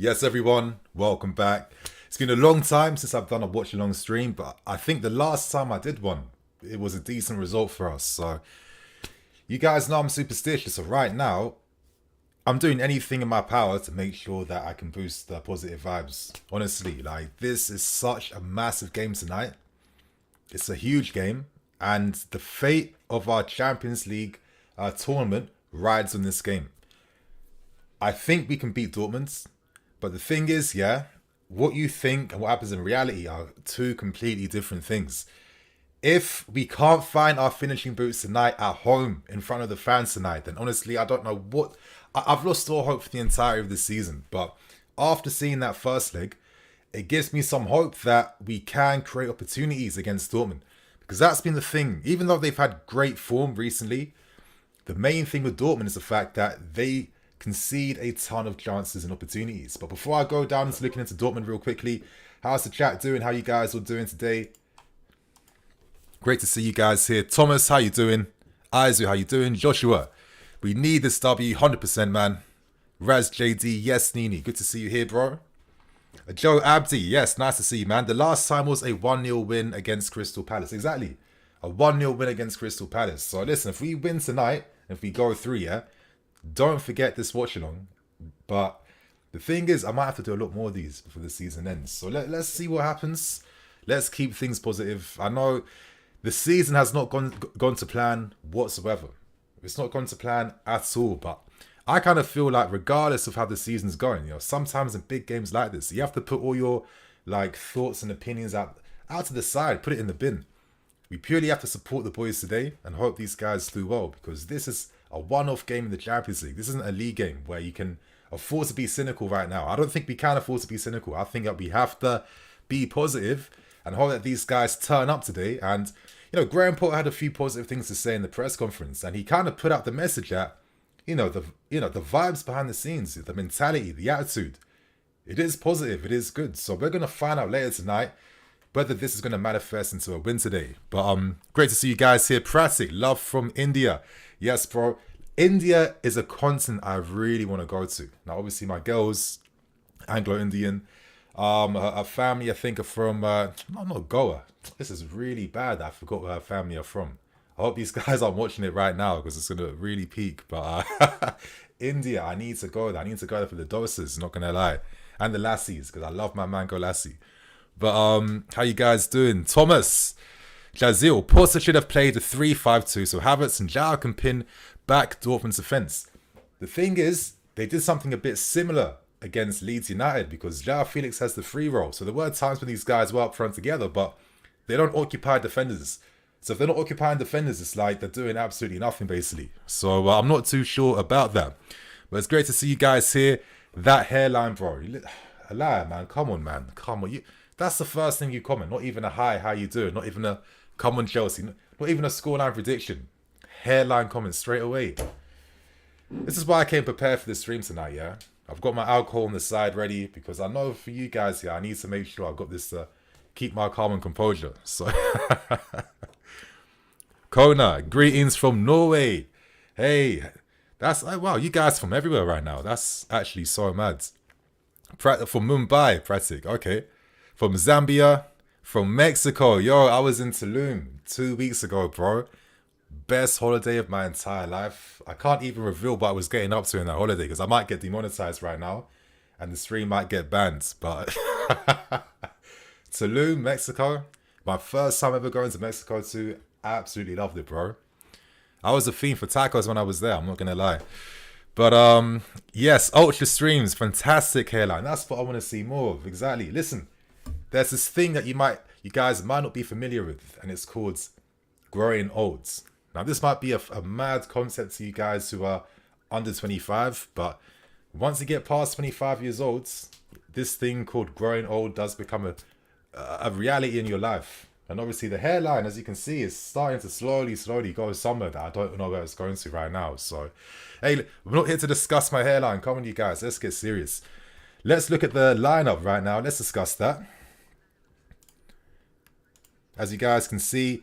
Yes, everyone, welcome back. It's been a long time since I've done a watch-along stream, but I think the last time I did one, it was a decent result for us. So you guys know I'm superstitious, so right now, I'm doing anything in my power to make sure that I can boost the positive vibes. Honestly, like, this is such a massive game tonight. It's a huge game, and the fate of our Champions League tournament rides on this game. I think we can beat Dortmund. But the thing is, yeah, what you think and what happens in reality are two completely different things. If we can't find our finishing boots tonight at home in front of the fans tonight, then honestly, I don't know what... I've lost all hope for the entirety of the season. But after seeing that first leg, it gives me some hope that we can create opportunities against Dortmund. Because that's been the thing. Even though they've had great form recently, the main thing with Dortmund is the fact that they concede a ton of chances and opportunities. But before I go down into looking into Dortmund real quickly, how's the chat doing? How you guys all doing today? Great to see you guys here. Thomas, how you doing? Aizu, how you doing? Joshua, we need this W, 100%, man. Raz JD, yes, Nini, good to see you here, bro. Joe Abdi, yes, nice to see you, man. The last time was a 1-0 win against Crystal Palace. Exactly. A 1-0 win against Crystal Palace. So listen, if we win tonight, if we go through, yeah, don't forget this watch along. But the thing is, I might have to do a lot more of these before the season ends. So let's see what happens. Let's keep things positive. I know the season has not gone to plan whatsoever. It's not gone to plan at all. But I kind of feel like regardless of how the season's going, you know, sometimes in big games like this, you have to put all your like thoughts and opinions out to the side, put it in the bin. We purely have to support the boys today and hope these guys do well, because this is a one-off game in the Champions League. This isn't a league game where you can afford to be cynical right now. I don't think we can afford to be cynical. I think that we have to be positive and hope that these guys turn up today. And, you know, Graham Potter had a few positive things to say in the press conference, and he kind of put out the message that, the vibes behind the scenes, the mentality, the attitude, it is positive, it is good. So we're going to find out later tonight whether this is going to manifest into a win today. But great to see you guys here. Pratik, love from India. Yes, bro. India is a continent I really want to go to. Now, obviously, my girl's Anglo-Indian. Her family, I think, are from... not Goa. This is really bad that I forgot where her family are from. I hope these guys aren't watching it right now because it's going to really peak. But India, I need to go there. I need to go there for the doses, not going to lie. And the lassies, because I love my mango lassi. But how you guys doing? Thomas, Jazil, Porter should have played a 3-5-2 so Havertz and Jao can pin back Dortmund's defence. The thing is, they did something a bit similar against Leeds United because Jao Felix has the free role. So there were times when these guys were up front together, but they don't occupy defenders. So if they're not occupying defenders, it's like they're doing absolutely nothing, basically. So I'm not too sure about that. But it's great to see you guys here. That hairline, bro. A lie, man. Come on, man. Come on. That's the first thing you comment. Not even a hi, how you doing? Not even a come on, Chelsea. Not even a scoreline prediction. Hairline comment straight away. This is why I came prepared for this stream tonight, yeah? I've got my alcohol on the side ready because I know for you guys here, I need to make sure I've got this to keep my calm and composure. So, Kona, greetings from Norway. Hey, that's, wow, you guys from everywhere right now. That's actually so mad. From Mumbai, Pratik, okay. From Zambia, from Mexico. Yo, I was in Tulum 2 weeks ago, bro. Best holiday of my entire life. I can't even reveal what I was getting up to in that holiday because I might get demonetized right now and the stream might get banned. But Tulum, Mexico. My first time ever going to Mexico too. Absolutely loved it, bro. I was a fiend for tacos when I was there. I'm not going to lie. But yes, Ultra Streams. Fantastic hairline. That's what I want to see more of. Exactly. Listen. There's this thing that you guys might not be familiar with, and it's called growing old. Now, this might be a mad concept to you guys who are under 25, but once you get past 25 years old, this thing called growing old does become a reality in your life. And obviously, the hairline, as you can see, is starting to slowly go somewhere that I don't know where it's going to right now. So, hey, we're not here to discuss my hairline. Come on, you guys. Let's get serious. Let's look at the lineup right now. Let's discuss that. As you guys can see,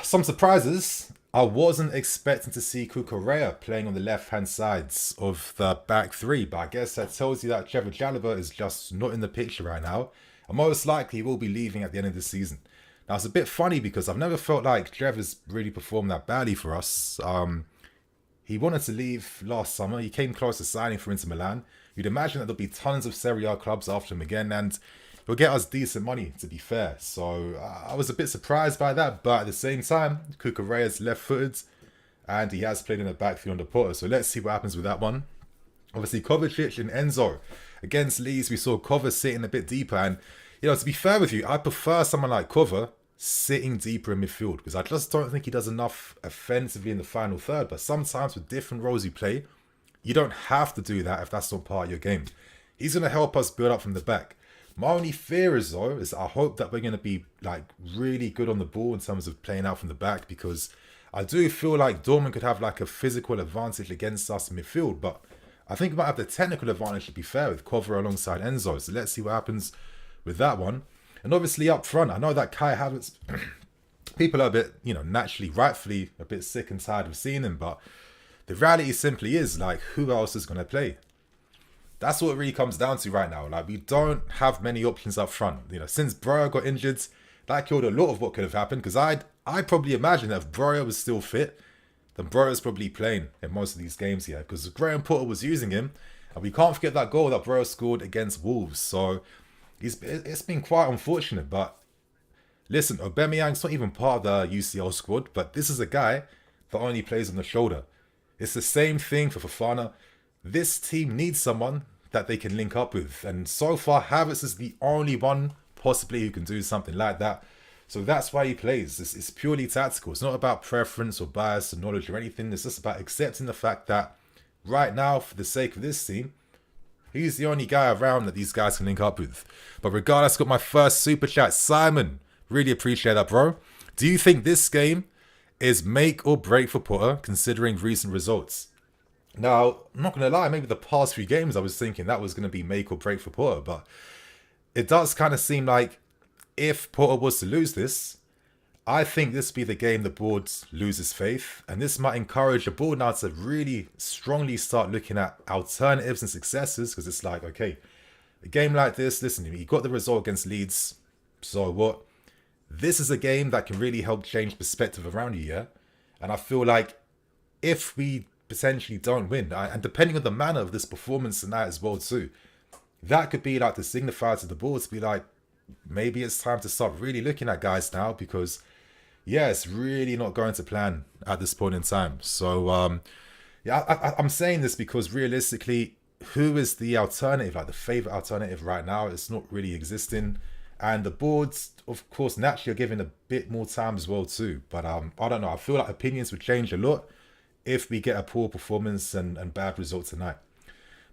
some surprises. I wasn't expecting to see Cucurella playing on the left-hand sides of the back three, but I guess that tells you that Trevor Chalobah is just not in the picture right now, and most likely he will be leaving at the end of the season. Now, it's a bit funny because I've never felt like Trevor's really performed that badly for us. He wanted to leave last summer. He came close to signing for Inter Milan. You'd imagine that there'll be tons of Serie A clubs after him again, and he'll get us decent money, to be fair. So I was a bit surprised by that, but at the same time, Cucurella's left-footed, and he has played in the backfield under Potter. So let's see what happens with that one. Obviously, Kovacic and Enzo. Against Leeds, we saw Kova sitting a bit deeper, and to be fair with you, I prefer someone like Kova sitting deeper in midfield because I just don't think he does enough offensively in the final third. But sometimes with different roles you play, you don't have to do that if that's not part of your game. He's going to help us build up from the back. My only fear is I hope that we're going to be like really good on the ball in terms of playing out from the back, because I do feel like Dortmund could have like a physical advantage against us in midfield, but I think we might have the technical advantage, to be fair, with Kova alongside Enzo. So let's see what happens with that one. And obviously up front, I know that Kai Havertz, people are a bit, naturally, rightfully a bit sick and tired of seeing him, but the reality simply is, like, who else is going to play? That's what it really comes down to right now. Like, we don't have many options up front. Since Breuer got injured, that killed a lot of what could have happened, because I probably imagine that if Breuer was still fit, then Breuer's probably playing in most of these games here, because Graham Potter was using him, and we can't forget that goal that Breuer scored against Wolves. So it's been quite unfortunate, but listen, Aubameyang's not even part of the UCL squad, but this is a guy that only plays on the shoulder. It's the same thing for Fofana. This team needs someone that they can link up with, and so far Havertz is the only one possibly who can do something like that. So that's why he plays. It's purely tactical. It's not about preference or bias or knowledge or anything. It's just about accepting the fact that right now, for the sake of this team, he's the only guy around that these guys can link up with. But regardless, I got my first super chat. Simon, really appreciate that, bro. Do you think this game is make or break for Potter, considering recent results? Now, I'm not going to lie, maybe the past few games I was thinking that was going to be make or break for Potter, but it does kind of seem like if Potter was to lose this, I think this would be the game the board loses faith, and this might encourage the board now to really strongly start looking at alternatives and successors, because it's like, okay, a game like this, listen to me, you got the result against Leeds, so what? This is a game that can really help change perspective around you, yeah? And I feel like if we potentially don't win, and depending on the manner of this performance tonight as well too, that could be like the signifier to the board to be like, maybe it's time to start really looking at guys now, because yeah, it's really not going to plan at this point in time. So I'm saying this because realistically, who is the alternative, like the favorite alternative right now? It's not really existing, and the boards, of course, naturally are given a bit more time as well too. But I don't know, I feel like opinions would change a lot if we get a poor performance and bad result tonight.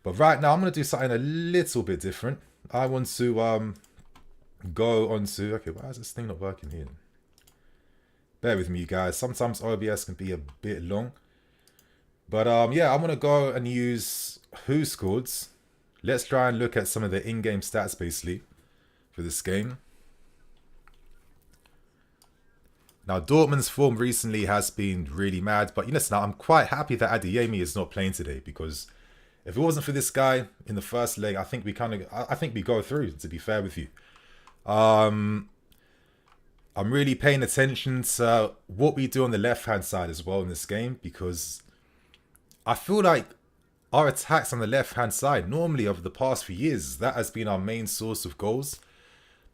But right now, I'm going to do something a little bit different. I want to go on to... Okay, why is this thing not working here? Bear with me, you guys. Sometimes OBS can be a bit long. But yeah, I'm going to go and use Who Scored. Let's try and look at some of the in-game stats, basically, for this game. Now, Dortmund's form recently has been really mad. But listen, I'm quite happy that Adeyemi is not playing today, because if it wasn't for this guy in the first leg, I think we go through, to be fair with you. I'm really paying attention to what we do on the left-hand side as well in this game, because I feel like our attacks on the left-hand side, normally over the past few years, that has been our main source of goals.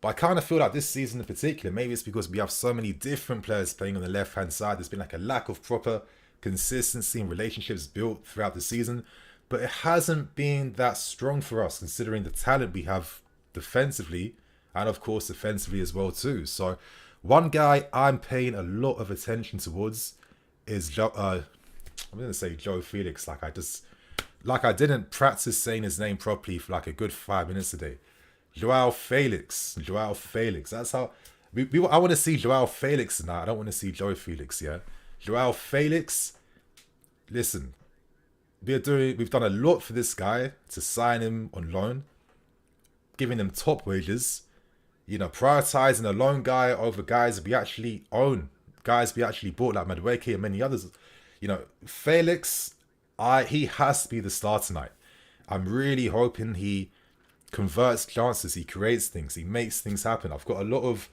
But I kind of feel like this season in particular, maybe it's because we have so many different players playing on the left-hand side, there's been like a lack of proper consistency and relationships built throughout the season. But it hasn't been that strong for us, considering the talent we have defensively, and of course offensively as well too. So one guy I'm paying a lot of attention towards is I'm going to say Joe Felix. Like I didn't practice saying his name properly for like a good 5 minutes today. Joao Felix. That's how I want to see Joao Felix tonight. I don't want to see Joe Felix. Yeah, Joao Felix. Listen, we've done a lot for this guy to sign him on loan, giving him top wages. Prioritizing a loan guy over guys we actually own, guys we actually bought like Madueke and many others. You know, Felix, he has to be the star tonight. I'm really hoping he converts chances, he creates things, he makes things happen. I've got a lot of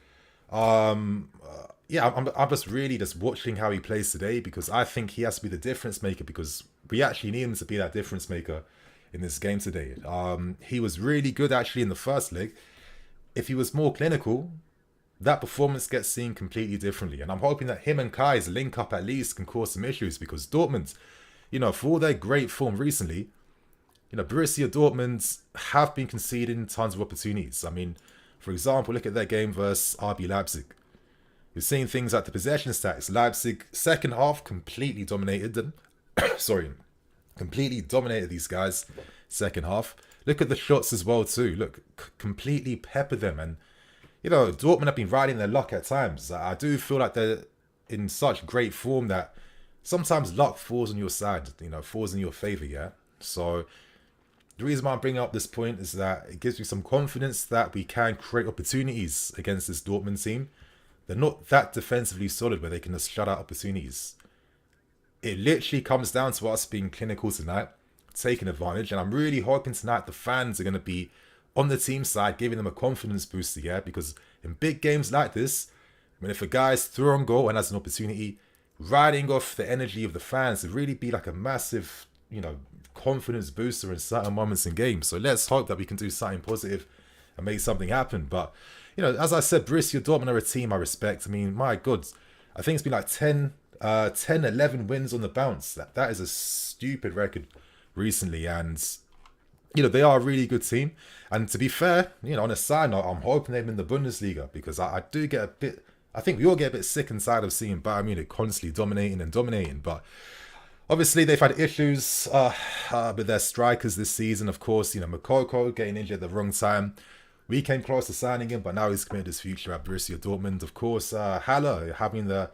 yeah, I'm just really just watching how he plays today, because I think he has to be the difference maker, because we actually need him to be that difference maker in this game today. He was really good actually in the first leg. If he was more clinical, that performance gets seen completely differently. And I'm hoping that him and Kai's link up at least can cause some issues, because Dortmund, you know, for all their great form recently, you know, Borussia Dortmund have been conceding tons of opportunities. I mean, for example, look at their game versus RB Leipzig. You've seen things like the possession stats. Leipzig, second half, completely dominated them. Sorry, completely dominated these guys, second half. Look at the shots as well too. Look, completely peppered them. And, you know, Dortmund have been riding their luck at times. I do feel like they're in such great form that sometimes luck falls on your side, you know, falls in your favour, yeah? So the reason why I'm bringing up this point is that it gives me some confidence that we can create opportunities against this Dortmund team. They're not that defensively solid where they can just shut out opportunities. It literally comes down to us being clinical tonight, taking advantage. And I'm really hoping tonight the fans are going to be on the team side, giving them a confidence booster, yeah? Because in big games like this, when if a guy's through on goal and has an opportunity, riding off the energy of the fans would really be like a massive, you know, confidence booster in certain moments in games. So let's hope that we can do something positive and make something happen. But, you know, as I said, Borussia Dortmund are a team I respect. I mean, my God, I think it's been like 10, 11 wins on the bounce. That is a stupid record recently. And, you know, they are a really good team. And to be fair, you know, on a side note, I'm hoping they're in the Bundesliga, because I do get a bit, I think we all get a bit sick and tired of seeing Bayern Munich constantly dominating. But obviously, they've had issues with their strikers this season. Of course, you know, Moukoko getting injured at the wrong time. We came close to signing him, but now he's committed his future at Borussia Dortmund. Of course, Haller having the,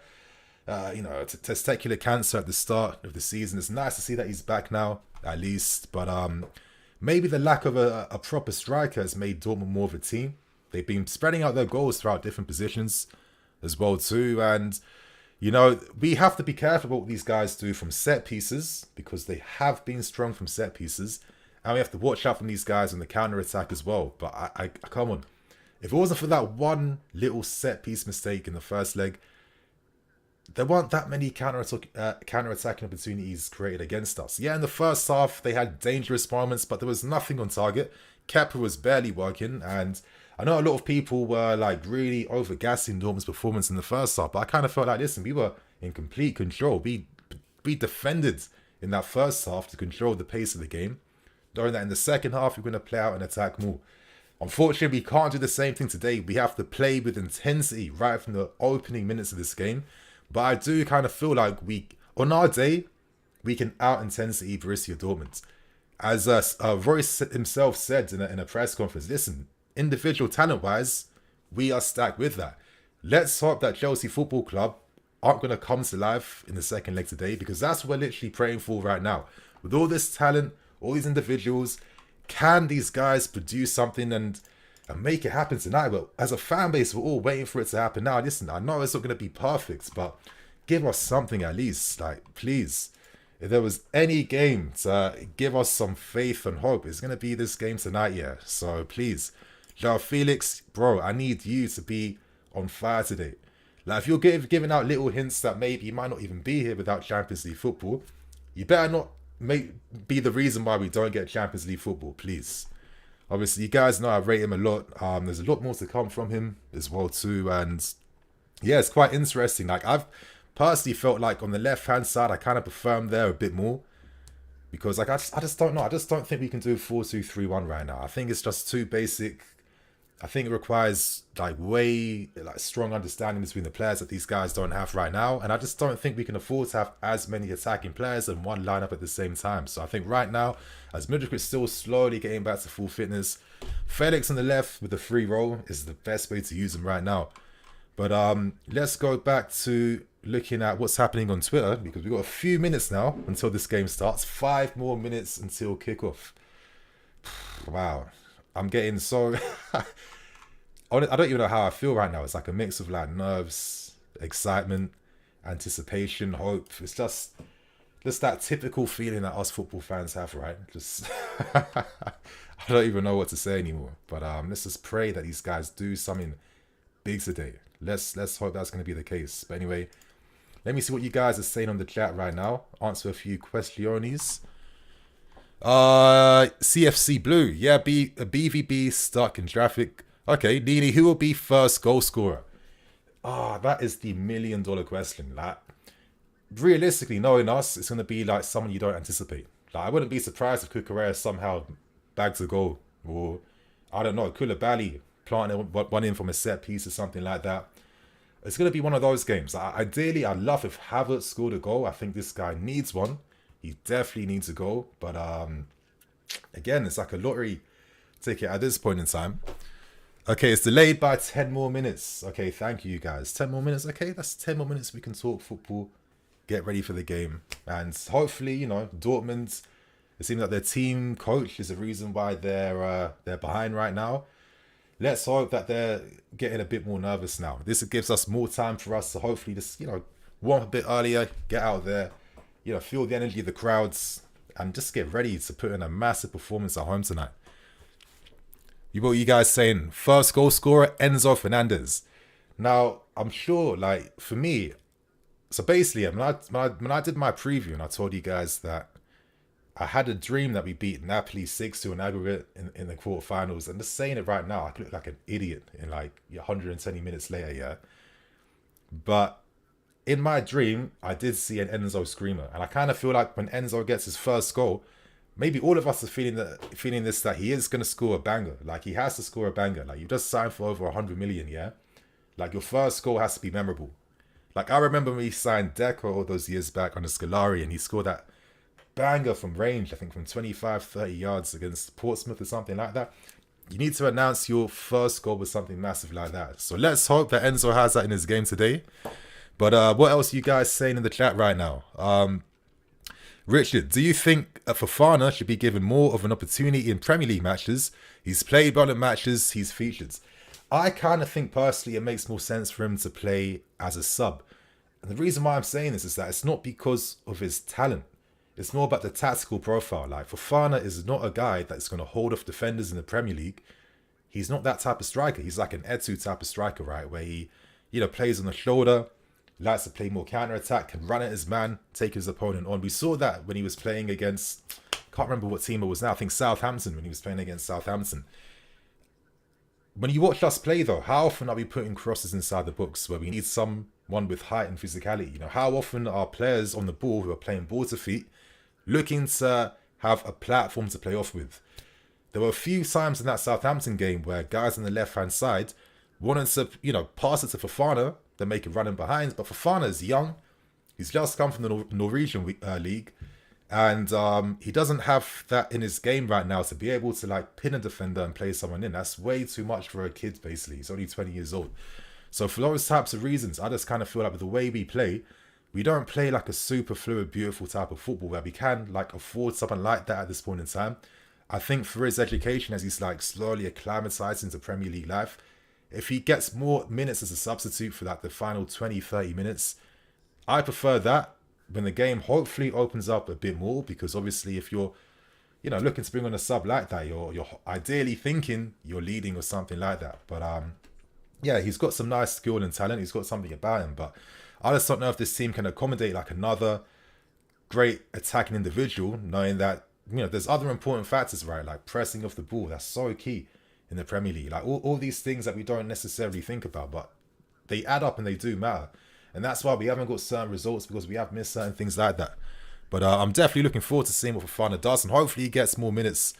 you know, testicular cancer at the start of the season. It's nice to see that he's back now, at least. But maybe the lack of a proper striker has made Dortmund more of a team. They've been spreading out their goals throughout different positions as well too. And, you know, we have to be careful about what these guys do from set pieces, because they have been strong from set pieces. And we have to watch out from these guys on the counter-attack as well. But I come on. If it wasn't for that one little set-piece mistake in the first leg, there weren't that many counter-attacking opportunities created against us. Yeah, in the first half, they had dangerous moments, but there was nothing on target. Kepa was barely working. And I know a lot of people were like really over-gassing Dortmund's performance in the first half. But I kind of felt like, listen, we were in complete control. We defended in that first half to control the pace of the game. Knowing that in the second half, we're going to play out and attack more. Unfortunately, we can't do the same thing today. We have to play with intensity right from the opening minutes of this game. But I do kind of feel like on our day, we can out-intensity Borussia Dortmund. As Royce himself said in a press conference, listen, individual talent-wise, we are stacked with that. Let's hope that Chelsea Football Club aren't going to come to life in the second leg today, because that's what we're literally praying for right now. With all this talent, all these individuals, can these guys produce something and make it happen tonight? But as a fan base, we're all waiting for it to happen now. Listen, I know it's not going to be perfect, but give us something at least. Like, please, if there was any game to give us some faith and hope, it's going to be this game tonight, yeah. So please, João Felix, bro, I need you to be on fire today. Like, if you're giving out little hints that maybe you might not even be here without Champions League football, you better not be the reason why we don't get Champions League football, please. Obviously, you guys know I rate him a lot. There's a lot more to come from him as well too. And yeah, it's quite interesting. Like, I've personally felt like on the left-hand side, I kind of prefer him there a bit more. Because like I just don't know. I just don't think we can do 4-2-3-1 right now. I think it's just too basic. I think it requires like way like strong understanding between the players that these guys don't have right now. And I just don't think we can afford to have as many attacking players in one lineup at the same time. So I think right now, as Mudryk is still slowly getting back to full fitness, Felix on the left with the free roll is the best way to use him right now. But let's go back to looking at what's happening on Twitter, because we've got a few minutes now until this game starts. 5 more minutes until kickoff. Wow. I'm getting so... I don't even know how I feel right now. It's like a mix of like nerves, excitement. anticipation, hope. It's just that typical feeling that us football fans have, right? Just I don't even know what to say anymore. But let's just pray that these guys do something big today. Let's hope that's going to be the case. But anyway, let me see what you guys are saying on the chat right now. Answer a few questiones. CFC Blue. Yeah, BVB stuck in traffic. Okay, Nini, who will be first goal scorer? That is the $1 million question. Like, realistically, knowing us, it's going to be like someone you don't anticipate. Like, I wouldn't be surprised if Cucurella somehow bags a goal. Or, I don't know, Koulibaly planting one in from a set piece or something like that. It's going to be one of those games. Ideally, I'd love if Havertz scored a goal. I think this guy needs one. He definitely needs a goal. But again, it's like a lottery ticket at this point in time. Okay, it's delayed by 10 more minutes. Okay, thank you guys. 10 more minutes. Okay, that's 10 more minutes we can talk football, get ready for the game. And hopefully, you know, Dortmund, it seems like their team coach is the reason why they're behind right now. Let's hope that they're getting a bit more nervous now. This gives us more time for us to hopefully just, you know, warm up a bit earlier, get out there, you know, feel the energy of the crowds, and just get ready to put in a massive performance at home tonight. What are you guys saying? First goal scorer, Enzo Fernandez. Now, I'm sure, like, for me, so basically, when I did my preview and I told you guys that I had a dream that we beat Napoli 6-2 in aggregate in the quarterfinals, and just saying it right now, I could look like an idiot in like 120 minutes later, yeah. But in my dream, I did see an Enzo screamer, and I kind of feel like when Enzo gets his first goal, maybe all of us are feeling this that he is going to score a banger. Like, he has to score a banger. Like, you just signed for over 100 million, yeah. Like, your first goal has to be memorable. Like, I remember when we signed Deco all those years back on the Scolari, and he scored that banger from range, I think from 25, 30 yards against Portsmouth or something like that. You need to announce your first goal with something massive like that. So let's hope that Enzo has that in his game today. But what else are you guys saying in the chat right now? Richard, do you think Fofana should be given more of an opportunity in Premier League matches? He's played well in matches, he's featured. I kind of think personally it makes more sense for him to play as a sub. And the reason why I'm saying this is that it's not because of his talent. It's more about the tactical profile. Like, Fofana is not a guy that's going to hold off defenders in the Premier League. He's not that type of striker. He's like an Etu type of striker, right? Where he, you know, plays on the shoulder, likes to play more counter-attack, can run at his man, take his opponent on. We saw that when he was playing against, can't remember what team it was now, I think Southampton, when he was playing against Southampton. When you watch us play though, how often are we putting crosses inside the box where we need someone with height and physicality? You know, how often are players on the ball who are playing ball to feet looking to have a platform to play off with? There were a few times in that Southampton game where guys on the left-hand side wanted to, you know, pass it to Fofana, then make it run in behind. But Fofana is young. He's just come from the Norwegian league. And he doesn't have that in his game right now to be able to, like, pin a defender and play someone in. That's way too much for a kid, basically. He's only 20 years old. So for those types of reasons, I just kind of feel like with the way we play, we don't play like a super fluid, beautiful type of football where we can, like, afford something like that at this point in time. I think for his education, as he's, like, slowly acclimatized into Premier League life, if he gets more minutes as a substitute for, like, the final 20, 30 minutes, I prefer that when the game hopefully opens up a bit more, because obviously if you're, you know, looking to bring on a sub like that, you're ideally thinking you're leading or something like that. But yeah, he's got some nice skill and talent. He's got something about him, but I just don't know if this team can accommodate like another great attacking individual, knowing that, you know, there's other important factors, right? Like pressing off the ball. That's so key in the Premier League. Like all these things that we don't necessarily think about, but they add up and they do matter. And that's why we haven't got certain results, because we have missed certain things like that. But I'm definitely looking forward to seeing what Fofana does, and hopefully he gets more minutes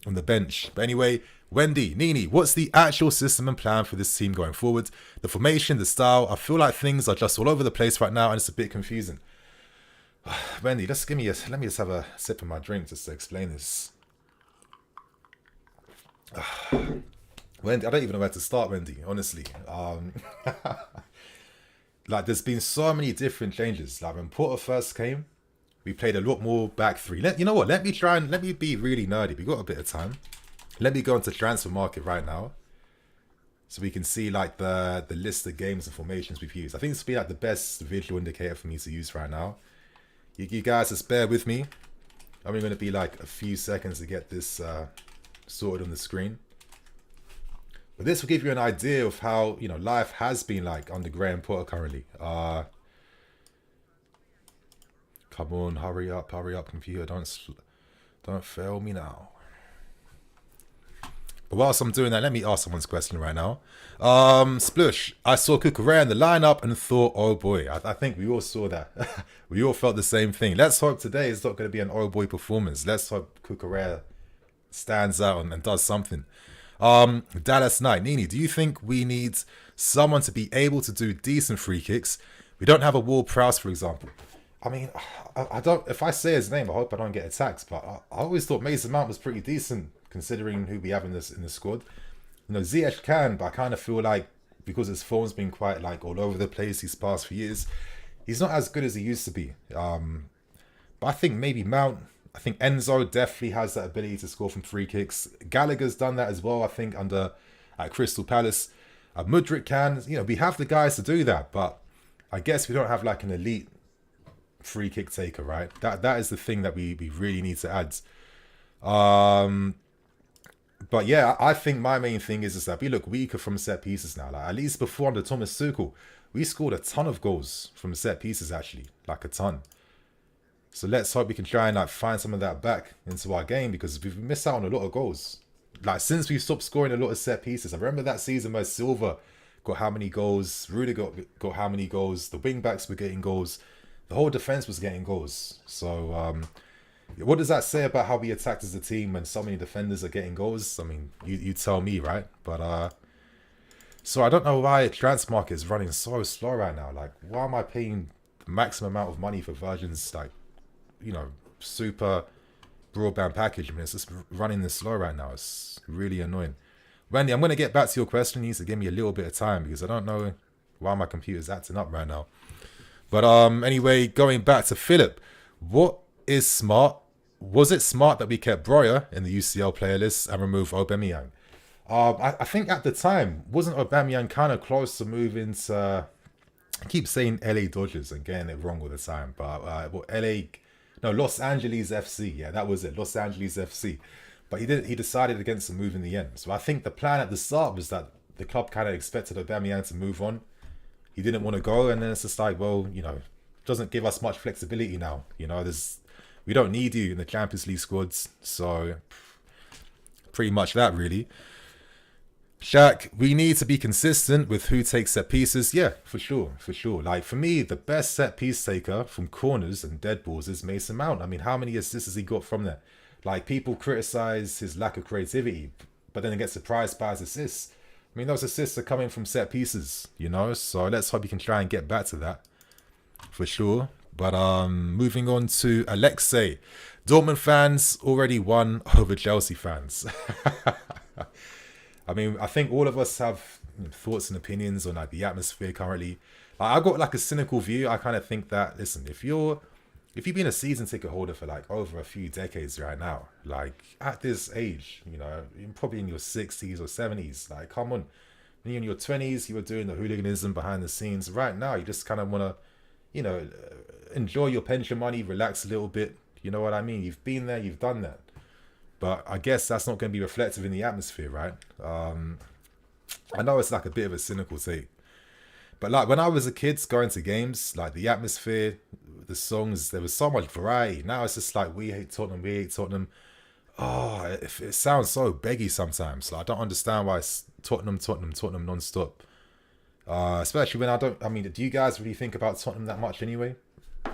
on the bench. But anyway, Wendy, Nini, what's the actual system and plan for this team going forward? The formation, the style, I feel like things are just all over the place right now and it's a bit confusing. Wendy, let me just have a sip of my drink just to explain this. Wendy, I don't even know where to start, Wendy, honestly. Like, there's been so many different changes. Like, when Porter first came, we played a lot more back three. You know what? Let me be really nerdy. We got a bit of time. Let me go into transfer market right now. so we can see like the list of games and formations we've used. I think this will be like the best visual indicator for me to use right now. You guys just bear with me. I'm only going to be like a few seconds to get this sorted on the screen. But this will give you an idea of how, you know, life has been like under Graham Potter currently. Come on, hurry up, computer. Don't fail me now. But whilst I'm doing that, let me ask someone's question right now. Splush, I saw Cucurella in the lineup and thought, oh boy, I think we all saw that. We all felt the same thing. Let's hope today is not going to be an oh boy performance. Let's hope Cucurella stands out and does something. Dallas Knight, Nini, do you think we need someone to be able to do decent free kicks? We don't have a Ward Prowse, for example. I mean, I don't. If I say his name, I hope I don't get attacked. But I always thought Mason Mount was pretty decent considering who we have in the squad. You know, Ziyech can, but I kind of feel like because his form's been quite like all over the place these past few years, he's not as good as he used to be. But I think maybe Mount. I think Enzo definitely has that ability to score from free kicks. Gallagher's done that as well, I think, at Crystal Palace. Mudryk can. You know, we have the guys to do that, but I guess we don't have like an elite free kick taker, right? That is the thing that we really need to add. But yeah, I think my main thing is that we look weaker from set pieces now. Like, at least before under Thomas Tuchel, we scored a ton of goals from set pieces, actually, like a ton. So let's hope we can try and like find some of that back into our game, because we've missed out on a lot of goals. Like since we've stopped scoring a lot of set pieces. I remember that season where Silva got how many goals, Rudiger got how many goals, the wing backs were getting goals, the whole defense was getting goals. So what does that say about how we attacked as a team when so many defenders are getting goals? I mean, you tell me, right? But so I don't know why transfer market is running so slow right now. Like, why am I paying the maximum amount of money for versions like, you know, super broadband package? I mean, it's just running this slow right now. It's really annoying. Wendy, I'm going to get back to your question. You need to give me a little bit of time because I don't know why my computer's acting up right now. But anyway, going back to Philip, what is smart? Was it smart that we kept Breuer in the UCL player list and removed Aubameyang? I think at the time, wasn't Aubameyang kind of close to moving to... I keep saying LA Dodgers and getting it wrong all the time, but Los Angeles FC. Yeah, that was it, Los Angeles FC. But he decided against the move in the end. So I think the plan at the start was that the club kind of expected Aubameyang to move on. He didn't want to go, and then it's just like, well, you know, doesn't give us much flexibility now. You know, we don't need you in the Champions League squads. So pretty much that, really. Shaq, we need to be consistent with who takes set pieces. Yeah, for sure. Like, for me, the best set piece taker from corners and dead balls is Mason Mount. I mean, how many assists has he got from that? Like, people criticize his lack of creativity, but then they get surprised by his assists. I mean, those assists are coming from set pieces, you know? So let's hope he can try and get back to that, for sure. But moving on to Alexei. Dortmund fans already won over Chelsea fans. I mean, I think all of us have thoughts and opinions on like the atmosphere currently. Like, I got like a cynical view. I kind of think that, listen, if you've been a season ticket holder for like over a few decades right now, like at this age, you know, you're probably in your 60s or 70s, like come on. When you're in your 20s, you were doing the hooliganism behind the scenes. Right now, you just kind of want to, you know, enjoy your pension money, relax a little bit. You know what I mean? You've been there, you've done that. But I guess that's not going to be reflective in the atmosphere, right? I know it's like a bit of a cynical take. But like when I was a kid going to games, like the atmosphere, the songs, there was so much variety. Now it's just like, we hate Tottenham. Oh, it sounds so beggy sometimes. Like, I don't understand why it's Tottenham non-stop. Especially when do you guys really think about Tottenham that much anyway?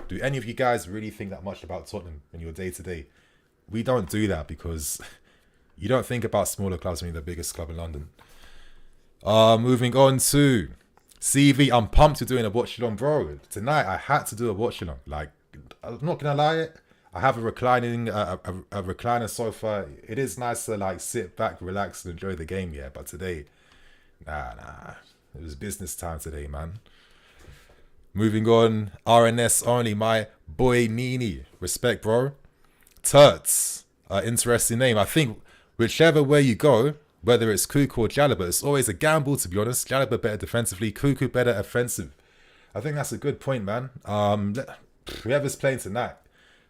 Do any of you guys really think that much about Tottenham in your day-to-day? We don't do that because you don't think about smaller clubs when you're the biggest club in London. Moving on to CV. I'm pumped to doing a watch-along, bro. Tonight I had to do a watch-along. Like, I'm not gonna lie, I have a recliner sofa. It is nice to like sit back, relax, and enjoy the game. Yeah, but today, nah, it was business time today, man. Moving on, RNS only. My boy Nini, respect, bro. Turts, interesting name. I think whichever way you go, whether it's Cuckoo or Jalaba, it's always a gamble, to be honest. Jalaba better defensively, Cuckoo better offensive. I think that's a good point, man. Whoever's playing tonight,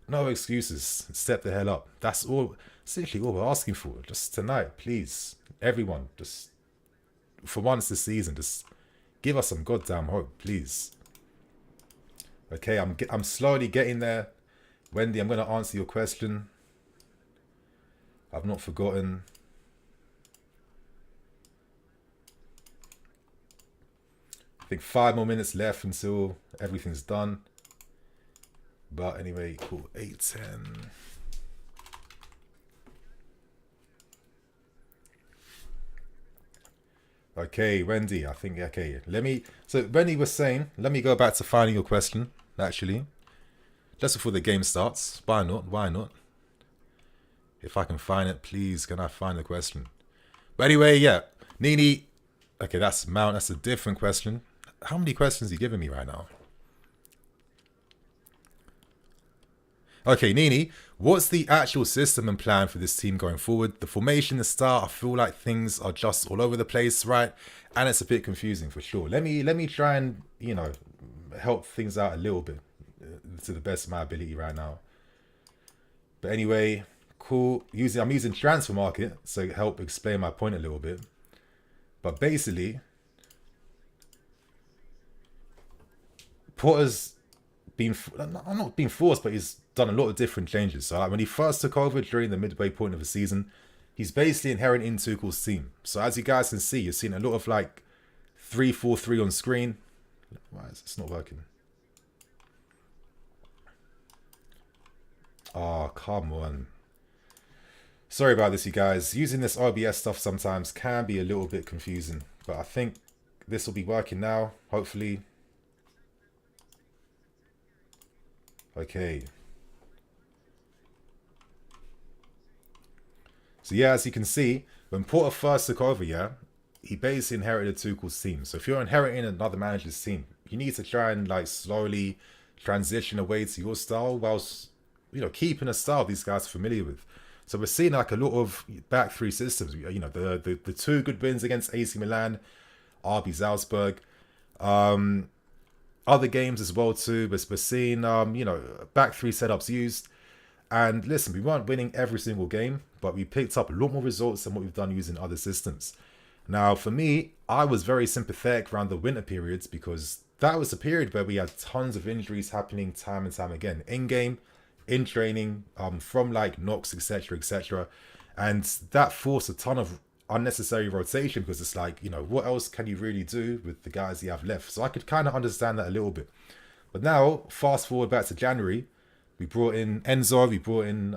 no excuses. Step the hell up. That's all, essentially all we're asking for. Just tonight, please. Everyone, just for once this season, just give us some goddamn hope, please. Okay, I'm slowly getting there. Wendy, I'm going to answer your question. I've not forgotten. I think 5 more minutes left until everything's done. But anyway, cool. 8:10. Okay, Wendy, I think, okay. So Wendy was saying, let me go back to finding your question, actually. Just before the game starts. Why not? Why not? If I can find it, please, can I find the question? But anyway, yeah. Nini, okay, that's Mount. That's a different question. How many questions are you giving me right now? Okay, Nini, what's the actual system and plan for this team going forward? The formation, the start, I feel like things are just all over the place, right? And it's a bit confusing for sure. Let me try and, help things out a little bit to the best of my ability right now. But anyway, cool. I'm using transfer market to help explain my point a little bit. But basically, Potter's not been forced, but he's done a lot of different changes. So like when he first took over during the midway point of the season, he's basically inheriting Tuchel's team. So as you guys can see, you're seeing a lot of like 3-4-3 on screen. Why is this not working? Oh, come on. Sorry about this, you guys. Using this OBS stuff sometimes can be a little bit confusing, but I think this will be working now, hopefully. Okay. So yeah, as you can see, when Porter first took over, he basically inherited Tuchel's team. So if you're inheriting another manager's team, you need to try and like slowly transition away to your style whilst, keeping a style these guys are familiar with. So we're seeing like a lot of back three systems. The 2 good wins against AC Milan, RB Salzburg, other games as well too. But we're seeing back 3 setups used. And listen, we weren't winning every single game, but we picked up a lot more results than what we've done using other systems. Now, for me, I was very sympathetic around the winter periods because that was a period where we had tons of injuries happening time and time again, in game, in training, from like knocks, etc., etc. And that forced a ton of unnecessary rotation because it's like, what else can you really do with the guys you have left? So I could kind of understand that a little bit. But now, fast forward back to January, we brought in Enzo, we brought in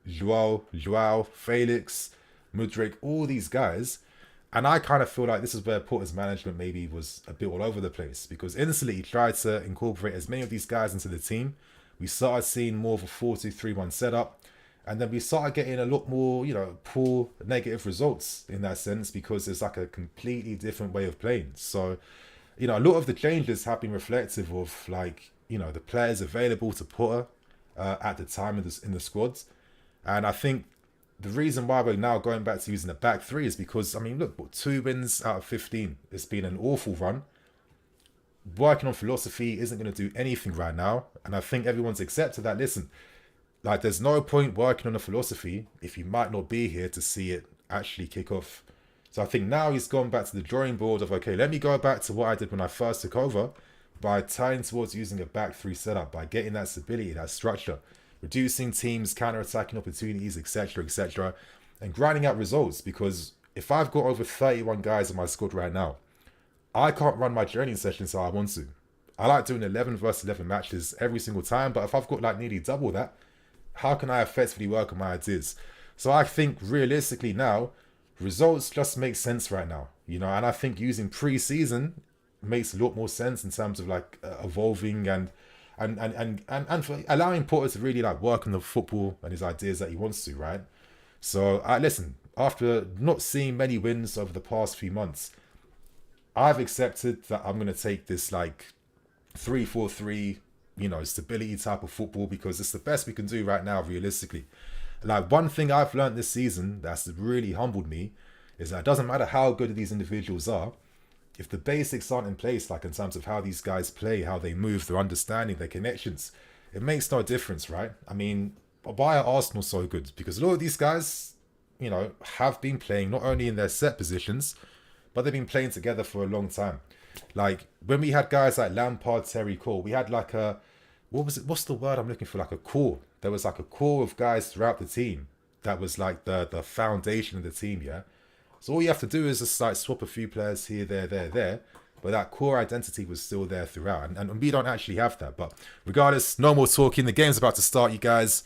Joao, Felix, Mudryk, all these guys. And I kind of feel like this is where Porter's management maybe was a bit all over the place because instantly he tried to incorporate as many of these guys into the team. We started seeing more of a 4-2-3-1 setup. And then we started getting a lot more, poor negative results in that sense because it's like a completely different way of playing. So, a lot of the changes have been reflective of like, the players available to Potter at the time in the squads. And I think the reason why we're now going back to using the back 3 is because, look, 2 wins out of 15. It's been an awful run. Working on philosophy isn't going to do anything right now. And I think everyone's accepted that. Listen, like there's no point working on a philosophy if you might not be here to see it actually kick off. So I think now he's gone back to the drawing board of, okay, let me go back to what I did when I first took over by tying towards using a back 3 setup, by getting that stability, that structure, reducing teams' counter-attacking opportunities, etc., etc., and grinding out results. Because if I've got over 31 guys in my squad right now, I can't run my training sessions how I want to. I like doing 11 versus 11 matches every single time, but if I've got like nearly double that, how can I effectively work on my ideas? So I think realistically now, results just make sense right now, and I think using pre-season makes a lot more sense in terms of like evolving and for allowing Porter to really like work on the football and his ideas that he wants to, right? So listen, after not seeing many wins over the past few months, I've accepted that I'm going to take this like 3-4-3, stability type of football because it's the best we can do right now realistically. like one thing I've learned this season that's really humbled me is that it doesn't matter how good these individuals are, if the basics aren't in place, like in terms of how these guys play, how they move, their understanding, their connections, it makes no difference, right? I mean, why are Arsenal so good? Because a lot of these guys, you know, have been playing not only in their set positions, but they've been playing together for a long time. Like when we had guys like Lampard, Terry Cole, we had like a, what was it? What's the word I'm looking for? Like a core. There was like a core of guys throughout the team that was like the foundation of the team, yeah? So all you have to do is just like swap a few players here, there. But that core identity was still there throughout. And we don't actually have that. But regardless, no more talking. The game's about to start, you guys.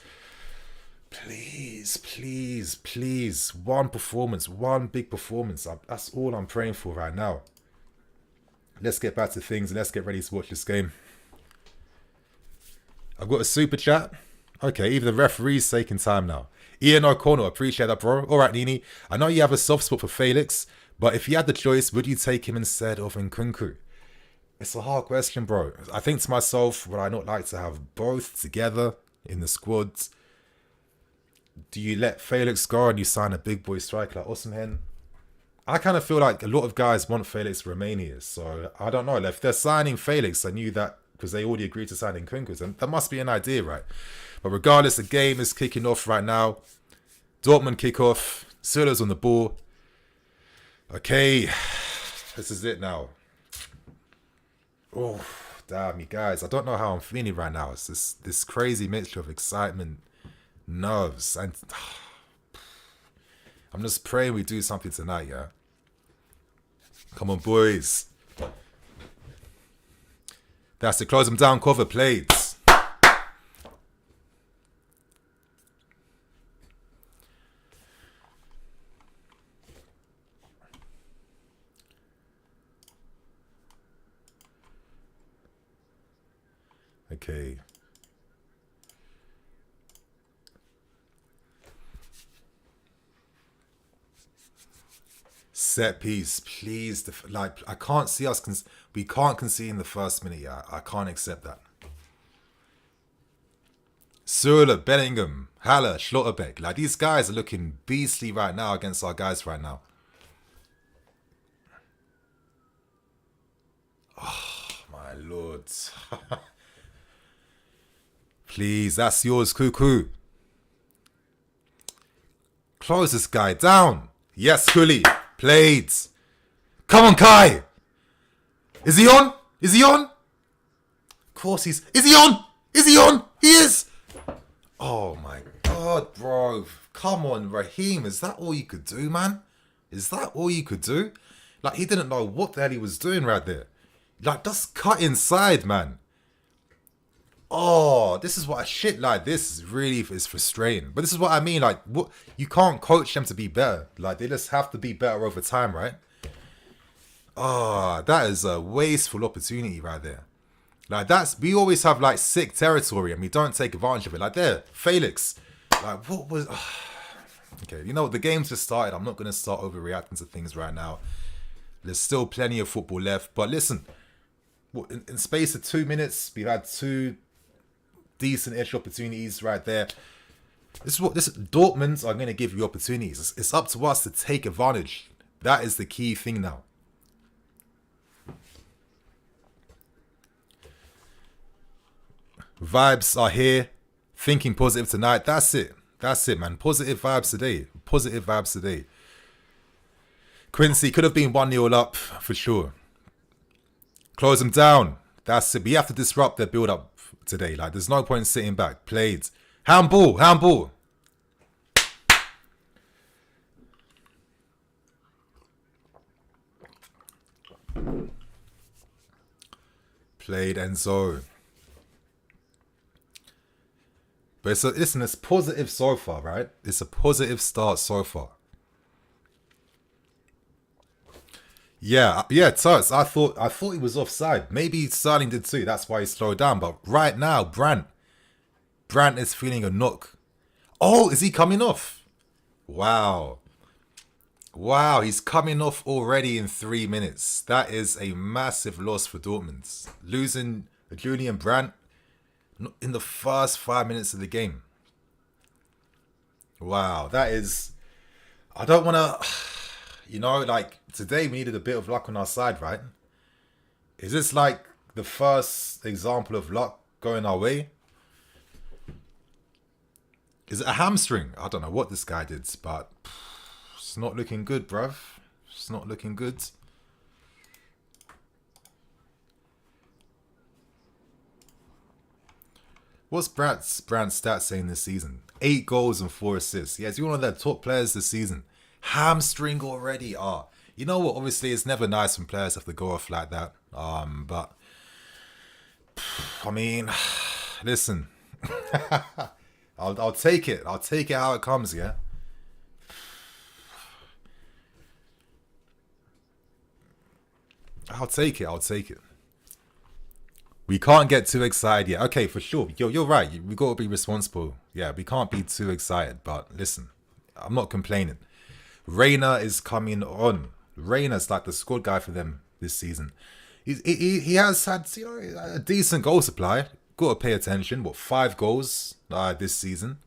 Please, please, please. One performance. One big performance. That's all I'm praying for right now. Let's get back to things and let's get ready to watch this game. I've got a super chat. Okay, even the referee's taking time now. Ian O'Connell, appreciate that, bro. All right, Nini. I know you have a soft spot for Felix, but if you had the choice, would you take him instead of Nkunku? It's a hard question, bro. I think to myself, would I not like to have both together in the squads? Do you let Felix go and you sign a big boy striker like Osimhen? I kind of feel like a lot of guys want Felix to remain here, so I don't know. If they're signing Felix, I knew that because they already agreed to sign Nkunku, and that must be an idea, right? But regardless, the game is kicking off right now. Dortmund kick off. Süle's on the ball. Okay, this is it now. Oh, damn, you guys. I don't know how I'm feeling right now. It's this crazy mixture of excitement, nerves, and I'm just praying we do something tonight, yeah? Come on, boys. That's to close them down cover plates. Okay. Set piece, please. Like, I can't see us. We can't concede in the first minute. Yeah, I can't accept that. Süle, Bellingham, Haller, Schlotterbeck. Like, these guys are looking beastly right now against our guys right now. Oh, my lord. Please, that's yours, Cuckoo. Close this guy down. Yes, Kuli. Played. Come on, Kai. Is he on? Is he on? Of course he's... Is he on? Is he on? He is. Oh, my God, bro. Come on, Raheem. Is that all you could do, man? Is that all you could do? Like, he didn't know what the hell he was doing right there. Like, just cut inside, man. Oh, this is what shit like this is really is frustrating. But this is what I mean. Like, what you can't coach them to be better. Like, they just have to be better over time, right? Oh, that is a wasteful opportunity right there. Like, we always have like sick territory and we don't take advantage of it. Like there, Felix. Like, what was? Okay, you know the game's just started. I'm not gonna start overreacting to things right now. There's still plenty of football left. But listen, in space of 2 minutes, we've had 2 decent-ish opportunities right there. This Dortmund are going to give you opportunities. It's up to us to take advantage. That is the key thing now. Vibes are here. Thinking positive tonight. That's it. That's it, man. Positive vibes today. Positive vibes today. Quincy could have been 1-0 up for sure. Close them down. That's it. We have to disrupt their build-up today. Like, there's no point in sitting back. Played. Handball. Handball. Played Enzo. But listen, it's positive so far, right? It's a positive start so far. Yeah, Tots. I thought he was offside. Maybe Sterling did too. That's why he slowed down. But right now, Brandt is feeling a knock. Oh, is he coming off? Wow. Wow, he's coming off already in 3 minutes. That is a massive loss for Dortmund. Losing Julian Brandt in the first 5 minutes of the game. Wow, that is... I don't want to... You know, like, today we needed a bit of luck on our side, right? Is this like the first example of luck going our way? Is it a hamstring? I don't know what this guy did, but it's not looking good, bruv. It's not looking good. What's Brandt's stats saying this season? 8 goals and 4 assists. Yeah, he's one of their top players this season. Hamstring already. You know what? Obviously, it's never nice when players have to go off like that. But I mean, listen. I'll take it. I'll take it how it comes. Yeah. I'll take it. I'll take it. We can't get too excited yet. Okay, for sure. You're right. We got to be responsible. Yeah, we can't be too excited. But listen, I'm not complaining. Reina is coming on. Reina's like the squad guy for them this season. He has had, you know, a decent goal supply. Got to pay attention. What, 5 goals this season?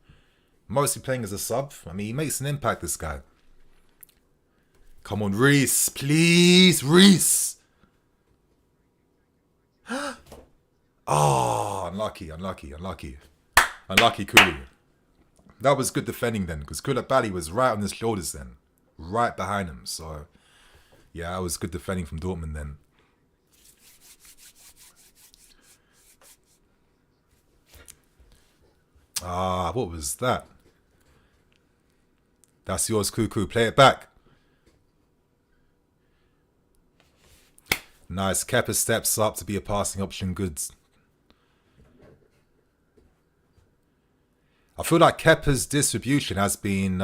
Mostly playing as a sub. I mean, he makes an impact, this guy. Come on, Reese. Please, Reese. Oh, unlucky. Unlucky, Kulu. That was good defending then, because Koulibaly was right on his shoulders then. Right behind him. So, yeah, that was good defending from Dortmund then. What was that? That's yours, Cuckoo. Play it back. Nice. Kepa steps up to be a passing option. Good. I feel like Kepa's distribution has been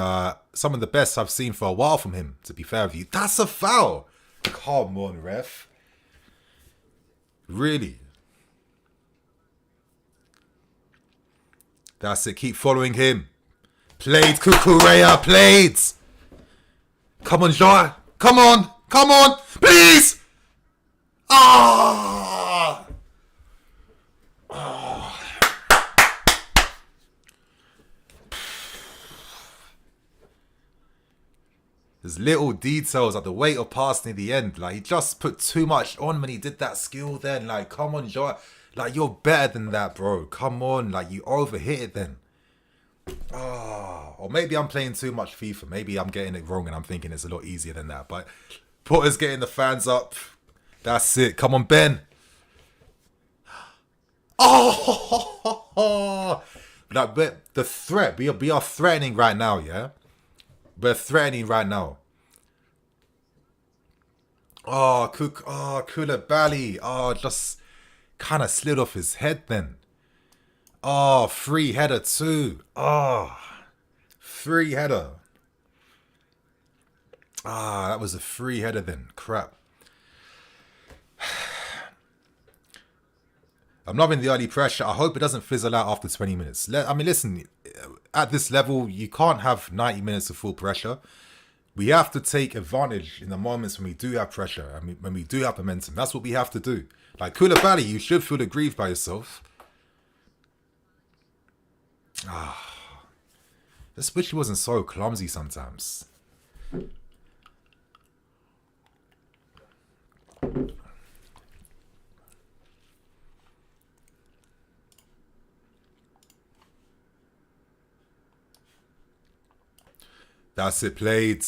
some of the best I've seen for a while from him, to be fair with you. That's a foul. Come on, ref. Really? That's it. Keep following him. Played, Cucurella. Played. Come on, Joa. Come on. Come on. Please. Ah. Oh. There's little details like the weight of pass near the end. Like, he just put too much on when he did that skill then. Like, come on, Joa. Like, you're better than that, bro. Come on. Like, you overhit it then. Or maybe I'm playing too much FIFA. Maybe I'm getting it wrong and I'm thinking it's a lot easier than that. But Potter's getting the fans up. That's it. Come on, Ben. Oh! Like, but the threat. We are threatening right now, yeah? We're threatening right now. Koulibaly. Just kind of slid off his head then. Free header too. Free header. That was a free header then. Crap. I'm loving the early pressure. I hope it doesn't fizzle out after 20 minutes. I mean, listen, at this level, you can't have 90 minutes of full pressure. We have to take advantage in the moments when we do have pressure. I mean, when we do have momentum. That's what we have to do. Like Koulibaly, you should feel aggrieved by yourself. This wish he wasn't so clumsy sometimes. That's it, played.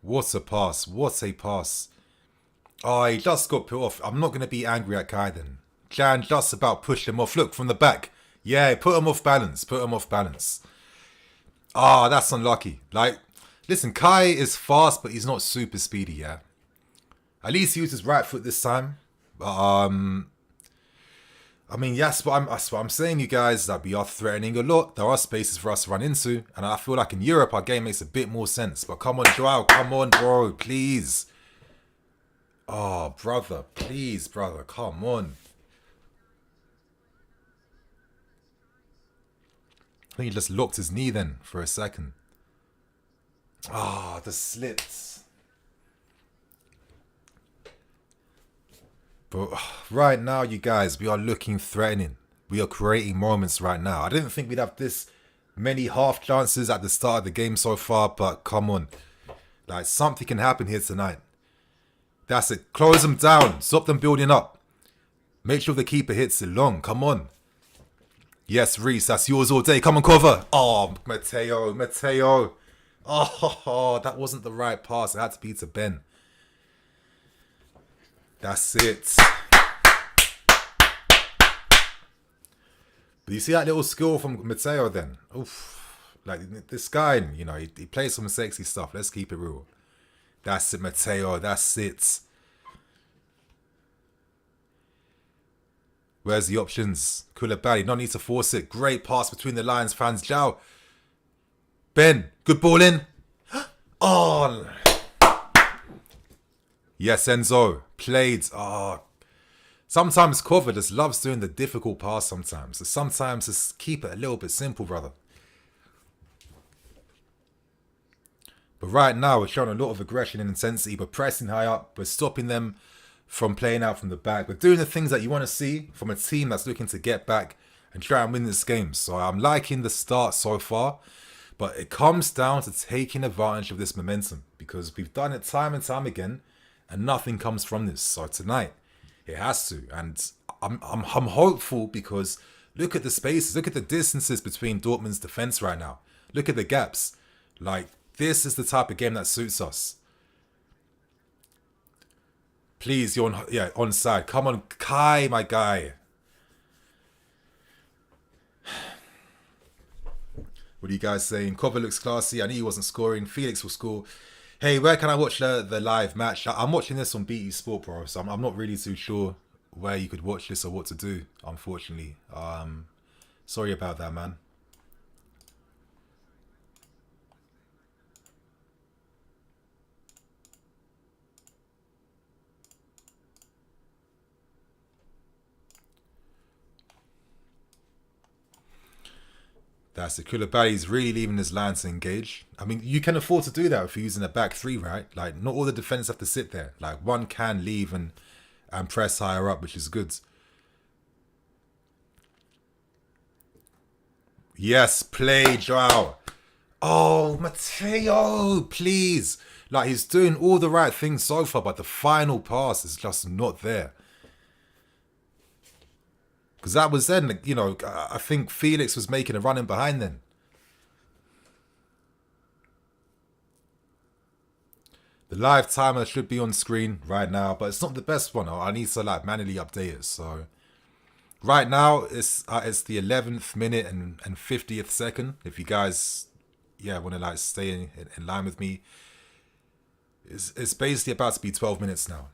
What a pass. What a pass. He just got put off. I'm not going to be angry at Kai then. Jan just about pushed him off. Look, from the back. Yeah, put him off balance. Put him off balance. That's unlucky. Like, listen, Kai is fast, but he's not super speedy, yeah? At least he used his right foot this time. I mean, yes, but that's what I'm saying, you guys, that we are threatening a lot. There are spaces for us to run into. And I feel like in Europe, our game makes a bit more sense. But come on, Joao. Come on, bro. Please. Brother. Please, brother. Come on. I think he just locked his knee then for a second. Ah, the slits. But right now, you guys, we are looking threatening. We are creating moments right now. I didn't think we'd have this many half chances at the start of the game so far, but come on. Like, something can happen here tonight. That's it. Close them down. Stop them building up. Make sure the keeper hits it long. Come on. Yes, Reese, that's yours all day. Come on, cover. Oh, Mateo. Oh, that wasn't the right pass. It had to be to Ben. That's it. But you see that little skill from Mateo then? Oof. Like, this guy, you know, he plays some sexy stuff. Let's keep it real. That's it, Mateo. That's it. Where's the options? Koulibaly, no need to force it. Great pass between the Lions fans. Zhao. Ben, good ball in. Oh. Yes, Enzo. Played. Oh. Sometimes Cover just loves doing the difficult pass sometimes. So sometimes just keep it a little bit simple, brother. But right now, we're showing a lot of aggression and intensity. We're pressing high up. We're stopping them from playing out from the back. We're doing the things that you want to see from a team that's looking to get back and try and win this game. So I'm liking the start so far. But it comes down to taking advantage of this momentum. Because we've done it time and time again. And nothing comes from this. So tonight, it has to. And I'm hopeful because look at the spaces. Look at the distances between Dortmund's defense right now. Look at the gaps. Like, this is the type of game that suits us. Please, you're onside. Come on, Kai, my guy. What are you guys saying? Cover looks classy. I knew he wasn't scoring. Felix will score. Hey, where can I watch the live match? I'm watching this on BT Sport, bro. So I'm not really too sure where you could watch this or what to do, unfortunately. Sorry about that, man. That's it. Koulibaly's really leaving his line to engage. I mean, you can afford to do that if you're using a back three, right? Like, not all the defenders have to sit there. Like, one can leave and press higher up, which is good. Yes, play, Joao. Oh, Mateo, please. Like, he's doing all the right things so far, but the final pass is just not there. Because that was then, you know, I think Felix was making a run in behind then. The live timer should be on screen right now, but it's not the best one. I need to like manually update it. So right now it's the 11th minute and 50th second. If you guys, want to like stay in line with me, it's basically about to be 12 minutes now.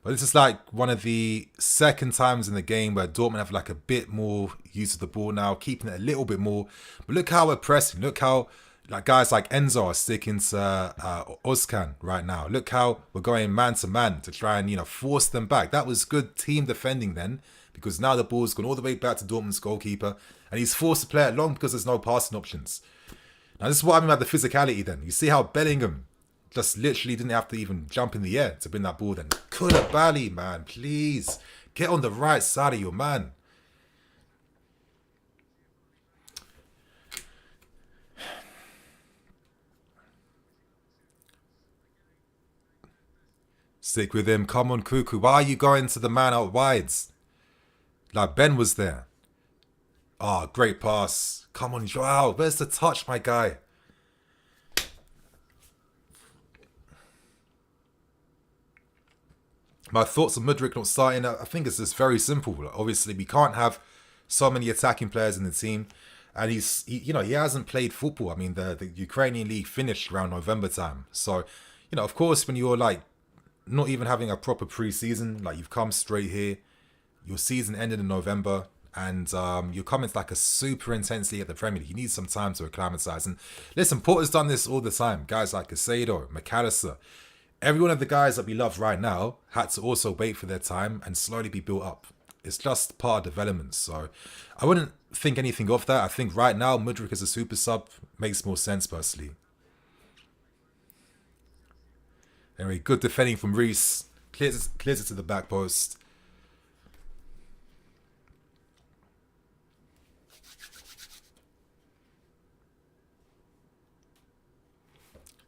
But this is like one of the second times in the game where Dortmund have like a bit more use of the ball now, keeping it a little bit more. But look how we're pressing. Look how like guys like Enzo are sticking to Özcan right now. Look how we're going man to man to try and, you know, force them back. That was good team defending then, because now the ball's gone all the way back to Dortmund's goalkeeper and he's forced to play it long because there's no passing options. Now this is what I mean about the physicality then. You see how Bellingham just literally didn't have to even jump in the air to bring that ball then. Koulibaly, man, please. Get on the right side of your man. Stick with him. Come on, Cuckoo. Why are you going to the man out wides? Like, Ben was there. Oh, great pass. Come on, Joao. Where's the touch, my guy? My thoughts on Mudryk not starting, I think it's just very simple. Obviously, we can't have so many attacking players in the team. And he hasn't played football. I mean, the Ukrainian league finished around November time. So, you know, of course, when you're like not even having a proper pre-season, like you've come straight here, your season ended in November, and you're coming to like a super intense league at the Premier League. You need some time to acclimatise. And listen, Porter's done this all the time. Guys like Casado, McAllister, every one of the guys that we love right now had to also wait for their time and slowly be built up. It's just part of development. So I wouldn't think anything of that. I think right now, Mudryk as a super sub makes more sense personally. Anyway, good defending from Reece. Clears it to the back post.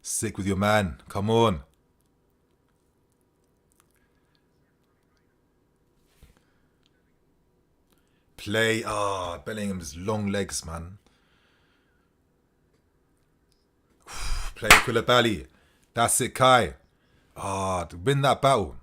Stick with your man. Come on. Play. Bellingham's long legs, man. Play Koulibaly. That's it, Kai. To win that battle.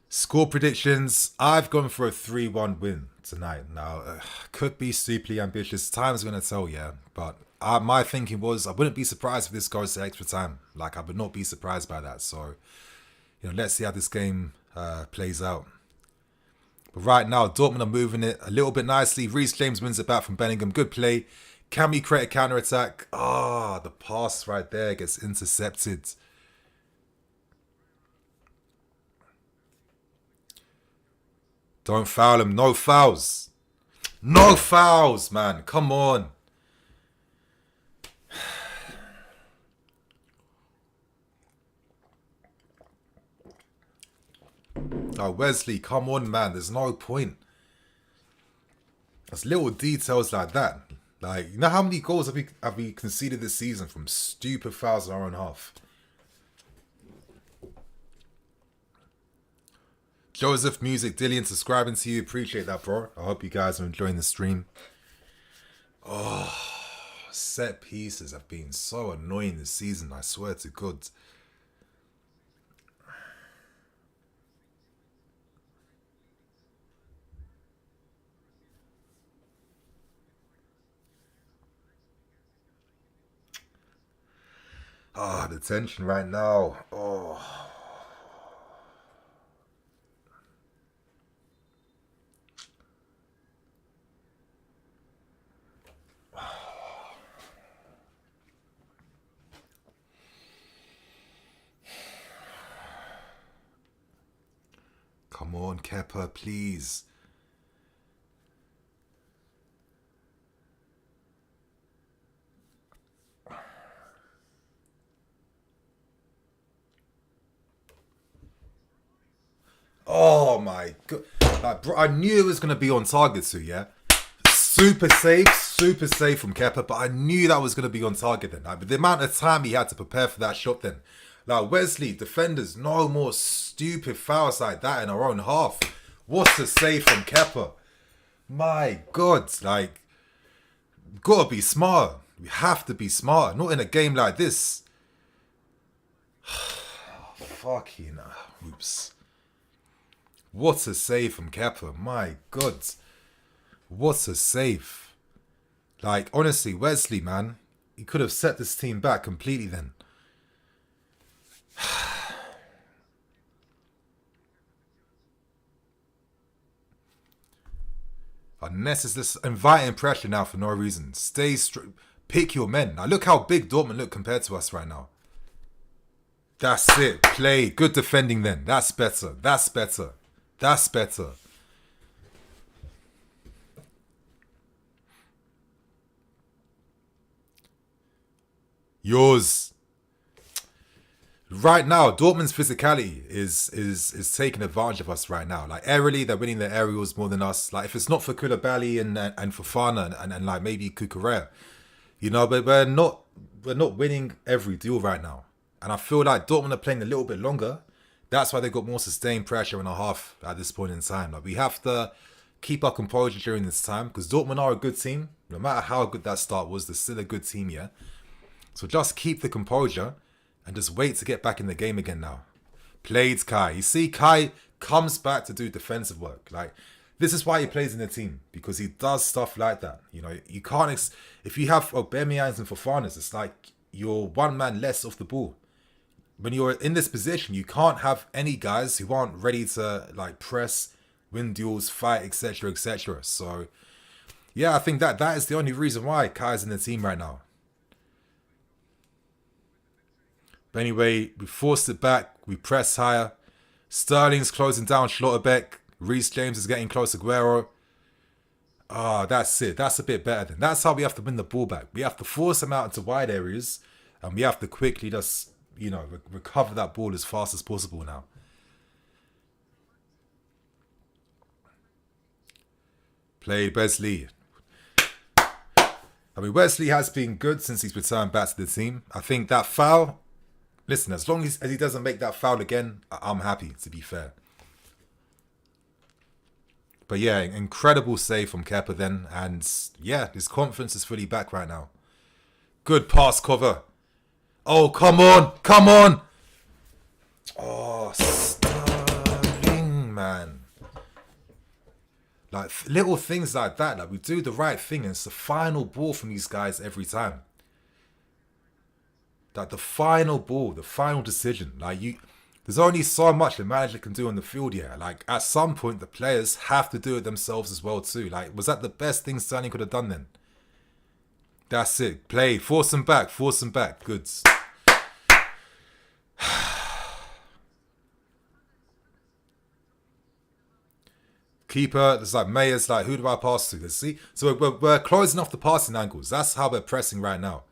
Score predictions. I've gone for a 3-1 win tonight. Now, could be stupidly ambitious. Time's going to tell, yeah. But my thinking was I wouldn't be surprised if this goes to extra time. Like, I would not be surprised by that. So, let's see how this game plays out. But right now, Dortmund are moving it a little bit nicely. Reece James wins it back from Bellingham. Good play. Can we create a counter-attack? The pass right there gets intercepted. Don't foul him. No fouls. No fouls, man. Come on. Wesley, come on, man. There's no point. There's little details like that. Like, you know how many goals have we conceded this season from stupid fouls in our own half? Joseph Music, Dillian, subscribing to you. Appreciate that, bro. I hope you guys are enjoying the stream. Set pieces have been so annoying this season. I swear to God. The tension right now. Come on, Kepa, please. Oh my God. Like, bro, I knew it was going to be on target too, yeah? Super safe from Kepa, but I knew that was going to be on target then. Like, but the amount of time he had to prepare for that shot then. Like, Wesley, defenders, no more stupid fouls like that in our own half. What's the save from Kepa? My God, like, gotta be smart. We have to be smart. Not in a game like this. Fucking oops. What a save from Kepa. My God. What a save. Like, honestly, Wesley, man, he could have set this team back completely then. Unnecessary, inviting pressure now for no reason. Stay straight. Pick your men. Now look how big Dortmund look compared to us right now. That's it. Play. Good defending then. That's better. That's better. That's better. Yours. Right now, Dortmund's physicality is taking advantage of us right now. Like, aerially, they're winning their aerials more than us. Like, if it's not for Koulibaly and Fofana and like maybe Cucurella, but we're not winning every duel right now. And I feel like Dortmund are playing a little bit longer. That's why they got more sustained pressure in our half at this point in time. Like, we have to keep our composure during this time because Dortmund are a good team. No matter how good that start was, they're still a good team, yeah? So just keep the composure and just wait to get back in the game again now. Played Kai. You see, Kai comes back to do defensive work. Like, this is why he plays in the team, because he does stuff like that. You can't... if you have Aubameyangs and Fofanas, it's like you're one man less off the ball. When you're in this position, you can't have any guys who aren't ready to like press, win duels, fight, etc., etc. So, yeah, I think that is the only reason why Kai's in the team right now. But anyway, we forced it back. We press higher. Sterling's closing down Schlotterbeck. Reece James is getting close to Aguero. That's it. That's a bit better then. That's how we have to win the ball back. We have to force them out into wide areas. And we have to quickly just, recover that ball as fast as possible now. Played Wesley. I mean, Wesley has been good since he's returned back to the team. I think that foul, listen, as long as he doesn't make that foul again, I'm happy, to be fair. But yeah, incredible save from Kepa then. And yeah, his confidence is fully back right now. Good pass cover. Oh, come on. Come on. Oh, Sterling, man. Like, little things like that. Like, we do the right thing and it's the final ball from these guys every time. Like, the final ball, the final decision. Like, there's only so much the manager can do on the field here. Like, at some point, the players have to do it themselves as well, too. Like, was that the best thing Sterling could have done then? That's it. Play. Force them back. Force them back. Good. Keeper, it's like Mayer's like, who do I pass to? Let's see. So we're closing off the passing angles. That's how we're pressing right now.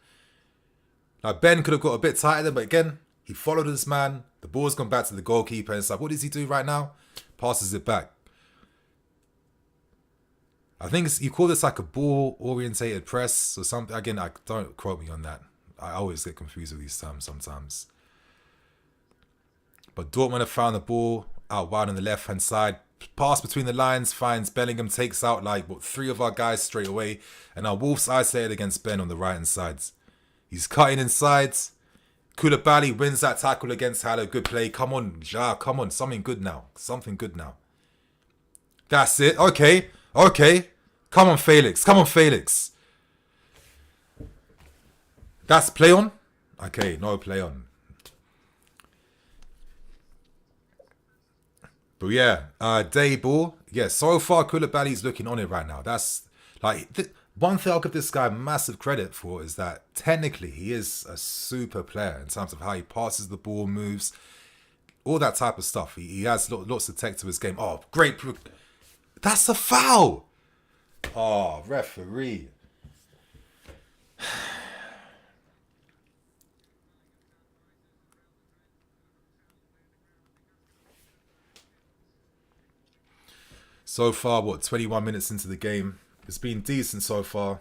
Like, Ben could have got a bit tighter, but again, he followed his man. The ball's gone back to the goalkeeper. And it's like, what does he do right now? Passes it back. I think you call this like a ball-orientated press or something. Again, don't quote me on that. I always get confused with these terms sometimes. But Dortmund have found the ball out wide on the left-hand side. Pass between the lines, finds Bellingham, takes out like 3 of our guys straight away. And now Wolves isolated against Ben on the right-hand side. He's cutting inside. Koulibaly wins that tackle against Haller. Good play. Come on, Ja. Come on. Something good now. Something good now. That's it. Okay. Okay. Come on, Felix. Come on, Felix. That's play on? Okay, no play on. But yeah, day ball. Yeah, so far Koulibaly's looking on it right now. That's like one thing I'll give this guy massive credit for is that technically he is a super player in terms of how he passes the ball, moves, all that type of stuff. He has lots of tech to his game. Oh, great. That's a foul. Oh, referee. So far, 21 minutes into the game. It's been decent so far.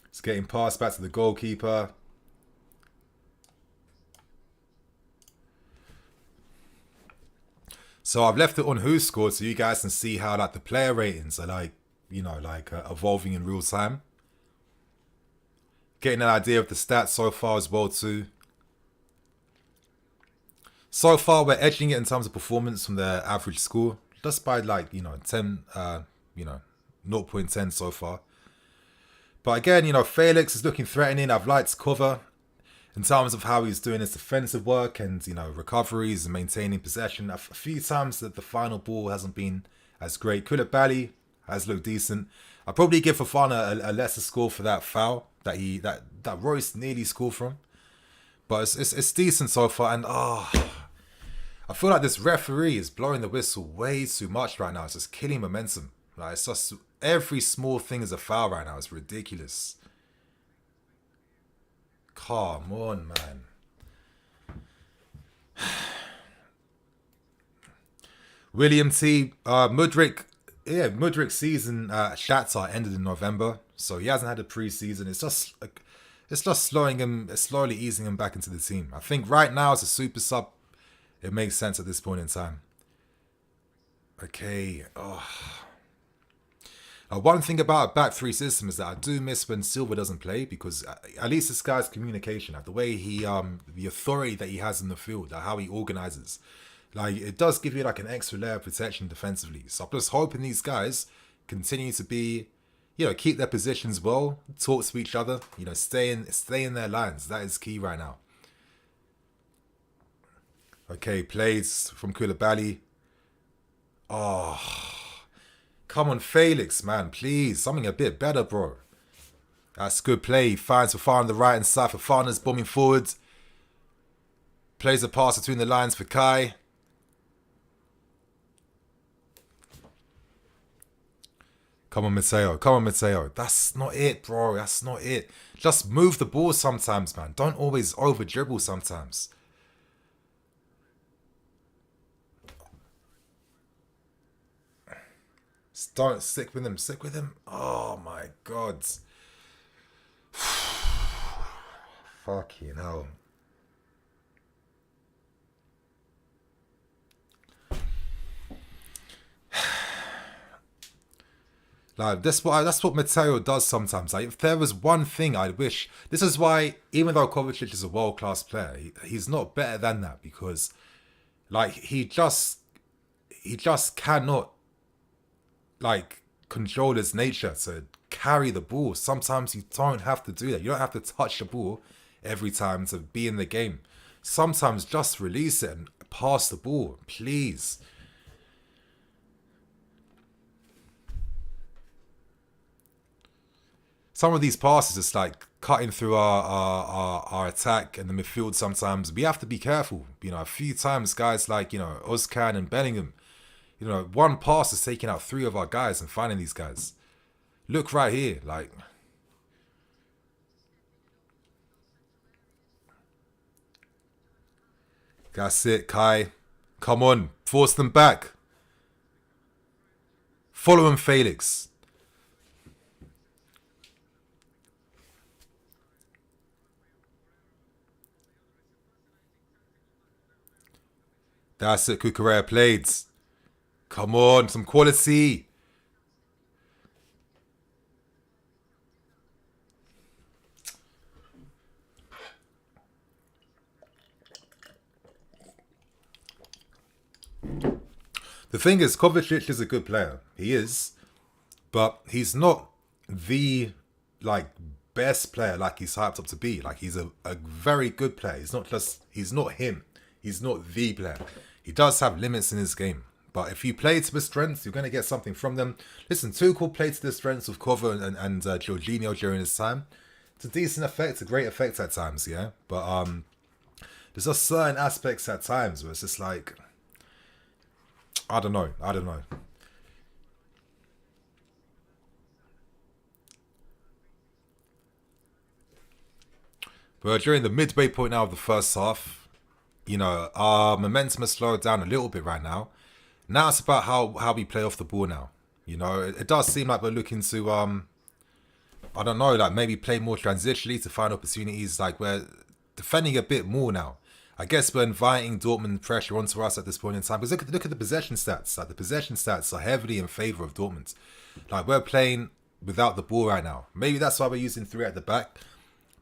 It's getting passed back to the goalkeeper. So I've left it on who scored so you guys can see how like the player ratings are like, evolving in real time. Getting an idea of the stats so far as well too. So far we're edging it in terms of performance from the average score. Just by 10, 0.10 so far. But again, Felix is looking threatening. I've liked cover in terms of how he's doing his defensive work and, recoveries and maintaining possession. A few times that the final ball hasn't been as great. Koulibaly has looked decent. I'll probably give Fofana a lesser score for that foul that Royce nearly scored from. But it's decent so far. And I feel like this referee is blowing the whistle way too much right now. It's just killing momentum. Like, it's just every small thing is a foul right now. It's ridiculous. Come on, man. William T. Mudrik's season at Shakhtar ended in November, so he hasn't had a pre-season. It's just slowly easing him back into the team. I think right now as a super sub, it makes sense at this point in time. Okay. One thing about a back three system is that I do miss when Silva doesn't play, because at least this guy's communication, the way he, the authority that he has in the field, how he organizes, it does give you an extra layer of protection defensively. So I'm just hoping these guys continue to be, keep their positions well, talk to each other, stay in their lines. That is key right now. Okay, plays from Koulibaly. Oh, come on, Felix, man, please. Something a bit better, bro. That's good play. He finds Fafana on the right hand side. Fafana's bombing forward. Plays a pass between the lines for Kai. Come on, Mateo. Come on, Mateo. That's not it, bro. That's not it. Just move the ball sometimes, man. Don't always over-dribble sometimes. Don't stick with him. Stick with him. Oh, my God. Fucking hell. Like that's what Mateo does sometimes. Like if there was one thing I wish, this is why even though Kovacic is a world class player, he's not better than that because, like he just cannot like control his nature to carry the ball. Sometimes you don't have to do that. You don't have to touch the ball every time to be in the game. Sometimes just release it and pass the ball, please. Some of these passes just like cutting through our attack in the midfield sometimes. We have to be careful. You know, a few times guys like, you know, Özcan and Bellingham, you know, one pass is taking out 3 of our guys and finding these guys. Look right here, like... That's it, Kai. Come on, force them back. Follow him, Felix. That's it, Cucurella played. Come on, some quality. The thing is, Kovacic is a good player. He is. But he's not the, like, best player like he's hyped up to be. Like, he's a very good player. He's not him. He's not the player. He does have limits in his game. But if you play to his strengths, you're going to get something from them. Listen, Tuchel played to the strengths of Kova and Jorginho during his time. It's a decent effect, a great effect at times, yeah? But there's just certain aspects at times where it's just like... I don't know. But during the midway point now of the first half, you know, our momentum has slowed down a little bit right now. Now it's about how we play off the ball now. You know, it does seem like we're looking to, I don't know, like maybe play more transitionally to find opportunities. Like we're defending a bit more now. I guess we're inviting Dortmund pressure onto us at this point in time. Because look at the possession stats. Like the possession stats are heavily in favour of Dortmund. Like we're playing without the ball right now. Maybe that's why we're using 3 at the back.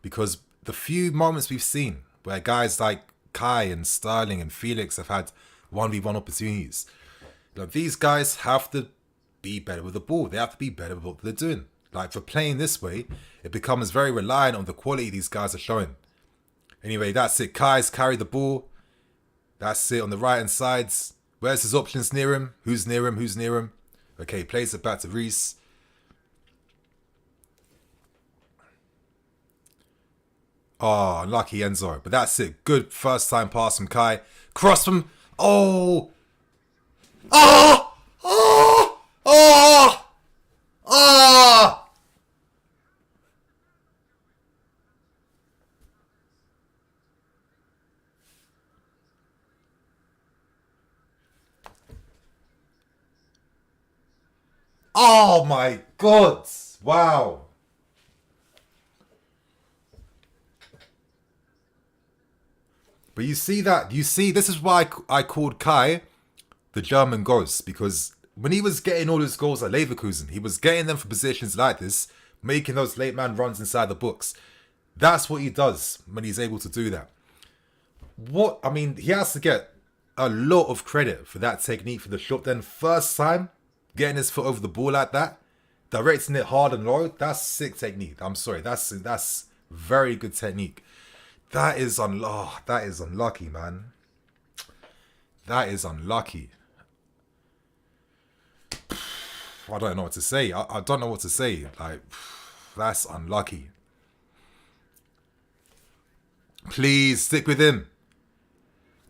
Because the few moments we've seen where guys like Kai and Sterling and Felix have had 1v1 opportunities. You know, these guys have to be better with the ball. They have to be better with what they're doing. Like for playing this way, it becomes very reliant on the quality these guys are showing. Anyway, that's it. Kai's carried the ball. That's it on the right hand sides. Where's his options near him? Who's near him? Who's near him? Okay, plays it back to Reece. Oh, unlucky Enzo. But that's it. Good first time pass from Kai. Cross from... Oh! Oh! Oh! Oh! Oh! Oh my God! Wow! But you see that? You see, this is why I called Kai the German ghost. Because when he was getting all his goals at Leverkusen, he was getting them for positions like this, making those late man runs inside the box. That's what he does when he's able to do that. What? I mean, he has to get a lot of credit for that technique for the shot. Then first time, getting his foot over the ball like that, directing it hard and low, that's sick technique. I'm sorry, that's very good technique. That is unlucky, man. That is unlucky. I don't know what to say. I don't know what to say. Like, that's unlucky. Please stick with him.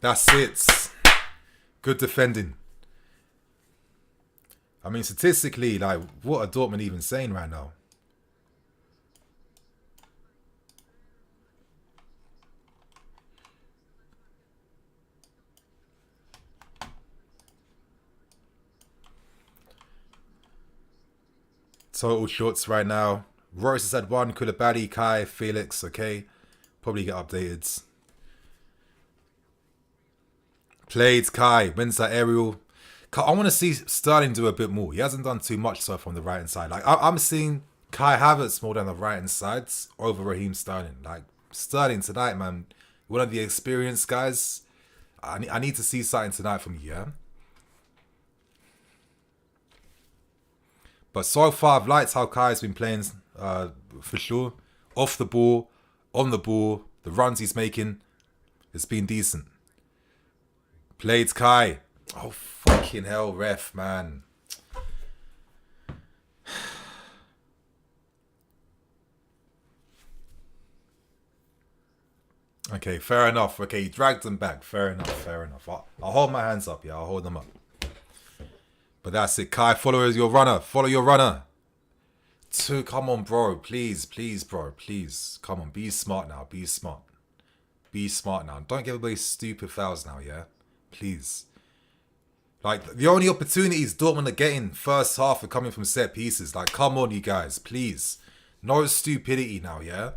That's it. Good defending. I mean, statistically, like, what are Dortmund even saying right now? Total shots right now. Royce has had one. Koulibaly, Kai, Felix. Okay. Probably get updated. Played Kai. Wins that aerial. I want to see Sterling do a bit more. He hasn't done too much so far on the right hand side. Like, I'm seeing Kai Havertz more than the right hand sides over Raheem Sterling. Like, Sterling tonight, man. One of the experienced guys. I need to see something tonight from you, yeah? But so far, I've liked how Kai's been playing, for sure. Off the ball, on the ball, the runs he's making, it's been decent. Played Kai. Oh, fucking hell, ref, man. Okay, fair enough. Okay, he dragged them back. Fair enough, fair enough. I'll hold my hands up, yeah, I'll hold them up. But that's it, Kai. Follow your runner. Follow your runner. Two, come on, bro. Please, please, bro. Please. Come on, be smart now. Be smart. Be smart now. Don't give away stupid fouls now, yeah? Please. Like, the only opportunities Dortmund are getting first half are coming from set pieces. Like, come on, you guys. Please. No stupidity now, yeah?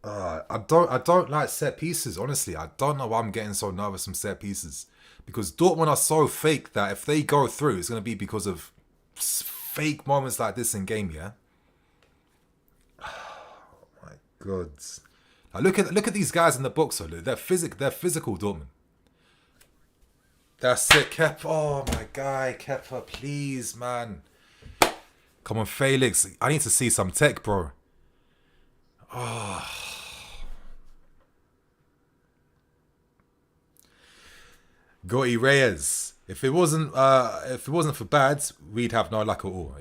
I don't like set pieces, honestly. I don't know why I'm getting so nervous from set pieces. Because Dortmund are so fake that if they go through, it's going to be because of fake moments like this in game, yeah? Oh my God. Now look at these guys in the box, though. They're physical, Dortmund. That's it, Kepa. Oh my guy, Kepa, please, man. Come on, Felix. I need to see some tech, bro. Oh. Gotti Reyes. If it wasn't for bad, we'd have no luck at all.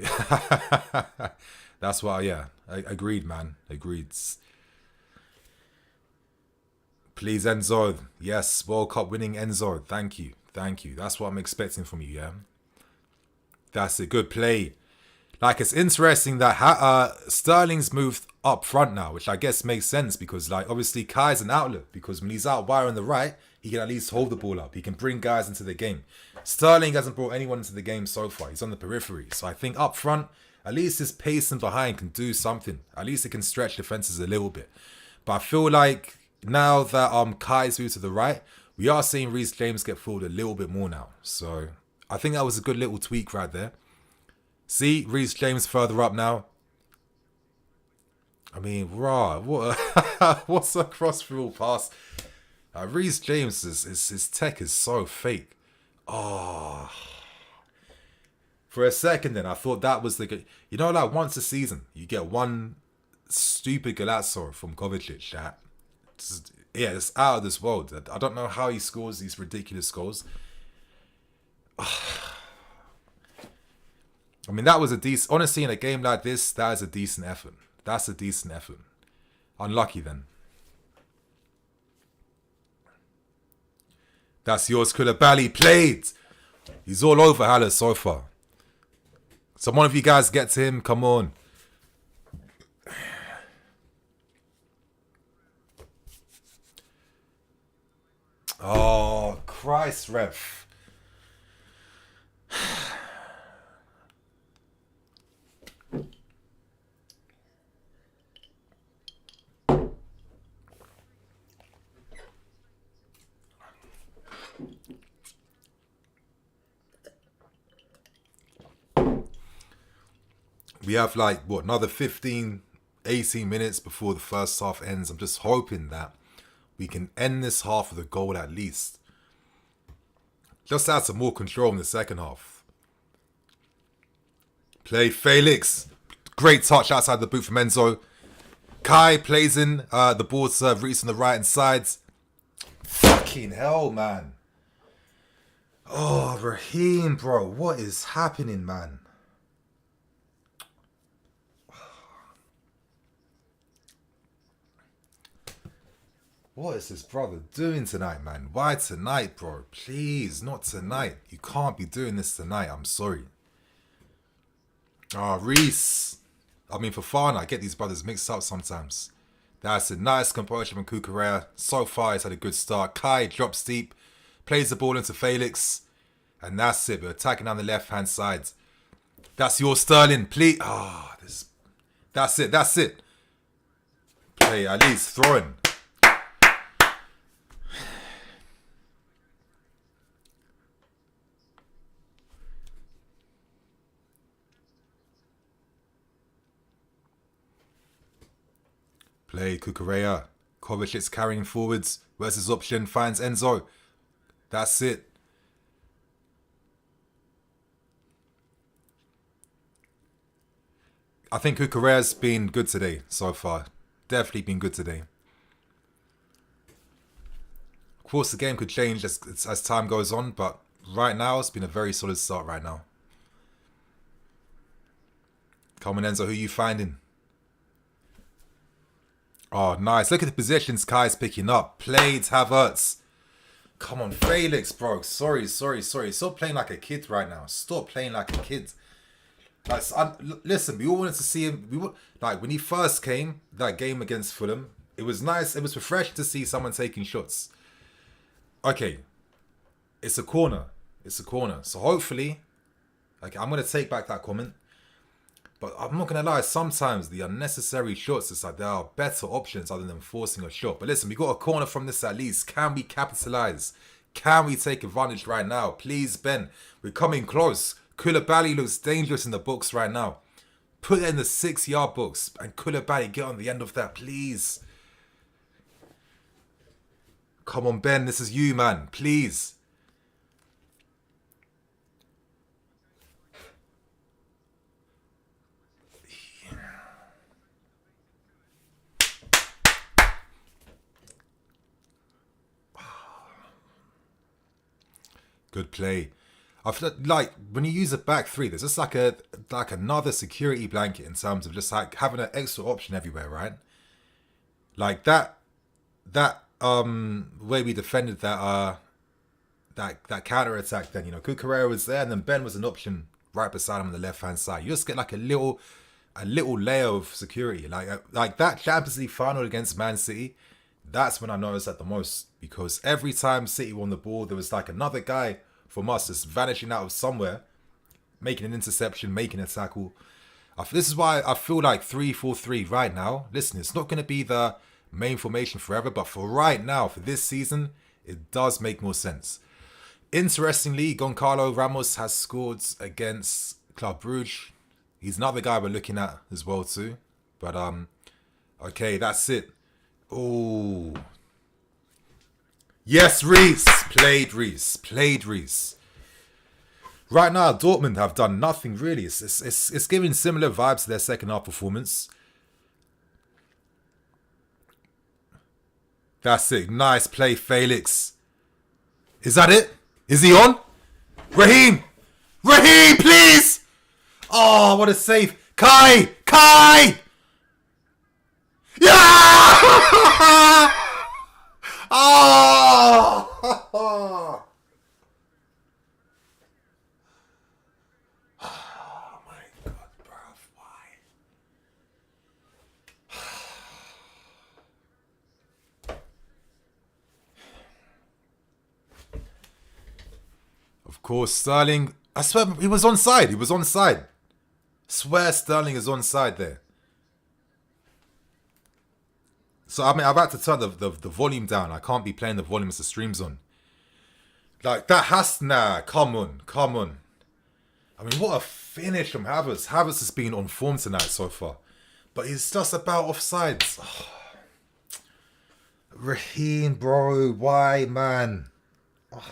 That's why, yeah. Agreed, man. Agreed. Please, Enzo. Yes, World Cup winning Enzo. Thank you. Thank you. That's what I'm expecting from you, yeah? That's a good play. Like, it's interesting that Sterling's moved up front now, which I guess makes sense because, like, obviously Kai's an outlet because when he's out wide on the right, he can at least hold the ball up. He can bring guys into the game. Sterling hasn't brought anyone into the game so far. He's on the periphery. So I think up front, at least his pace and behind can do something. At least it can stretch defenses a little bit. But I feel like now that Kai's moved to the right, we are seeing Reece James get forward a little bit more now. So I think that was a good little tweak right there. See, Reece James further up now. I mean, raw. What's a cross-field pass? Reece James, his tech is so fake. Oh. For a second then, I thought that was the... You know, like once a season, you get one stupid Golazo from Kovacic that... Yeah, it's out of this world. I don't know how he scores these ridiculous goals. I mean, that was a decent... Honestly, in a game like this, that is a decent effort. That's a decent effort. Unlucky then. That's yours, Koulibaly. Played! He's all over Haller so far. So one of you guys get to him. Come on. Oh, Christ, ref. We have like, what, another 15, 18 minutes before the first half ends. I'm just hoping that we can end this half with a goal at least. Just add some more control in the second half. Play Felix. Great touch outside the boot from Enzo. Kai plays in the ball serve, Reese on the right hand side. Fucking hell, man. Oh, Raheem, bro. What is happening, man? What is this brother doing tonight, man? Why tonight, bro? Please, not tonight. You can't be doing this tonight. I'm sorry. Oh, Reese. I mean, for fun, I get these brothers mixed up sometimes. That's a nice composure from Cucurella. So far, he's had a good start. Kai drops deep, plays the ball into Felix, and that's it. We're attacking down the left-hand side. That's your Sterling, please. Ah, this. That's it. That's it. Play at least throwing. Play Cucurella. Kovacic's carrying forwards. Where's his option? Finds Enzo. That's it. I think Cucurella's been good today so far. Definitely been good today. Of course, the game could change as time goes on, but right now, it's been a very solid start right now. Come on, Enzo, who are you finding? Oh, nice. Look at the positions Kai's picking up. Played Havertz. Come on, Felix, bro. Sorry. Stop playing like a kid right now. Stop playing like a kid. Like, listen, we all wanted to see him. Like, when he first came, that game against Fulham, it was nice. It was refreshing to see someone taking shots. Okay. It's a corner. So hopefully, okay, I'm going to take back that comment. But I'm not going to lie, sometimes the unnecessary shots, it's like there are better options other than forcing a shot. But listen, we got a corner from this at least. Can we capitalize? Can we take advantage right now? Please, Ben. We're coming close. Koulibaly looks dangerous in the box right now. Put it in the 6-yard box. And Koulibaly, get on the end of that, please. Come on, Ben. This is you, man. Please. Good play. I feel like when you use a back three, there's just like another security blanket in terms of just like having an extra option everywhere, right? Like that way we defended that counter attack. Then Cucurella was there, and then Ben was an option right beside him on the left hand side. You just get like a little layer of security, like that Champions League final against Man City. That's when I noticed that the most, because every time City won the ball, there was like another guy from us just vanishing out of somewhere, making an interception, making a tackle. This is why I feel like 3-4-3 right now. Listen, it's not going to be the main formation forever, but for right now, for this season, it does make more sense. Interestingly, Goncalo Ramos has scored against Club Brugge. He's another guy we're looking at as well too. But okay, that's it. Oh. Yes, Reese. Played Reese. Right now, Dortmund have done nothing really. It's giving similar vibes to their second half performance. That's it. Nice play, Felix. Is that it? Is he on? Raheem, please! Oh, what a save. Kai! Yeah! Oh! Oh my God, bro. Why? Of course, Sterling. I swear he was onside. Swear Sterling is onside there. So, I mean, I've had to turn the volume down. I can't be playing the volume as the stream's on. Like, that has... Nah, come on. I mean, what a finish from Havertz. Havertz has been on form tonight so far. But he's just about offsides. Oh. Raheem, bro. Why, man? Oh.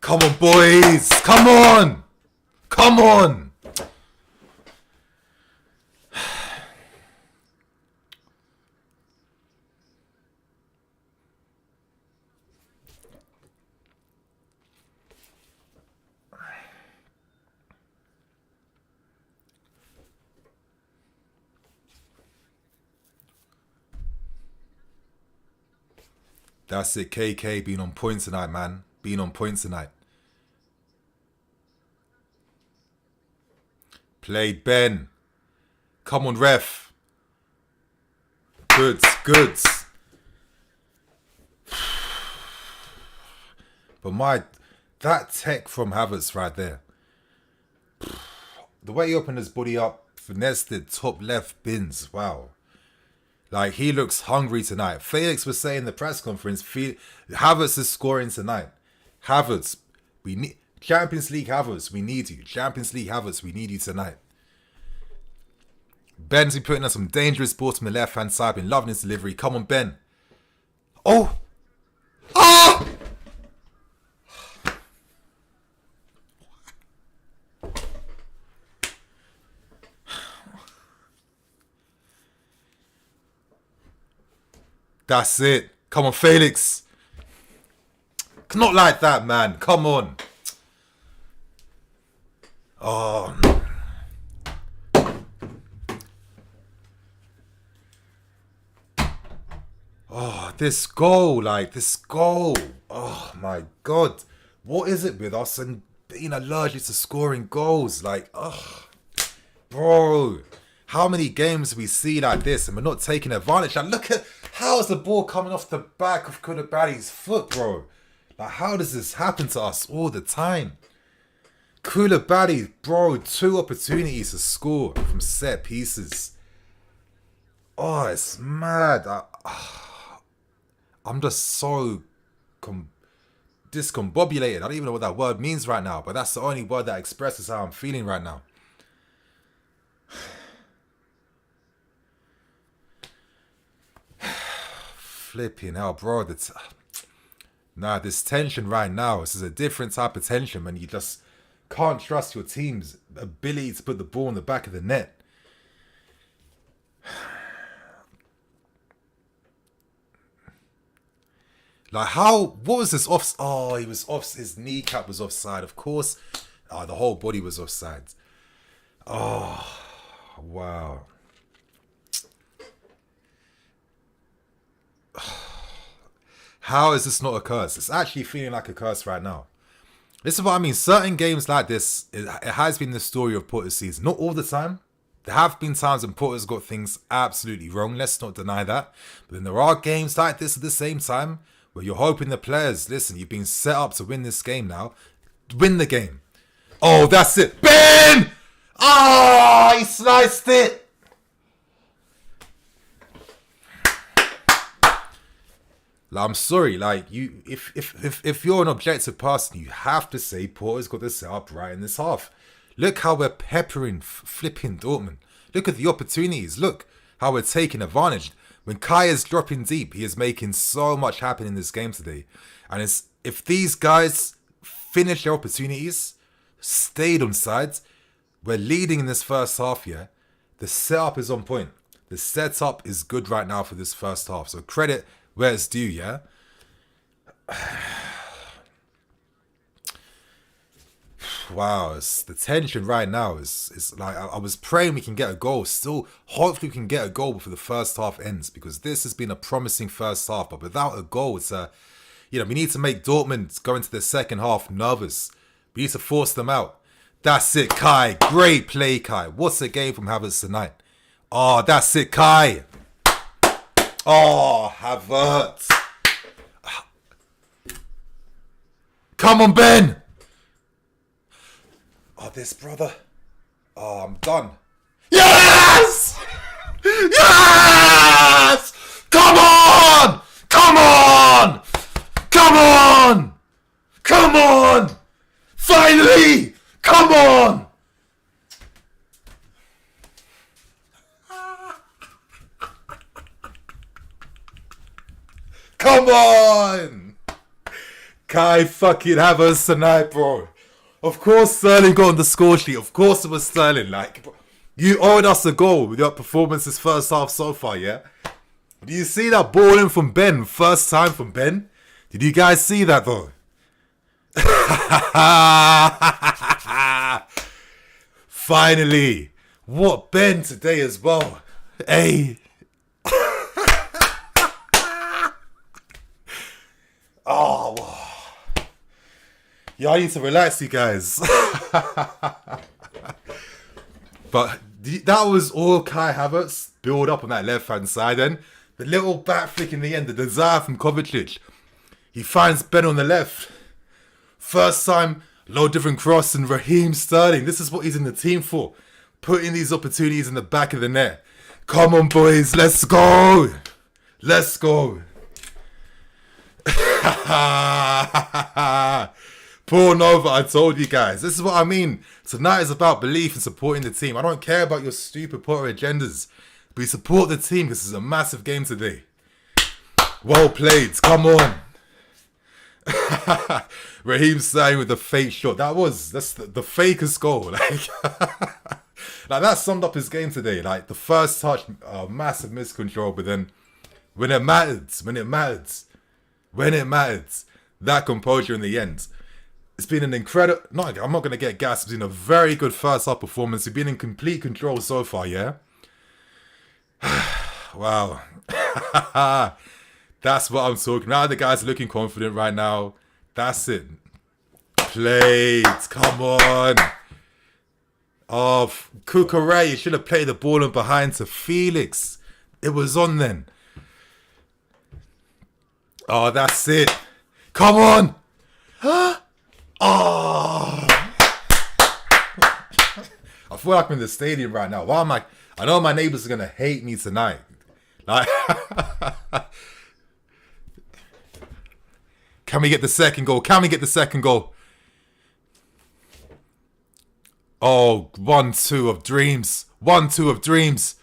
Come on, boys. Come on. That's it, KK being on point tonight, man. Being on point tonight. Played Ben. Come on, ref. Goods, goods. But that tech from Havertz right there. The way he opened his body up, finessed the top left bins. Wow. Like, he looks hungry tonight. Felix was saying in the press conference, Havertz is scoring tonight. Havertz, we need Champions League Havertz, we need you. Champions League Havertz, we need you tonight. Ben's been putting on some dangerous balls from the left-hand side. Been loving his delivery. Come on, Ben. Oh! Ah! That's it. Come on, Felix. Not like that, man. Come on. Oh. Oh, this goal. Like, this goal. Oh, my God. What is it with us and being allergic to scoring goals? Like, oh. Bro. How many games do we see like this and we're not taking advantage? Like, look at how is the ball coming off the back of Koulibaly's foot, bro? Like, how does this happen to us all the time? Koulibaly, bro, 2 opportunities to score from set pieces. Oh, it's mad. I'm just so discombobulated. I don't even know what that word means right now, but that's the only word that expresses how I'm feeling right now. Flipping hell, bro. This tension right now, this is a different type of tension when you just can't trust your team's ability to put the ball in the back of the net. Like, what was this off? Oh, he was off, his kneecap was offside, of course. The whole body was offside. Oh, wow. How is this not a curse? It's actually feeling like a curse right now. This is what I mean. Certain games like this, it has been the story of Porter's season. Not all the time. There have been times when Porter's got things absolutely wrong. Let's not deny that. But then there are games like this at the same time where you're hoping the players, listen, you've been set up to win this game now. Win the game. Oh, that's it. Ben! Ah, he sliced it. Like, I'm sorry, like, you, if you're an objective person, you have to say Porter's got this set up right in this half. Look how we're peppering, flipping Dortmund. Look at the opportunities. Look how we're taking advantage. When Kai is dropping deep, he is making so much happen in this game today. And if these guys finish their opportunities, stayed on sides, we're leading in this first half, yeah? The setup is on point. The setup is good right now for this first half. So credit where it's due, yeah? Wow, the tension right now is like, I was praying we can get a goal. Still, hopefully we can get a goal before the first half ends, because this has been a promising first half. But without a goal, it's we need to make Dortmund go into the second half nervous. We need to force them out. That's it, Kai. Great play, Kai. What's a game from Havertz tonight? Oh, that's it, Kai. Oh, Havertz. Come on, Ben. Oh, this brother. Oh, I'm done. Yes! Yes! Come on! Come on! Come on! Come on! Finally! Come on! Come on! Kai fucking Havertz tonight, bro. Of course Sterling got on the score sheet. Of course it was Sterling. Like, you owed us a goal with your performance this first half so far, yeah? Do you see that ball in from Ben? First time from Ben? Did you guys see that, though? Finally. What Ben today as well. Hey. Oh, yeah, I need to relax, you guys. But that was all Kai Havertz build up on that left-hand side. Then the little back flick in the end, the desire from Kovacic. He finds Ben on the left. First time, low different cross, and Raheem Sterling. This is what he's in the team for. Putting these opportunities in the back of the net. Come on, boys, let's go. Let's go. Poor Nova, I told you guys. This is what I mean. Tonight is about belief and supporting the team. I don't care about your stupid Potter agendas. But you support the team because this is a massive game today. Well played. Come on. Raheem Sterling with the fake shot. That's the fakest goal. Like that summed up his game today. Like the first touch, massive miscontrol, but then when it matters, that composure in the end. It's been an incredible... No, I'm not going to get gassed. It's been a very good first half performance. You've been in complete control so far, yeah? Wow. That's what I'm talking about. The guys are looking confident right now. That's it. Played. Come on. Oh, Cucurella, you should have played the ball in behind to Felix. It was on then. Oh, that's it. Come on. Oh. I feel like I'm in the stadium right now. Why am I know my neighbors are going to hate me tonight. Like, can we get the second goal? Oh, 1-2 of dreams. 1-2 of dreams.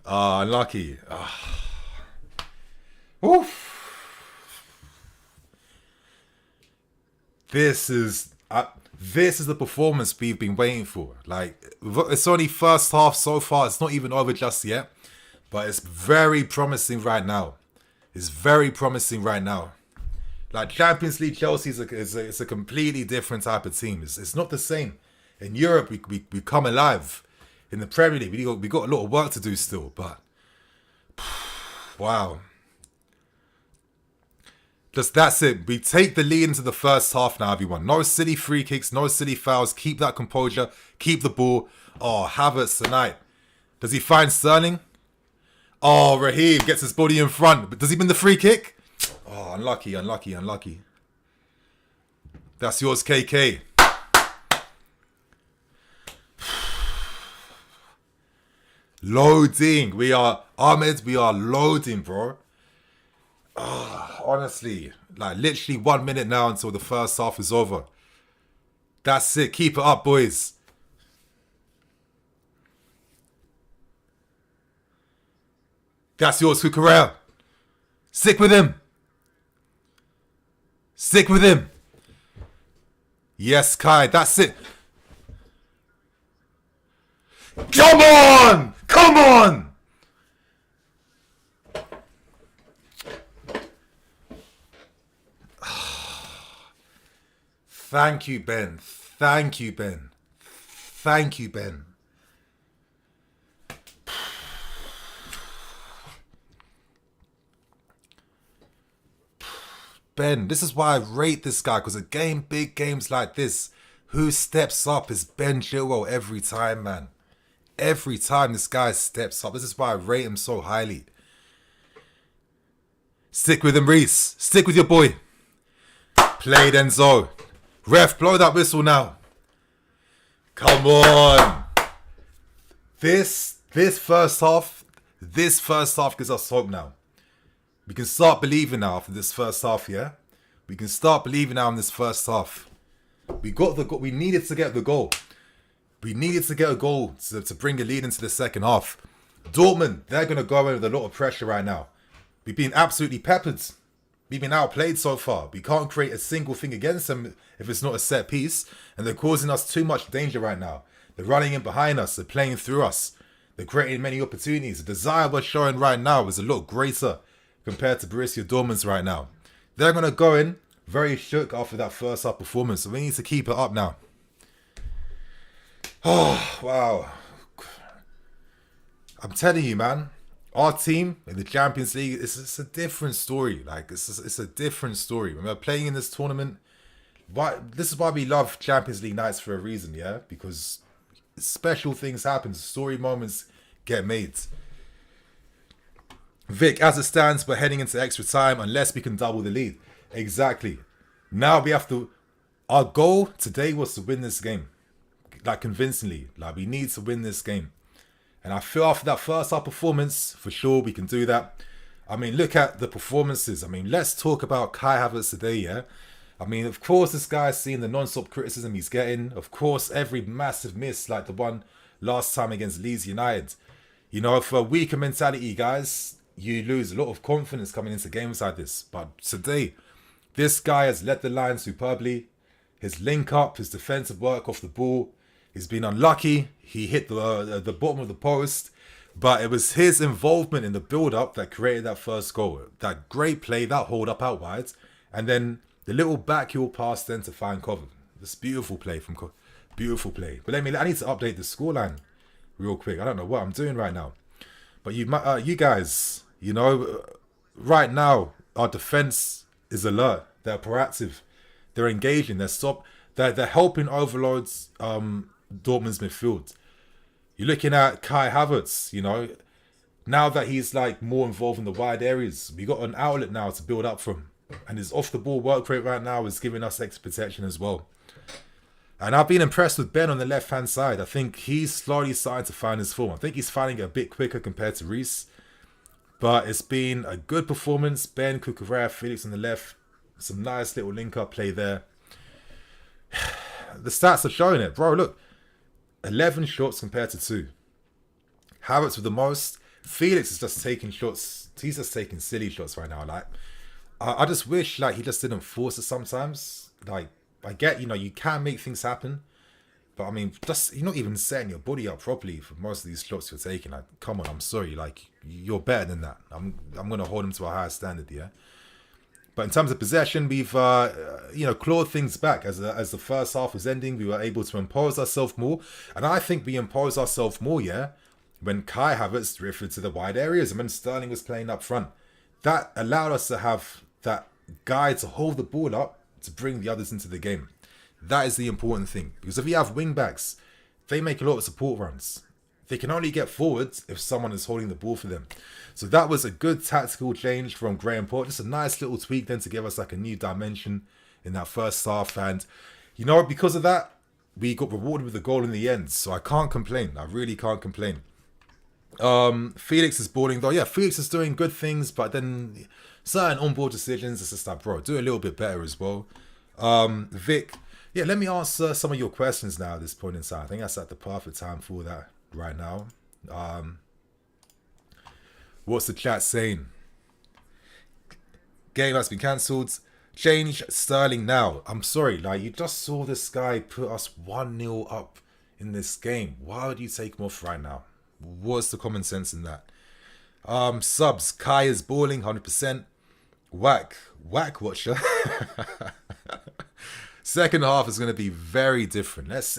Unlucky. Oof. This is the performance we've been waiting for. Like, it's only first half so far. It's not even over just yet. But it's very promising right now. Like, Champions League Chelsea is a completely different type of team. It's not the same. In Europe, we come alive. In the Premier League, we got a lot of work to do still. But, wow. Just that's it. We take the lead into the first half now, everyone. No silly free kicks, no silly fouls. Keep that composure. Keep the ball. Oh, Havertz tonight. Does he find Sterling? Oh, Raheem gets his body in front. But does he win the free kick? Oh, unlucky. That's yours, KK. Loading. We are loading, bro. Oh, honestly, like literally 1 minute now until the first half is over. That's it. Keep it up, boys. That's yours, Cucurella. Stick with him. Yes, Kai. That's it. Come on. Thank you, Ben. Ben, this is why I rate this guy, because big games like this, who steps up is Ben Chilwell every time, man. Every time this guy steps up. This is why I rate him so highly. Stick with him, Reese. Stick with your boy. Played Enzo. Ref, blow that whistle now. Come on. This first half gives us hope now. We can start believing now after this first half, yeah? We can start believing now in this first half. We got the goal. We needed to get the goal. We needed to get a goal to bring a lead into the second half. Dortmund, they're going to go in with a lot of pressure right now. We've been absolutely peppered. We've been outplayed so far. We can't create a single thing against them if it's not a set piece. And they're causing us too much danger right now. They're running in behind us. They're playing through us. They're creating many opportunities. The desire we're showing right now is a lot greater compared to Borussia Dortmund's right now. They're going to go in very shook after that first half performance. So we need to keep it up now. Oh, wow. I'm telling you, man. Our team in the Champions League, it's a different story. Like, it's a different story. When we're playing in this tournament, this is why we love Champions League nights for a reason, yeah? Because special things happen, story moments get made. Vic, as it stands, we're heading into extra time unless we can double the lead. Exactly. Now we have to... Our goal today was to win this game. Like, convincingly. Like, we need to win this game. And I feel after that first half performance, for sure we can do that. I mean, look at the performances. I mean, let's talk about Kai Havertz today, yeah? I mean, of course, this guy's seeing the non-stop criticism he's getting. Of course, every massive miss, like the one last time against Leeds United. You know, for a weaker mentality, guys, you lose a lot of confidence coming into games like this. But today, this guy has led the line superbly. His link up, his defensive work off the ball. He's been unlucky. He hit the bottom of the post. But it was his involvement in the build-up that created that first goal. That great play, that hold up out wide. And then the little backheel pass then to find cover. This beautiful play from beautiful play. But I need to update the scoreline real quick. I don't know what I'm doing right now. But you guys, you know, right now our defense is alert. They're proactive. They're engaging. They're helping overloads Dortmund's midfield. You're looking at Kai Havertz, you know, now that he's like more involved in the wide areas, we got an outlet now to build up from. And his off-the-ball work rate right now is giving us extra protection as well. And I've been impressed with Ben on the left-hand side. I think he's slowly starting to find his form. I think he's finding it a bit quicker compared to Reece. But it's been a good performance. Ben, Cucurella, Felix on the left. Some nice little link-up play there. The stats are showing it. Bro, look. 11 shots compared to 2. Havertz with the most. Felix is just taking shots. He's just taking silly shots right now. Like, I just wish like he just didn't force it sometimes. Like, I get, you know, you can make things happen. But I mean, just you're not even setting your body up properly for most of these shots you're taking. Like, come on, I'm sorry. Like, you're better than that. I'm gonna hold him to a higher standard, yeah. But in terms of possession, we've you know, clawed things back. As the first half was ending, we were able to impose ourselves more. And I think we imposed ourselves more, yeah, when Kai Havertz drifted to the wide areas and when Sterling was playing up front. That allowed us to have that guy to hold the ball up to bring the others into the game. That is the important thing. Because if you have wing backs, they make a lot of support runs. They can only get forwards if someone is holding the ball for them. So that was a good tactical change from Graham Potter. Just a nice little tweak then to give us like a new dimension in that first half. And, you know, because of that, we got rewarded with a goal in the end. So I can't complain. I really can't complain. Felix is balling though. Yeah, Felix is doing good things, but then certain on-board decisions, it's just like, bro, do a little bit better as well. Vic, yeah, let me answer some of your questions now at this point in time. I think that's at the perfect time for that right now. What's the chat saying? Game has been cancelled. Change Sterling now. I'm sorry, like, you just saw this guy put us 1-0 up in this game. Why would you take him off right now? What's the common sense in that? Subs, Kai is balling 100%. Whack watcher. Second half is going to be very different. It's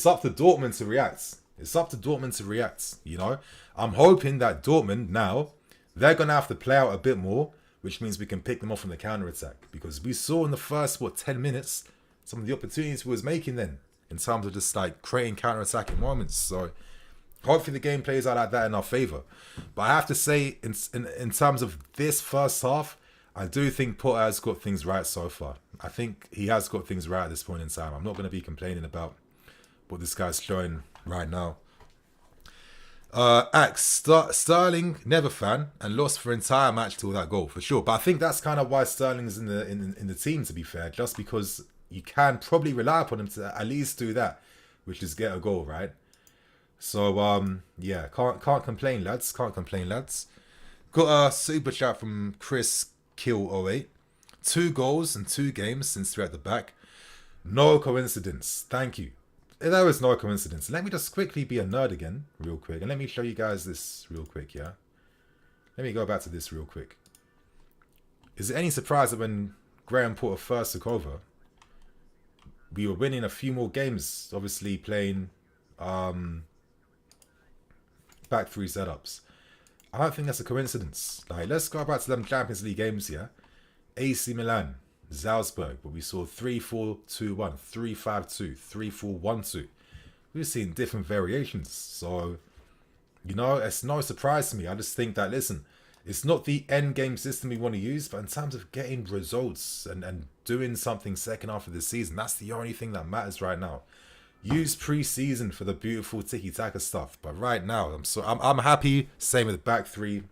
up to Dortmund to react. It's up to Dortmund to react, you know. I'm hoping that Dortmund now, they're going to have to play out a bit more, which means we can pick them off from the counter-attack. Because we saw in the first, 10 minutes, some of the opportunities we was making then, in terms of just like creating counter-attacking moments. So hopefully the game plays out like that in our favour. But I have to say, in terms of this first half, I do think Potter has got things right so far. I think he has got things right at this point in time. I'm not going to be complaining about what this guy's showing right now. Sterling, never fan, and lost for entire match till that goal, for sure. But I think that's kind of why Sterling's in the team, to be fair, just because you can probably rely upon him to at least do that, which is get a goal, right? So, yeah, can't complain, lads. Can't complain, lads. Got a super chat from Chris Kill 08. 2 goals in 2 games since we're at the back. No coincidence. Thank you. There was no coincidence. Let me just quickly be a nerd again, real quick. And let me show you guys this real quick, yeah? Let me go back to this real quick. Is it any surprise that when Graham Potter first took over, we were winning a few more games, obviously playing back 3 setups. I don't think that's a coincidence. Like, let's go back to them Champions League games here. AC Milan, Salzburg, where we saw 3-4-2-1, 3-5-2, 3-4-1-2. We've seen different variations. So, you know, it's no surprise to me. I just think that, listen, it's not the end game system we want to use, but in terms of getting results and doing something second half of the season, that's the only thing that matters right now. Use pre-season for the beautiful tiki-taka stuff, but right now, I'm happy. Same with the back three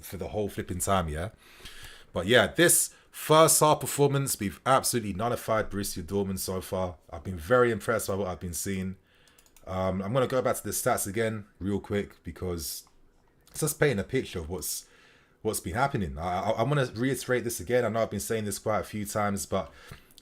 for the whole flipping time, yeah. But yeah, this first half performance, we've absolutely nullified Borussia Dortmund so far. I've been very impressed by what I've been seeing. I'm going to go back to the stats again real quick because it's just painting a picture of what's been happening. I want to reiterate this again. I know I've been saying this quite a few times, but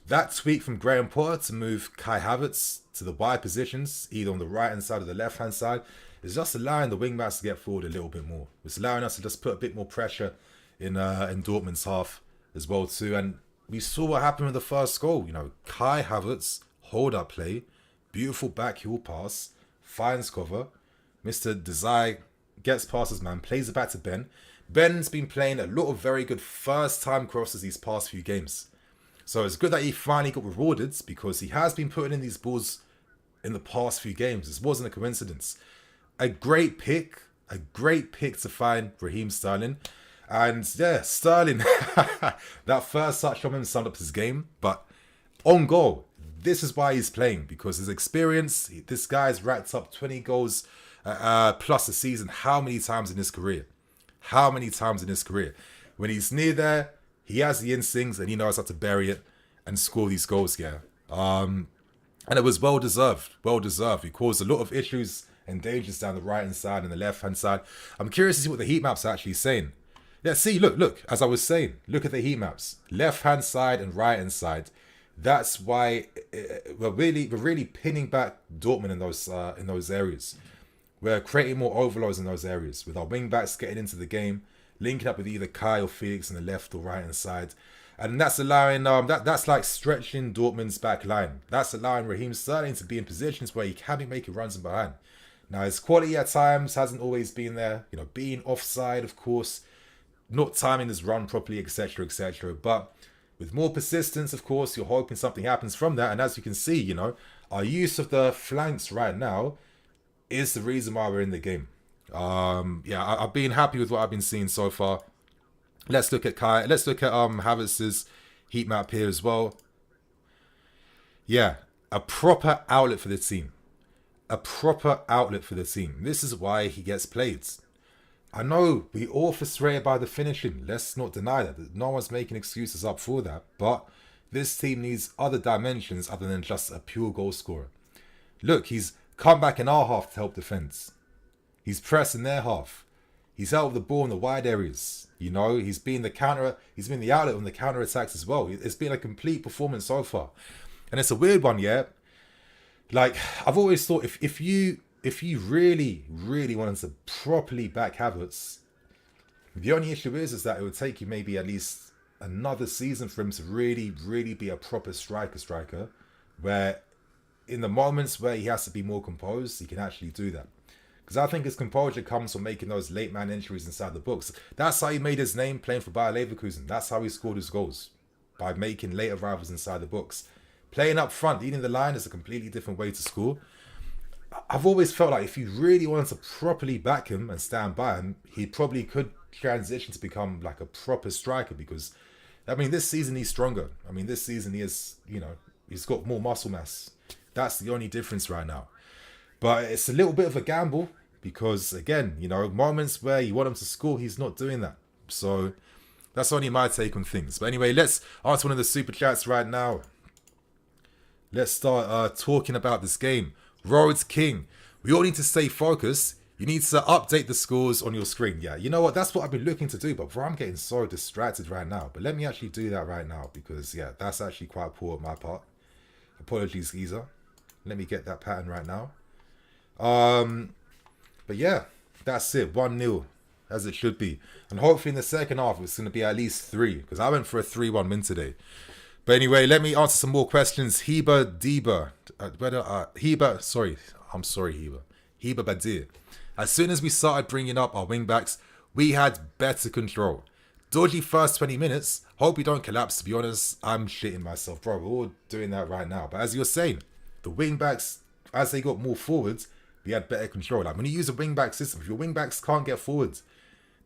that tweak from Graham Potter to move Kai Havertz to the wide positions, either on the right hand side or the left hand side, is just allowing the wing backs to get forward a little bit more. It's allowing us to just put a bit more pressure in Dortmund's half as well too. And we saw what happened with the first goal. You know, Kai Havertz, hold up play, beautiful back heel pass, finds cover. Mr. Desai gets past his man, plays it back to Ben. Ben's been playing a lot of very good first time crosses these past few games. So it's good that he finally got rewarded because he has been putting in these balls in the past few games. This wasn't a coincidence. A great pick to find Raheem Sterling. And yeah, Sterling, that first touch from him summed up his game. But on goal, this is why he's playing, because his experience, this guy's racked up 20 goals plus a season. How many times in his career? When he's near there, he has the instincts and he knows how to bury it and score these goals, yeah. And it was well deserved. He caused a lot of issues and dangers down the right-hand side and the left-hand side. I'm curious to see what the heat maps are actually saying. Yeah, see, look, as I was saying, look at the heat maps. Left-hand side and right-hand side. That's why we're really pinning back Dortmund in those areas. We're creating more overloads in those areas with our wing-backs getting into the game, linking up with either Kai or Felix on the left or right-hand side. And that's allowing, that's like stretching Dortmund's back line. That's allowing Raheem Sterling to be in positions where he can be making runs in behind. Now, his quality at times hasn't always been there. You know, being offside, of course, not timing his run properly, etc., etc. But with more persistence, of course, you're hoping something happens from that. And as you can see, you know, our use of the flanks right now is the reason why we're in the game. Yeah, I've been happy with what I've been seeing so far. Let's look at Havertz's heat map here as well. Yeah, a proper outlet for the team. This is why he gets played. I know we all frustrated by the finishing. Let's not deny that. No one's making excuses up for that. But this team needs other dimensions other than just a pure goal scorer. Look, he's come back in our half to help defense. He's pressed in their half. He's held the ball in the wide areas. You know, he's been the outlet on the counter attacks as well. It's been a complete performance so far. And it's a weird one, yeah. Like, I've always thought if you really wanted to properly back Havertz, the only issue is that it would take you maybe at least another season for him to really be a proper striker, where in the moments where he has to be more composed, he can actually do that. Because I think his composure comes from making those late man entries inside the books. That's how he made his name playing for Bayer Leverkusen. That's how he scored his goals, by making late arrivals inside the books. Playing up front, leading the line is a completely different way to score. I've always felt like if you really wanted to properly back him and stand by him, he probably could transition to become like a proper striker, because, I mean, this season he's stronger. I mean, this season he is, you know, he's got more muscle mass. That's the only difference right now. But it's a little bit of a gamble because, again, you know, moments where you want him to score, he's not doing that. So that's only my take on things. But anyway, let's answer one of the super chats right now. Let's start talking about this game. Roads King, we all need to stay focused. You need to update the scores on your screen. Yeah, you know what? That's what I've been looking to do, but bro, I'm getting so distracted right now. But let me actually do that right now because, yeah, that's actually quite poor on my part. Apologies, geezer. Let me get that pattern right now. But yeah, that's it. 1-0, as it should be. And hopefully in the second half, it's going to be at least 3, because I went for a 3-1 win today. But anyway, let me answer some more questions. Heba Badir. Heba Badir. As soon as we started bringing up our wing backs, We had better control. Dodgy first 20 minutes. Hope we don't collapse, to be honest. I'm shitting myself, bro. We're all doing that right now. But as you're saying, the wing-backs, as they got more forwards, we had better control. Like, when you use a wing-back system, if your wing-backs can't get forwards,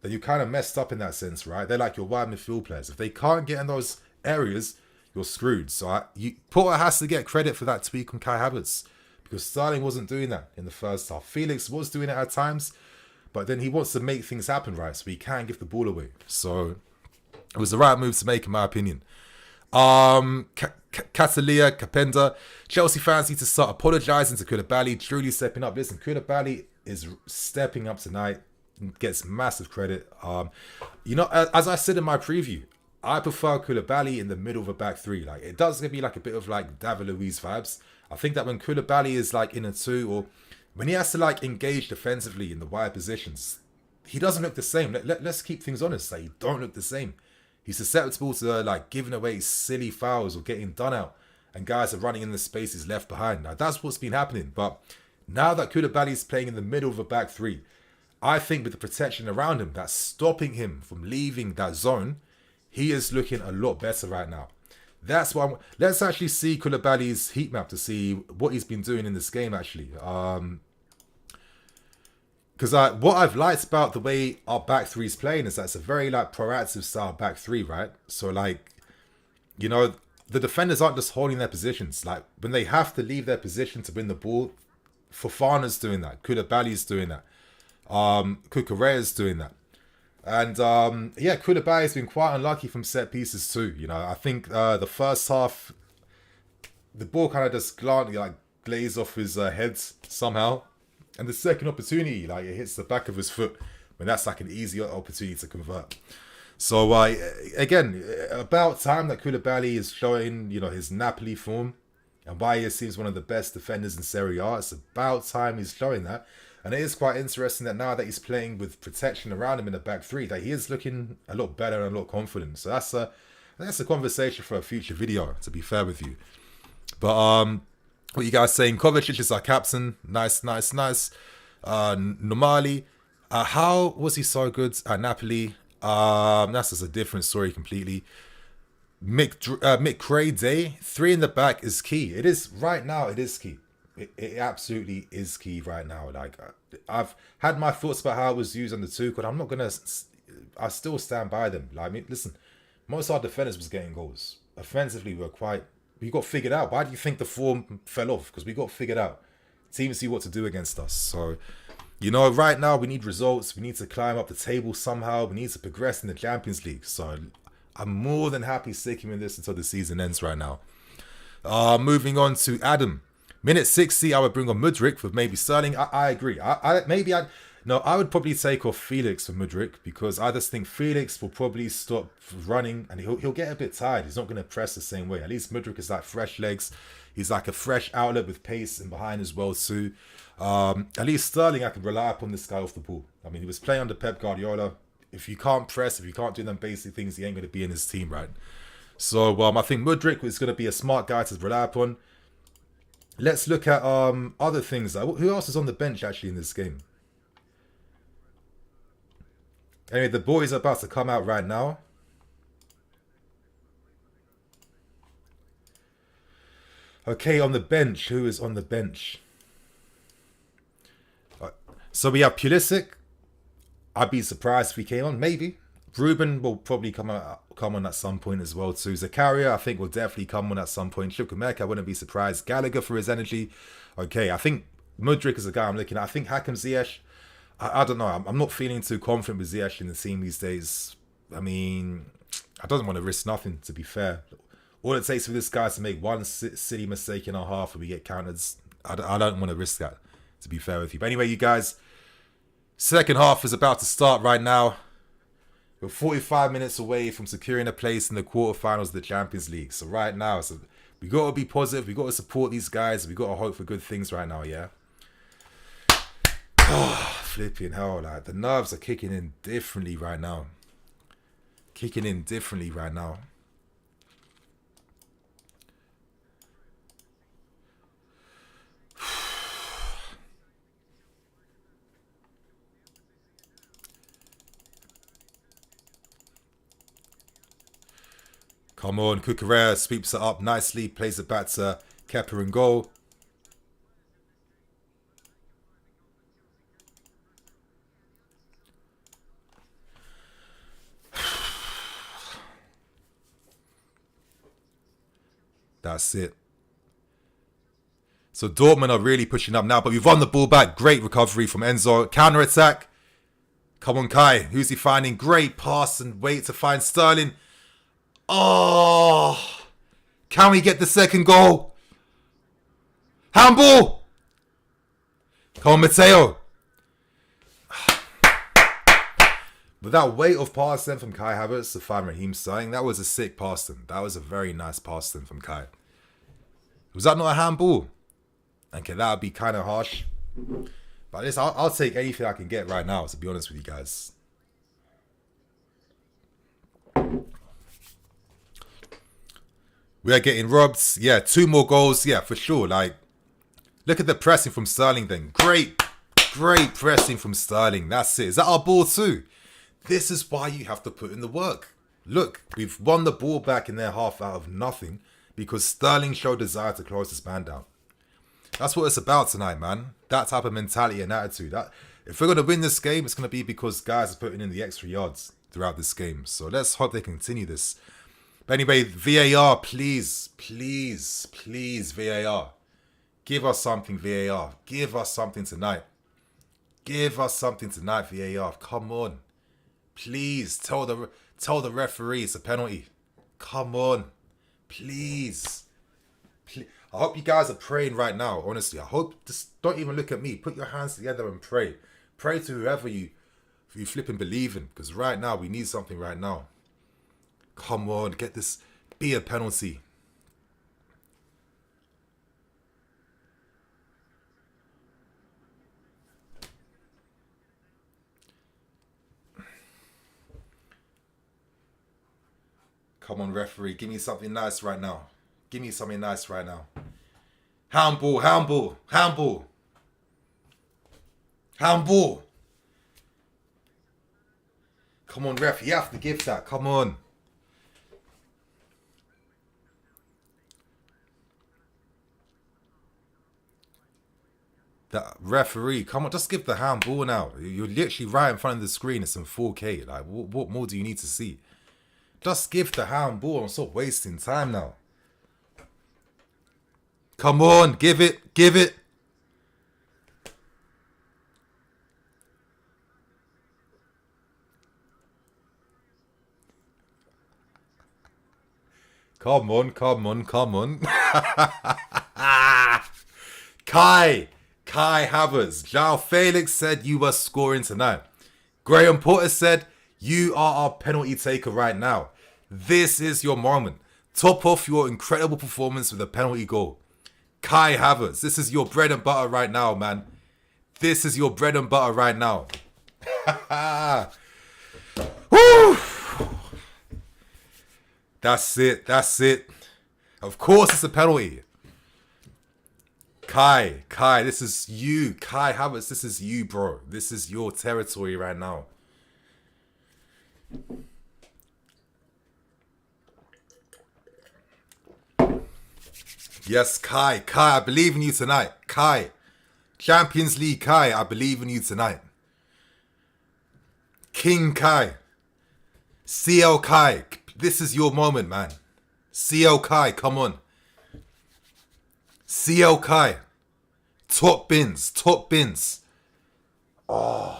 then you kind of messed up in that sense, right? They're like your wide midfield players. If they can't get in those areas, you're screwed. So Porter has to get credit for that tweak on Kai Havertz, because Sterling wasn't doing that in the first half. Felix was doing it at times, but then he wants to make things happen, right? So he can't give the ball away. So it was the right move to make, in my opinion. Catalia, Capenda, Chelsea fans need to start apologising to Koulibaly, truly stepping up. Listen, Koulibaly is stepping up tonight, gets massive credit. You know, as I said in my preview, I prefer Koulibaly in the middle of a back three. Like, it does give me like a bit of like David Luiz vibes. I think that when Koulibaly is like in a two, or when he has to like engage defensively in the wide positions, he doesn't look the same. Let's keep things honest. Like, he don't look the same. He's susceptible to like giving away silly fouls or getting done out, and guys are running in the spaces left behind. Now that's what's been happening. But now that Koulibaly is playing in the middle of a back three, I think with the protection around him that's stopping him from leaving that zone, he is looking a lot better right now. That's why let's actually see Koulibaly's heat map to see what he's been doing in this game actually. Because what I've liked about the way our back three is playing is that it's a very like proactive style back three, right? So like, you know, the defenders aren't just holding their positions. Like when they have to leave their position to win the ball, Fofana's doing that. Koulibaly's doing that. Kukureya's doing that. And yeah, Koulibaly's been quite unlucky from set pieces too. You know, I think the first half, the ball kind of just glazed off his head somehow. And the second opportunity, like it hits the back of his foot, when that's like an easy opportunity to convert. So again, about time that Koulibaly is showing, you know, his Napoli form and why he seems one of the best defenders in Serie A. It's about time he's showing that. And it is quite interesting that now that he's playing with protection around him in the back three, that he is looking a lot better and a lot confident. So that's a conversation for a future video, to be fair with you. But what you guys saying? Kovacic is our captain. Nice. Normally, how was he so good at Napoli? That's just a different story completely. Mick Cray Day, 3 in the back is key. It is right now. It is key. It absolutely is key right now. Like I've had my thoughts about how it was used on the two, but I'm not gonna. I still stand by them. Like, I mean, listen, most of our defenders was getting goals. Offensively, we got figured out. Why do you think the form fell off? Because we got figured out. Teams see what to do against us. So, you know, right now we need results. We need to climb up the table somehow. We need to progress in the Champions League. So I'm more than happy sticking with this until the season ends right now. Moving on to Adam. Minute 60, I would bring on Mudryk with maybe Sterling. I agree. I would probably take off Felix for Mudryk, because I just think Felix will probably stop running and he'll get a bit tired. He's not going to press the same way. At least Mudryk is like fresh legs. He's like a fresh outlet with pace and behind as well too. At least Sterling, I can rely upon this guy off the ball. I mean, he was playing under Pep Guardiola. If you can't press, if you can't do them basic things, he ain't going to be in his team, right? So I think Mudryk is going to be a smart guy to rely upon. Let's look at other things. Who else is on the bench actually in this game? Anyway, the boys are about to come out right now. Okay, on the bench. Who is on the bench? So we have Pulisic. I'd be surprised if he came on. Maybe. Ruben will probably come on at some point as well too. Zakaria, I think, will definitely come on at some point. Chukwuemeka, I wouldn't be surprised. Gallagher for his energy. Okay, I think Mudryk is a guy I'm looking at. I think Hakim Ziyech, I don't know. I'm not feeling too confident with Ziyech in the team these days. I mean, I don't want to risk nothing, to be fair. All it takes for this guy to make one silly mistake in our half and we get countered. I don't want to risk that, to be fair with you. But anyway, you guys, second half is about to start right now. We're 45 minutes away from securing a place in the quarterfinals of the Champions League. So right now, we got to be positive. We got to support these guys. We got to hope for good things right now, yeah? Oh, flipping hell, like, the nerves are kicking in differently right now. Come on, Cucurella sweeps it up nicely, plays it back to Kepa in goal. That's it. So Dortmund are really pushing up now, but we've won the ball back. Great recovery from Enzo. Counter attack. Come on, Kai. Who's he finding? Great pass and wait to find Sterling. Oh, can we get the second goal? Handball. Come on, Mateo. But that weight of pass then from Kai Havertz to find Raheem Sterling, that was a sick pass then. That was a very nice pass then from Kai. Was that not a handball? Okay, that would be kind of harsh. But this, I'll take anything I can get right now, to be honest with you guys. We are getting robbed. Yeah, 2 more goals. Yeah, for sure. Like, look at the pressing from Sterling then. Great pressing from Sterling. That's it. Is that our ball too? This is why you have to put in the work. Look, we've won the ball back in their half out of nothing because Sterling showed desire to close this man down. That's what it's about tonight, man. That type of mentality and attitude. That if we're going to win this game, it's going to be because guys are putting in the extra yards throughout this game. So let's hope they continue this. But anyway, VAR, please, VAR. Give us something, VAR. Give us something tonight. Give us something tonight, VAR. Come on. Please, tell the referee it's a penalty. Come on. Please. I hope you guys are praying right now, honestly. I hope, just don't even look at me. Put your hands together and pray. Pray to whoever you flipping believe in. Because right now, we need something right now. Come on, get this. Be a penalty. Come on, referee. Give me something nice right now. Give me something nice right now. Handball. Come on, ref. You have to give that. Come on. That referee, come on, just give the handball now. You're literally right in front of the screen. It's in 4K. Like, what more do you need to see? Just give the handball and stop wasting time now. Come on, give it. Come on. Kai Havertz. João Felix said you were scoring tonight. Graham Potter said you are our penalty taker right now. This is your moment. Top off your incredible performance with a penalty goal. Kai Havertz, this is your bread and butter right now, man. This is your bread and butter right now. Woo! That's it. Of course it's a penalty. Kai, this is you. Kai Havertz, this is you, bro. This is your territory right now. Yes, Kai, I believe in you tonight. Kai, Champions League Kai, I believe in you tonight. King Kai, CL Kai, this is your moment, man. CL Kai, come on. CL Kai, top bins. Oh.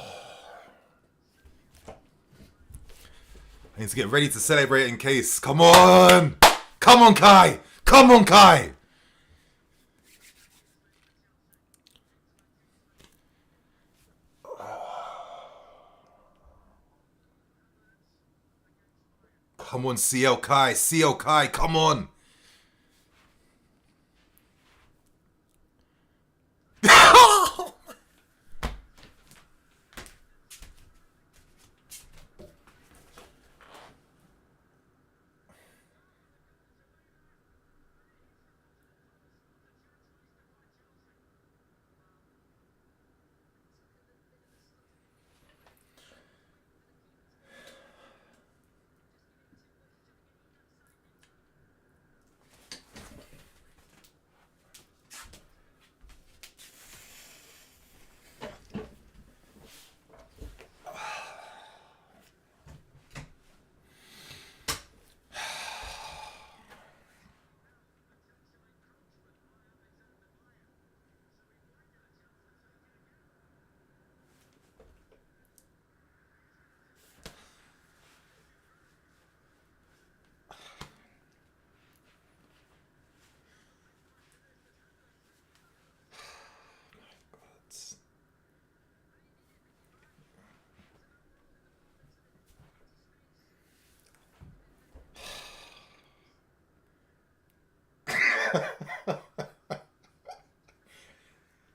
I need to get ready to celebrate in case. Come on, Kai. Come on, Kai. Come on, CL Kai, come on.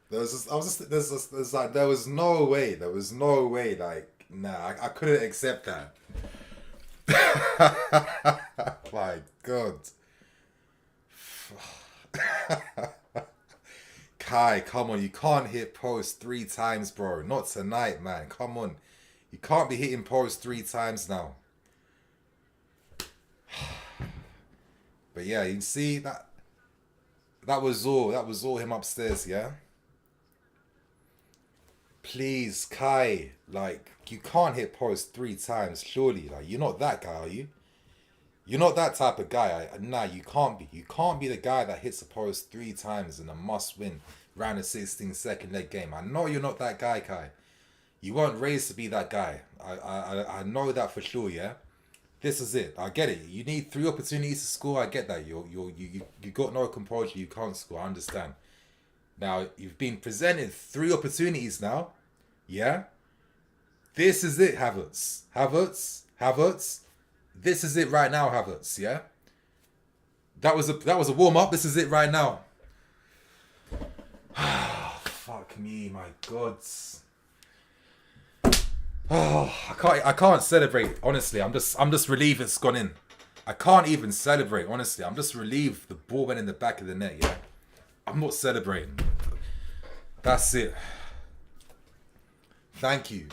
There was no way. There was no way. Like, nah, I couldn't accept that. My God. Kai, come on. You can't hit post 3 times, bro. Not tonight, man. Come on. You can't be hitting post 3 times now. But yeah, you see that was all him upstairs, yeah? Please, Kai, like, you can't hit post 3 times, surely. Like, you're not that guy, are you? You're not that type of guy. Nah, you can't be. You can't be the guy that hits a post 3 times in a must-win round of 16 second leg game. I know you're not that guy, Kai. You weren't raised to be that guy. I know that for sure, yeah? This is it. I get it. You need 3 opportunities to score. I get that. You got no composure. You can't score. I understand. Now, you've been presented 3 opportunities now. Yeah? This is it, Havertz. Havertz. This is it right now, Havertz, yeah? That was a warm-up. This is it right now. Fuck me, my God. Oh, I can't celebrate, honestly. I'm just relieved it's gone in. I can't even celebrate, honestly. I'm just relieved the ball went in the back of the net, yeah? I'm not celebrating. That's it. Thank you.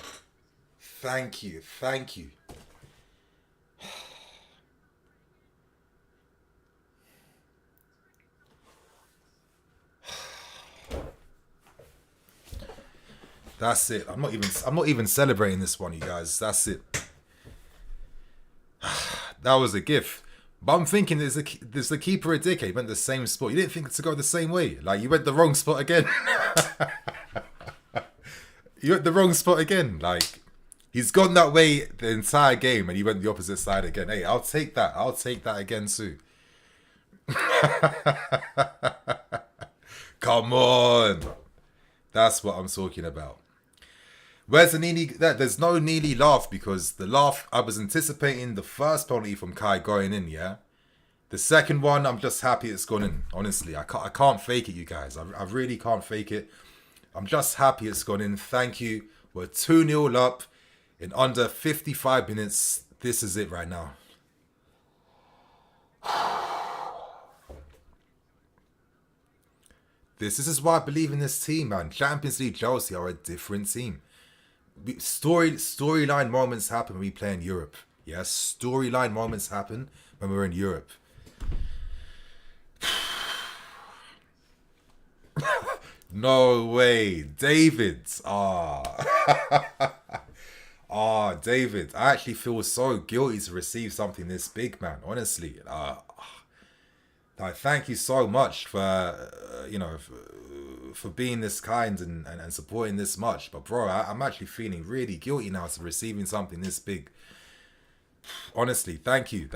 That's it. I'm not even celebrating this one, you guys. That's it. That was a gift. But I'm thinking there's the keeper a dickhead. He went the same spot. You didn't think to go the same way. Like, you went the wrong spot again. You went the wrong spot again. Like, he's gone that way the entire game and he went the opposite side again. Hey, I'll take that. I'll take that again too. Come on. That's what I'm talking about. Where's the Neely? There's no Neely laugh, because the laugh, I was anticipating the first penalty from Kai going in, yeah? The second one, I'm just happy it's gone in, honestly. I can't fake it, you guys. I really can't fake it. I'm just happy it's gone in. Thank you. We're 2-0 up in under 55 minutes. This is it right now. This is why I believe in this team, man. Champions League Chelsea are a different team. Storyline moments happen when we play in Europe. Yes, storyline moments happen when we're in Europe. No way. David. David. I actually feel so guilty to receive something this big, man. Honestly. Thank you so much for, for being this kind and supporting this much. But bro, I'm actually feeling really guilty now to receiving something this big. Honestly, thank you.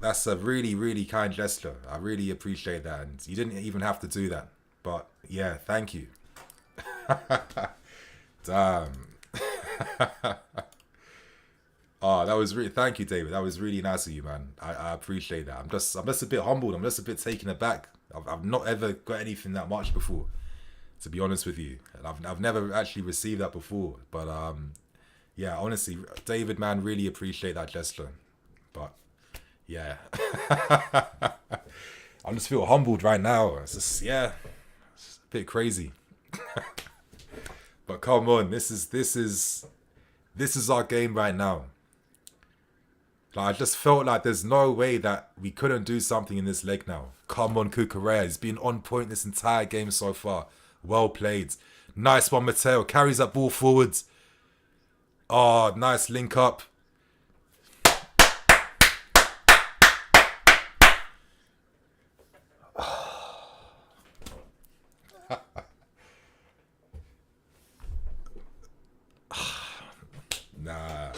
That's a really, really kind gesture. I really appreciate that. And you didn't even have to do that. But yeah, thank you. Damn. Oh, that was really, thank you, David. That was really nice of you, man. I appreciate that. I'm just a bit humbled. I'm just a bit taken aback. I've not ever got anything that much before, to be honest with you. And I've never actually received that before. But yeah, honestly, David, man, really appreciate that gesture. But yeah, I just feel humbled right now. It's just, yeah, it's a bit crazy. But come on, this is our game right now. Like, I just felt like there's no way that we couldn't do something in this leg now. Come on, Cucurella. He's been on point this entire game so far. Well played. Nice one, Mateo. Carries that ball forwards. Oh, nice link up. Nah.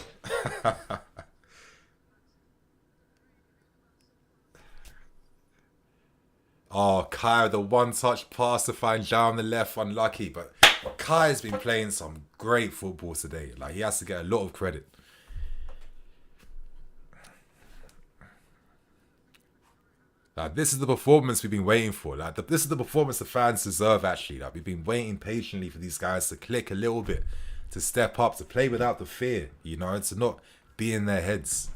Oh, Kai, the one-touch pass to find Zhao on the left, unlucky. But Kai's been playing some great football today. Like, he has to get a lot of credit. Like, this is the performance we've been waiting for. Like, this is the performance the fans deserve, actually. Like, we've been waiting patiently for these guys to click a little bit, to step up, to play without the fear, you know, to not be in their heads.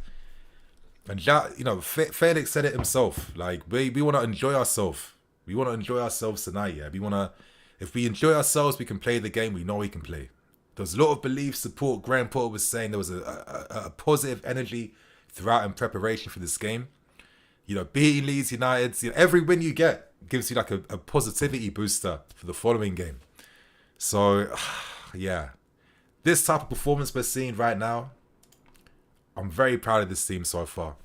And, you know, Felix said it himself. Like, we want to enjoy ourselves. We want to enjoy ourselves tonight, yeah? If we enjoy ourselves, we can play the game we know we can play. There was a lot of belief, support. Graham Potter was saying there was a positive energy throughout in preparation for this game. You know, beating Leeds United, you know, every win you get gives you like a positivity booster for the following game. So, yeah. This type of performance we're seeing right now, I'm very proud of this team so far.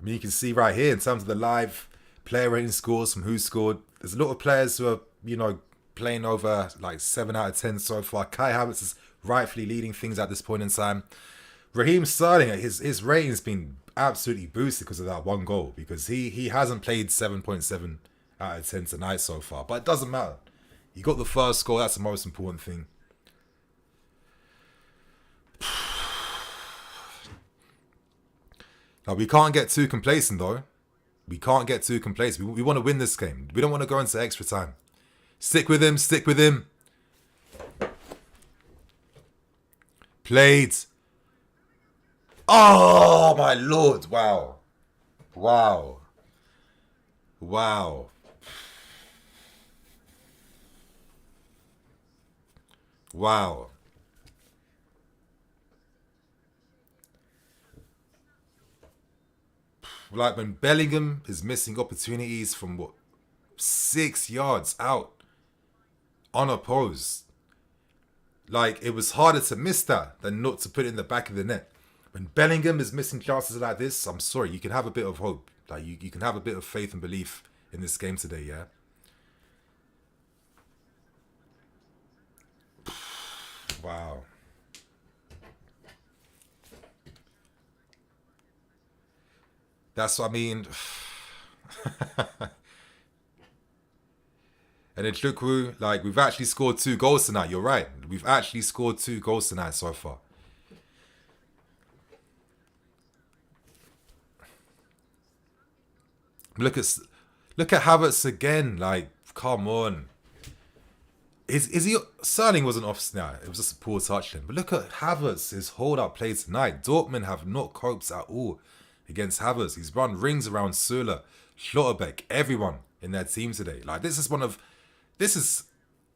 I mean, you can see right here in terms of the live player rating scores from who scored. There's a lot of players who are, you know, playing over like 7 out of 10 so far. Kai Havertz is rightfully leading things at this point in time. Raheem Sterling, his rating's been absolutely boosted because of that one goal, because he hasn't played 7.7 out of 10 tonight so far. But it doesn't matter. He got the first goal. That's the most important thing. Now, we can't get too complacent, though. We can't get too complacent. We want to win this game. We don't want to go into extra time. Stick with him. Stick with him. Played. Oh, my Lord. Wow. Wow. Wow. Wow. Like, when Bellingham is missing opportunities from, what, 6 yards out, unopposed. Like, it was harder to miss that than not to put it in the back of the net. When Bellingham is missing chances like this, I'm sorry, you can have a bit of hope. Like, you can have a bit of faith and belief in this game today, yeah? Wow. That's what I mean. And then Chukwu, like, we've actually scored 2 goals tonight. You're right. We've actually scored 2 goals tonight so far. Look at Havertz again. Like, come on. Is he? Sterling wasn't off now. It was just a poor touch then. But look at Havertz, his hold-up play tonight. Dortmund have not coped at all against Havertz. He's run rings around Süle, Schlotterbeck, everyone in their team today. Like, this is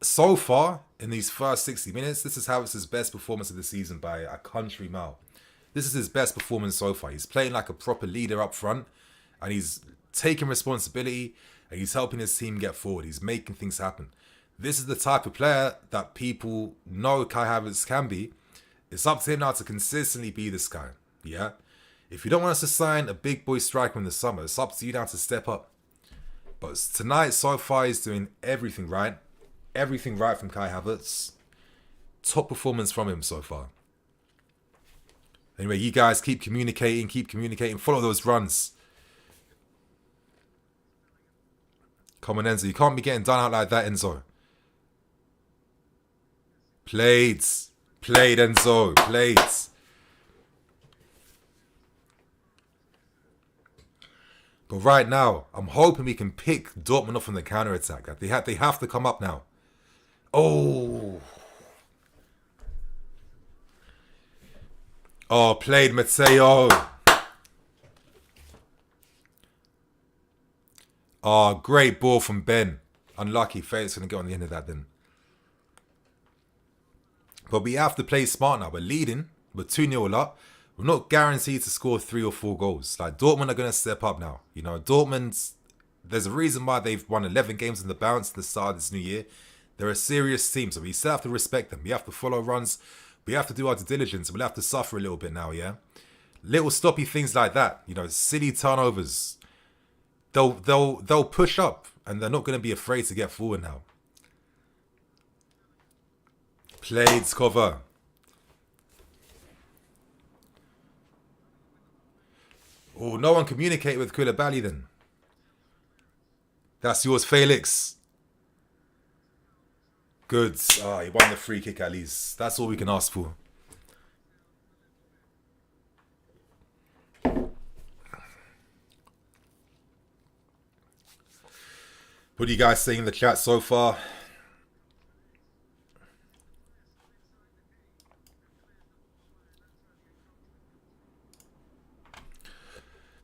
so far in these first 60 minutes, this is Havertz's best performance of the season by a country mile. This is his best performance so far. He's playing like a proper leader up front, and he's taking responsibility, and he's helping his team get forward. He's making things happen. This is the type of player that people know Kai Havertz can be. It's up to him now to consistently be this guy. Yeah? If you don't want us to sign a big boy striker in the summer, it's up to you now to step up. But tonight, so far, he's doing everything right. Everything right from Kai Havertz. Top performance from him so far. Anyway, you guys keep communicating. Follow those runs. Come on, Enzo. You can't be getting done out like that, Enzo. Played, Enzo. Played. But right now, I'm hoping we can pick Dortmund off on the counter-attack. They have to come up now. Oh. Oh, played Matteo. Oh, great ball from Ben. Unlucky. Faye's going to get on the end of that then. But we have to play smart now. We're leading. We're 2-0 up. We're not guaranteed to score 3 or 4 goals. Like, Dortmund are going to step up now. You know, Dortmund, there's a reason why they've won 11 games in the bounce at the start of this new year. They're a serious team, so we still have to respect them. We have to follow runs. We have to do our due diligence. We'll have to suffer a little bit now, yeah? Little stoppy things like that. You know, silly turnovers. They'll push up, and they're not going to be afraid to get forward now. Played cover. Oh, no one communicated with Koulibaly then. That's yours, Felix. Good. He won the free kick at least. That's all we can ask for. What are you guys saying in the chat so far?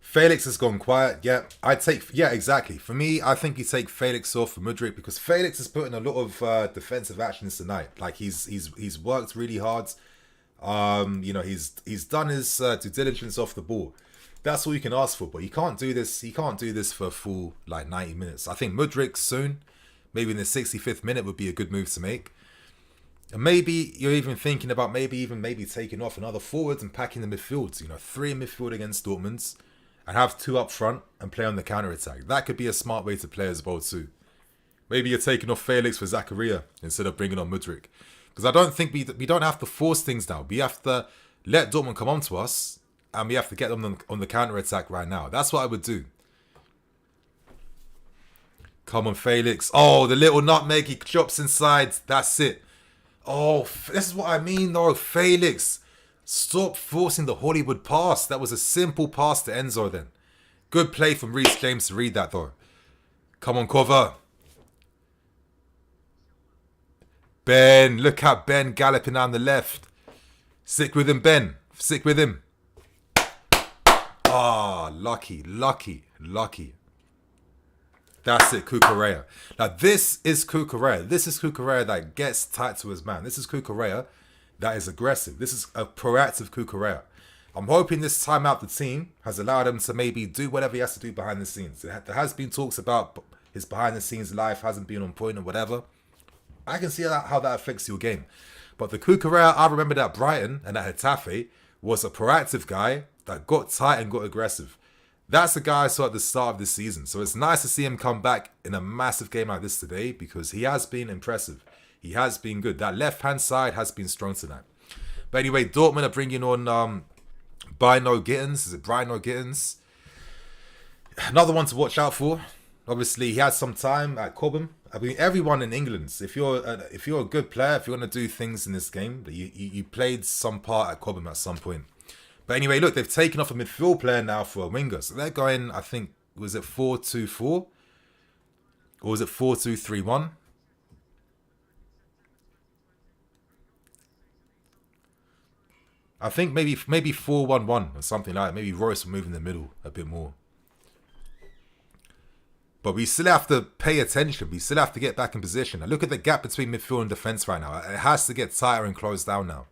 Felix has gone quiet. Yeah, exactly. For me, I think you take Felix off for Mudryk because Felix is putting a lot of defensive actions tonight. Like he's worked really hard. He's done his due diligence off the ball. That's all you can ask for. But he can't do this. He can't do this for a full 90 minutes. I think Mudryk soon, maybe in the 65th minute, would be a good move to make. And maybe you're even thinking about maybe taking off another forward and packing the midfield. 3 in midfield against Dortmund. And have 2 up front and play on the counter-attack. That could be a smart way to play as well too. Maybe you're taking off Felix for Zakaria instead of bringing on Mudryk. Because I don't think we don't have to force things now. We have to let Dortmund come on to us and we have to get them on the counter-attack right now. That's what I would do. Come on, Felix. Oh, the little nutmeg. He chops inside. That's it. Oh, this is what I mean though. Felix. Stop forcing the Hollywood pass. That was a simple pass to Enzo then. Good play from Reece James to read that though. Come on, cover. Ben. Look at Ben galloping down the left. Stick with him, Ben. Stick with him. Lucky. That's it, Cucurella. Now this is Cucurella. This is Cucurella that gets tight to his man. This is Cucurella that is aggressive. This is a proactive Cucurella. I'm hoping this time out the team has allowed him to maybe do whatever he has to do behind the scenes. There has been talks about his behind the scenes life hasn't been on point or whatever. I can see how that affects your game. But the Cucurella I remember at Brighton and at Getafe was a proactive guy that got tight and got aggressive. That's the guy I saw at the start of this season. So it's nice to see him come back in a massive game like this today because he has been impressive. He has been good. That left-hand side has been strong tonight. But anyway, Dortmund are bringing on Bino Gittins. Is it Bino Gittins? Another one to watch out for. Obviously, he had some time at Cobham. I mean, everyone in England, if you're a good player, if you want to do things in this game, you played some part at Cobham at some point. But anyway, look, they've taken off a midfield player now for a winger. So they're going, I think, was it 4-2-4? Or was it 4-2-3-1? I think maybe 4-1-1 or something like that. Maybe Royce will move in the middle a bit more. But we still have to pay attention. We still have to get back in position. Now look at the gap between midfield and defence right now. It has to get tighter and closed down now.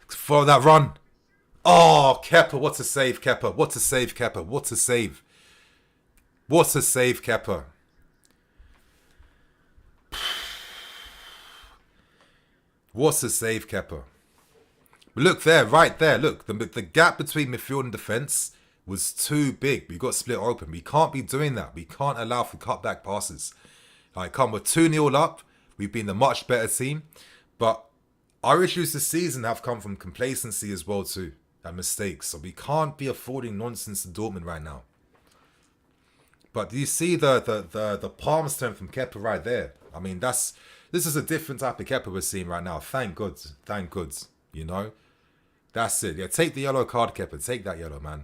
Follow that run. Oh, Kepa. What a save, Kepa. What a save, Kepa. What a save. What a save, Kepa. What a save, Kepa. Look there, right there. Look, the gap between midfield and defence was too big. We got split open. We can't be doing that. We can't allow for cutback passes. Like, come, we're 2-0 up. We've been the much better team. But our issues this season have come from complacency as well too. And mistakes. So we can't be affording nonsense to Dortmund right now. But do you see the palm strength from Kepa right there? I mean, this is a different type of Kepa we're seeing right now. Thank God. Thank God. You know? That's it. Yeah, take the yellow card, Kepa. Take that yellow, man.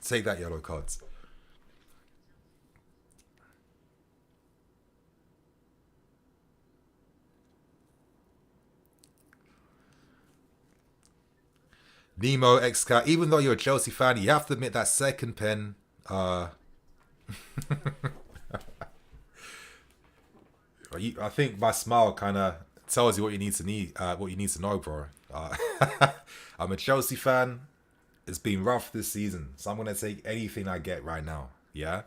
Take that yellow card. Nemo XCat. Even though you're a Chelsea fan, you have to admit that second pen. I think my smile kind of tells you what you need to know, bro. I'm a Chelsea fan. It's been rough this season, so I'm gonna take anything I get right now. Yeah.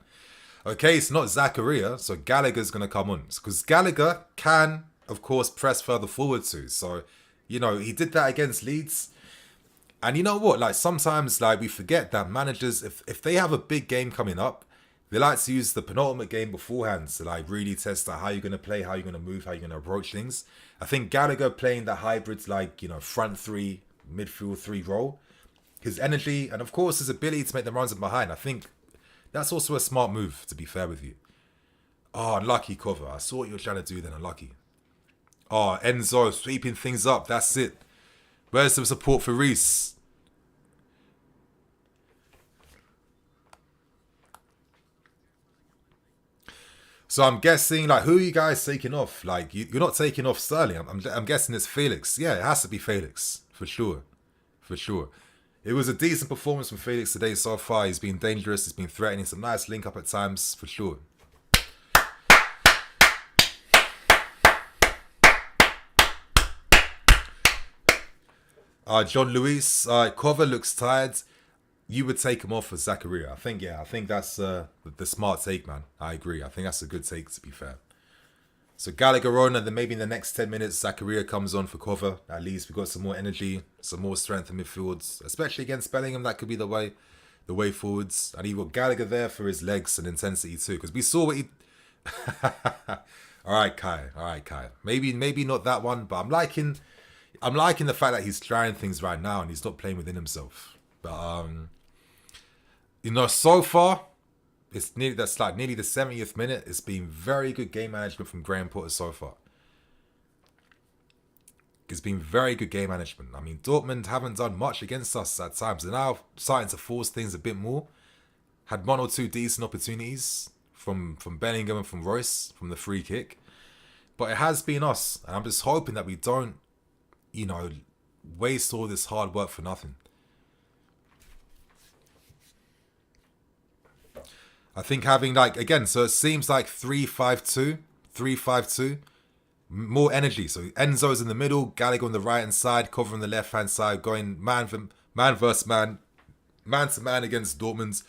Okay, it's not Zakaria, so Gallagher's gonna come on because Gallagher can, of course, press further forward too. So, you know, he did that against Leeds. And you know what? Like sometimes, like we forget that managers, if they have a big game coming up, they like to use the penultimate game beforehand to like really test out how you're gonna play, how you're gonna move, how you're gonna approach things. I think Gallagher playing the hybrids like, you know, front three, midfield three role, his energy and of course his ability to make the runs in behind. I think that's also a smart move. To be fair with you, Oh, unlucky cover. I saw what you were trying to do then. Unlucky. Oh, Enzo sweeping things up. That's it. Where's some support for Reese? So I'm guessing, like, who are you guys taking off? Like, you're not taking off Sterling. I'm guessing it's Felix. Yeah, it has to be Felix. For sure. For sure. It was a decent performance from Felix today so far. He's been dangerous. He's been threatening. Some nice link up at times, for sure. John Luis, cover looks tired. You would take him off for Zakaria. I think that's the smart take, man. I agree. I think that's a good take, to be fair. So Gallagher on, and then maybe in the next 10 minutes, Zakaria comes on for cover. At least we've got some more energy, some more strength in midfields, especially against Bellingham. That could be the way forwards. And you've got Gallagher there for his legs and intensity too, because we saw what he... All right, Kai. Maybe not that one, but I'm liking the fact that he's trying things right now and he's not playing within himself. But so far, it's nearly the 70th minute. It's been very good game management from Graham Potter so far. It's been very good game management. I mean, Dortmund haven't done much against us at times. They're now starting to force things a bit more. Had one or two decent opportunities from Bellingham and from Royce from the free kick. But it has been us. And I'm just hoping that we don't, waste all this hard work for nothing. I think having so it seems like 3-5-2, more energy. So Enzo's in the middle, Gallagher on the right hand side, covering the left hand side, going man versus man to man against Dortmund.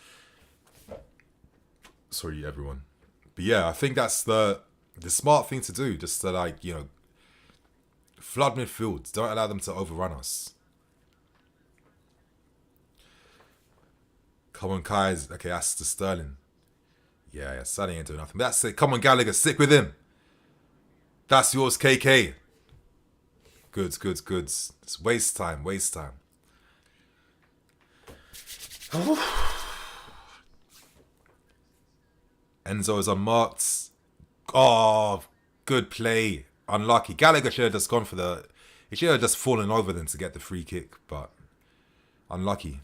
Sorry, everyone. But yeah, I think that's the smart thing to do, just to flood midfield. Don't allow them to overrun us. Come on, Kai. Okay, that's the Sterling. Yeah, Sterling ain't doing nothing. That's it. Come on, Gallagher. Stick with him. That's yours, KK. Good. It's waste time. Enzo is unmarked. Oh, good play. Unlucky. Gallagher should have just gone for he should have just fallen over them to get the free kick, but unlucky.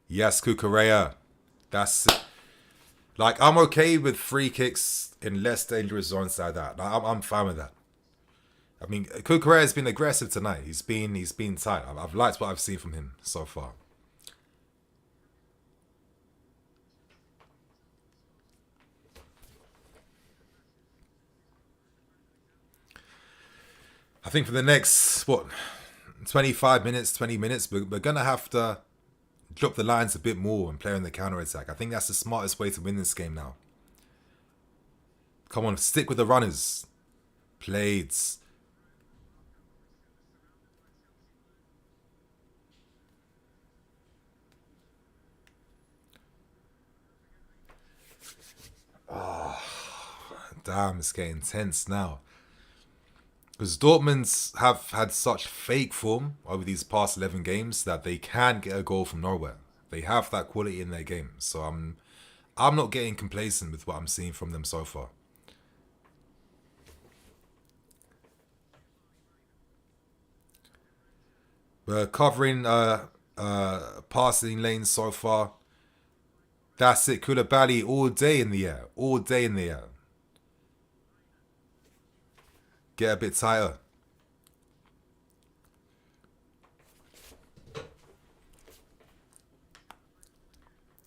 Yes, Kukurea. That's it. I'm okay with free kicks in less dangerous zones like that. I'm fine with that. I mean, Kukurea has been aggressive tonight. He's been tight. I've liked what I've seen from him so far. I think for the next 25 minutes, 20 minutes, we're gonna have to drop the lines a bit more and play on the counter-attack. I think that's the smartest way to win this game now. Come on, stick with the runners. Played. Oh, damn, it's getting tense now. Because Dortmund have had such fake form over these past 11 games that they can get a goal from nowhere. They have that quality in their game. So I'm not getting complacent with what I'm seeing from them so far. We're covering passing lanes so far. That's it. Koulibaly all day in the air. Get a bit tighter.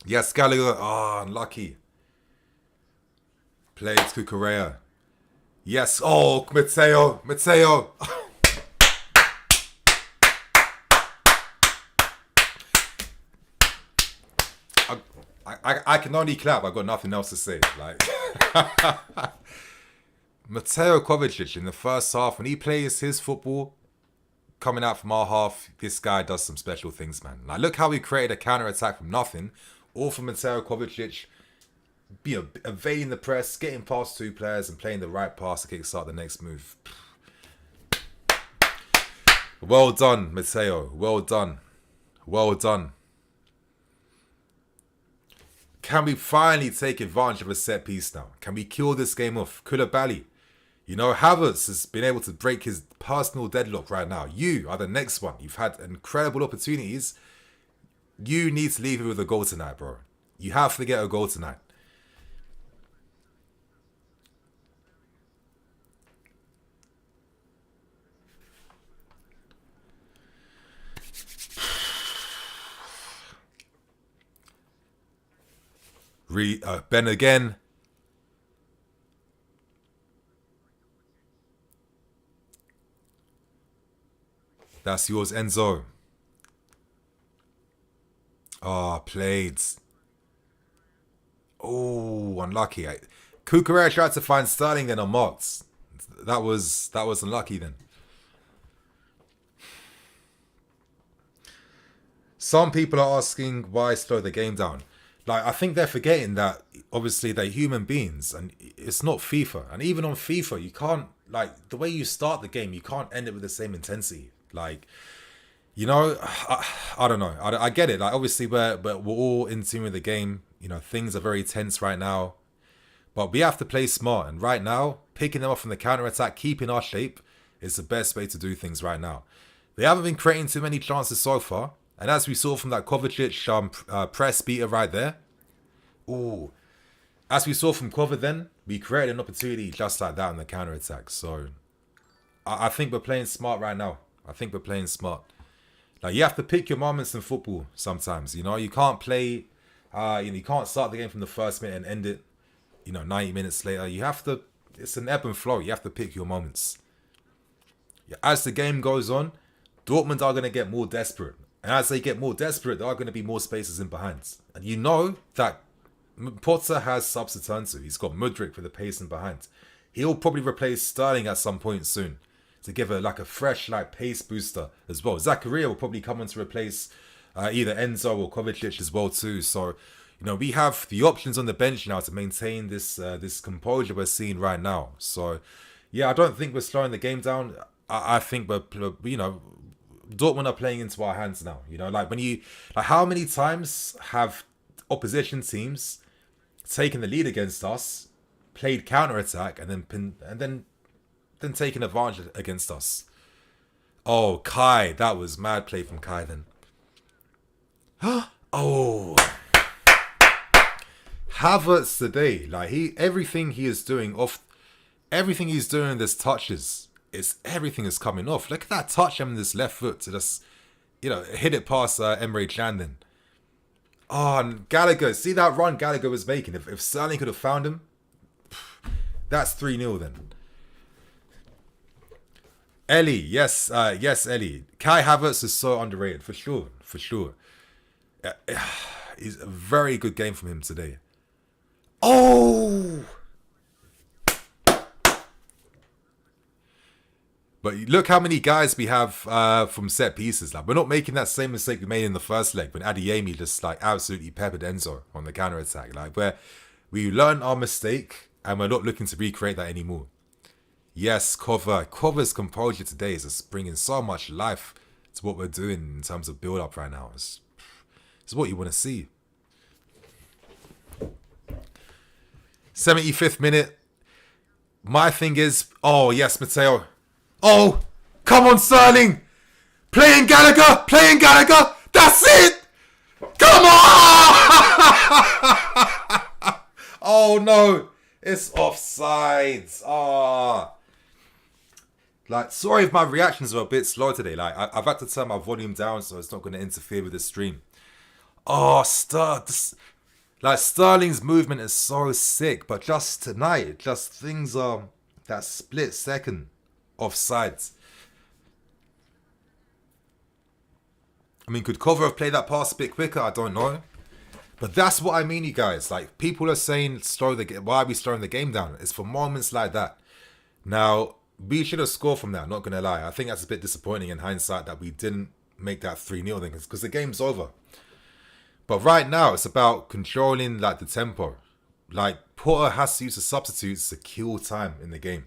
Yes, Gallagher. Oh, unlucky. Played Kukurea. Yes. Oh, Matteo. I can only clap. I've got nothing else to say. Mateo Kovacic in the first half, when he plays his football, coming out from our half, this guy does some special things, man. Look how he created a counter-attack from nothing, all from Mateo Kovacic, evading the press, getting past two players and playing the right pass to kickstart the next move. Well done, Matteo. Well done. Well done. Can we finally take advantage of a set piece now? Can we kill this game off? Koulibaly. You know, Havertz has been able to break his personal deadlock right now. You are the next one. You've had incredible opportunities. You need to leave it with a goal tonight, bro. You have to get a goal tonight. Ben again. That's yours, Enzo. Ah, played. Oh, unlucky. Kukurea tried to find Sterling then unmarked. That was unlucky then. Some people are asking why slow the game down. Like, I think they're forgetting that obviously they're human beings and it's not FIFA. And even on FIFA, you can't, like, the way you start the game, you can't end it with the same intensity. Like, you know, I don't know. I get it. Like, obviously, we're all in tune with the game. You know, things are very tense right now. But we have to play smart. And right now, picking them off from the counter-attack, keeping our shape, is the best way to do things right now. They haven't been creating too many chances so far. And as we saw from that Kovacic press beater right there, ooh, as we saw from Kovac then, we created an opportunity just like that on the counter-attack. So, I think we're playing smart right now. I think we're playing smart. Like, you have to pick your moments in football sometimes. You know, you can't play, you can't start the game from the first minute and end it, 90 minutes later. You have to, it's an ebb and flow. You have to pick your moments. As the game goes on, Dortmund are going to get more desperate. And as they get more desperate, there are going to be more spaces in behind. And you know that Potter has subs to turn to. He's got Mudryk for the pace in behind. He'll probably replace Sterling at some point soon to give a fresh pace booster as well. Zakaria will probably come on to replace either Enzo or Kovacic as well too. So, we have the options on the bench now to maintain this this composure we're seeing right now. So, yeah, I don't think we're slowing the game down. I think we're, Dortmund are playing into our hands now. How many times have opposition teams taken the lead against us, played counter-attack, and then taken advantage against us? Oh, Kai, that was mad play from Kai then. Oh, Havertz today, everything he's doing this touches. Everything is coming off. Look at that touch on this left foot to just, hit it past Emre Can then. Oh, and Gallagher. See that run Gallagher was making? If Sterling could have found him, that's 3-0 then. Ellie, yes, Ellie. Kai Havertz is so underrated, for sure. It's a very good game from him today. Oh! But look how many guys we have from set pieces. We're not making that same mistake we made in the first leg when Adeyemi just absolutely peppered Enzo on the counter attack. Where we learned our mistake and we're not looking to recreate that anymore. Yes, Cover's composure today is just bringing so much life to what we're doing in terms of build up right now. It's what you want to see. 75th minute. My thing is, oh yes, Matteo. Oh, come on, Sterling! Playing Gallagher! That's it! Come on! Oh no, it's offsides. Sorry if my reactions are a bit slow today. I've had to turn my volume down so it's not going to interfere with the stream. Oh, Sterling's movement is so sick, but just tonight, things are that split second. Offsides. I mean, could Cover have played that pass a bit quicker? I don't know. But that's what I mean, you guys. People are saying, why are we slowing the game down? It's for moments like that. Now, we should have scored from that, not going to lie. I think that's a bit disappointing in hindsight that we didn't make that 3-0 thing, because the game's over. But right now, it's about controlling, the tempo. Potter has to use the substitutes to kill time in the game.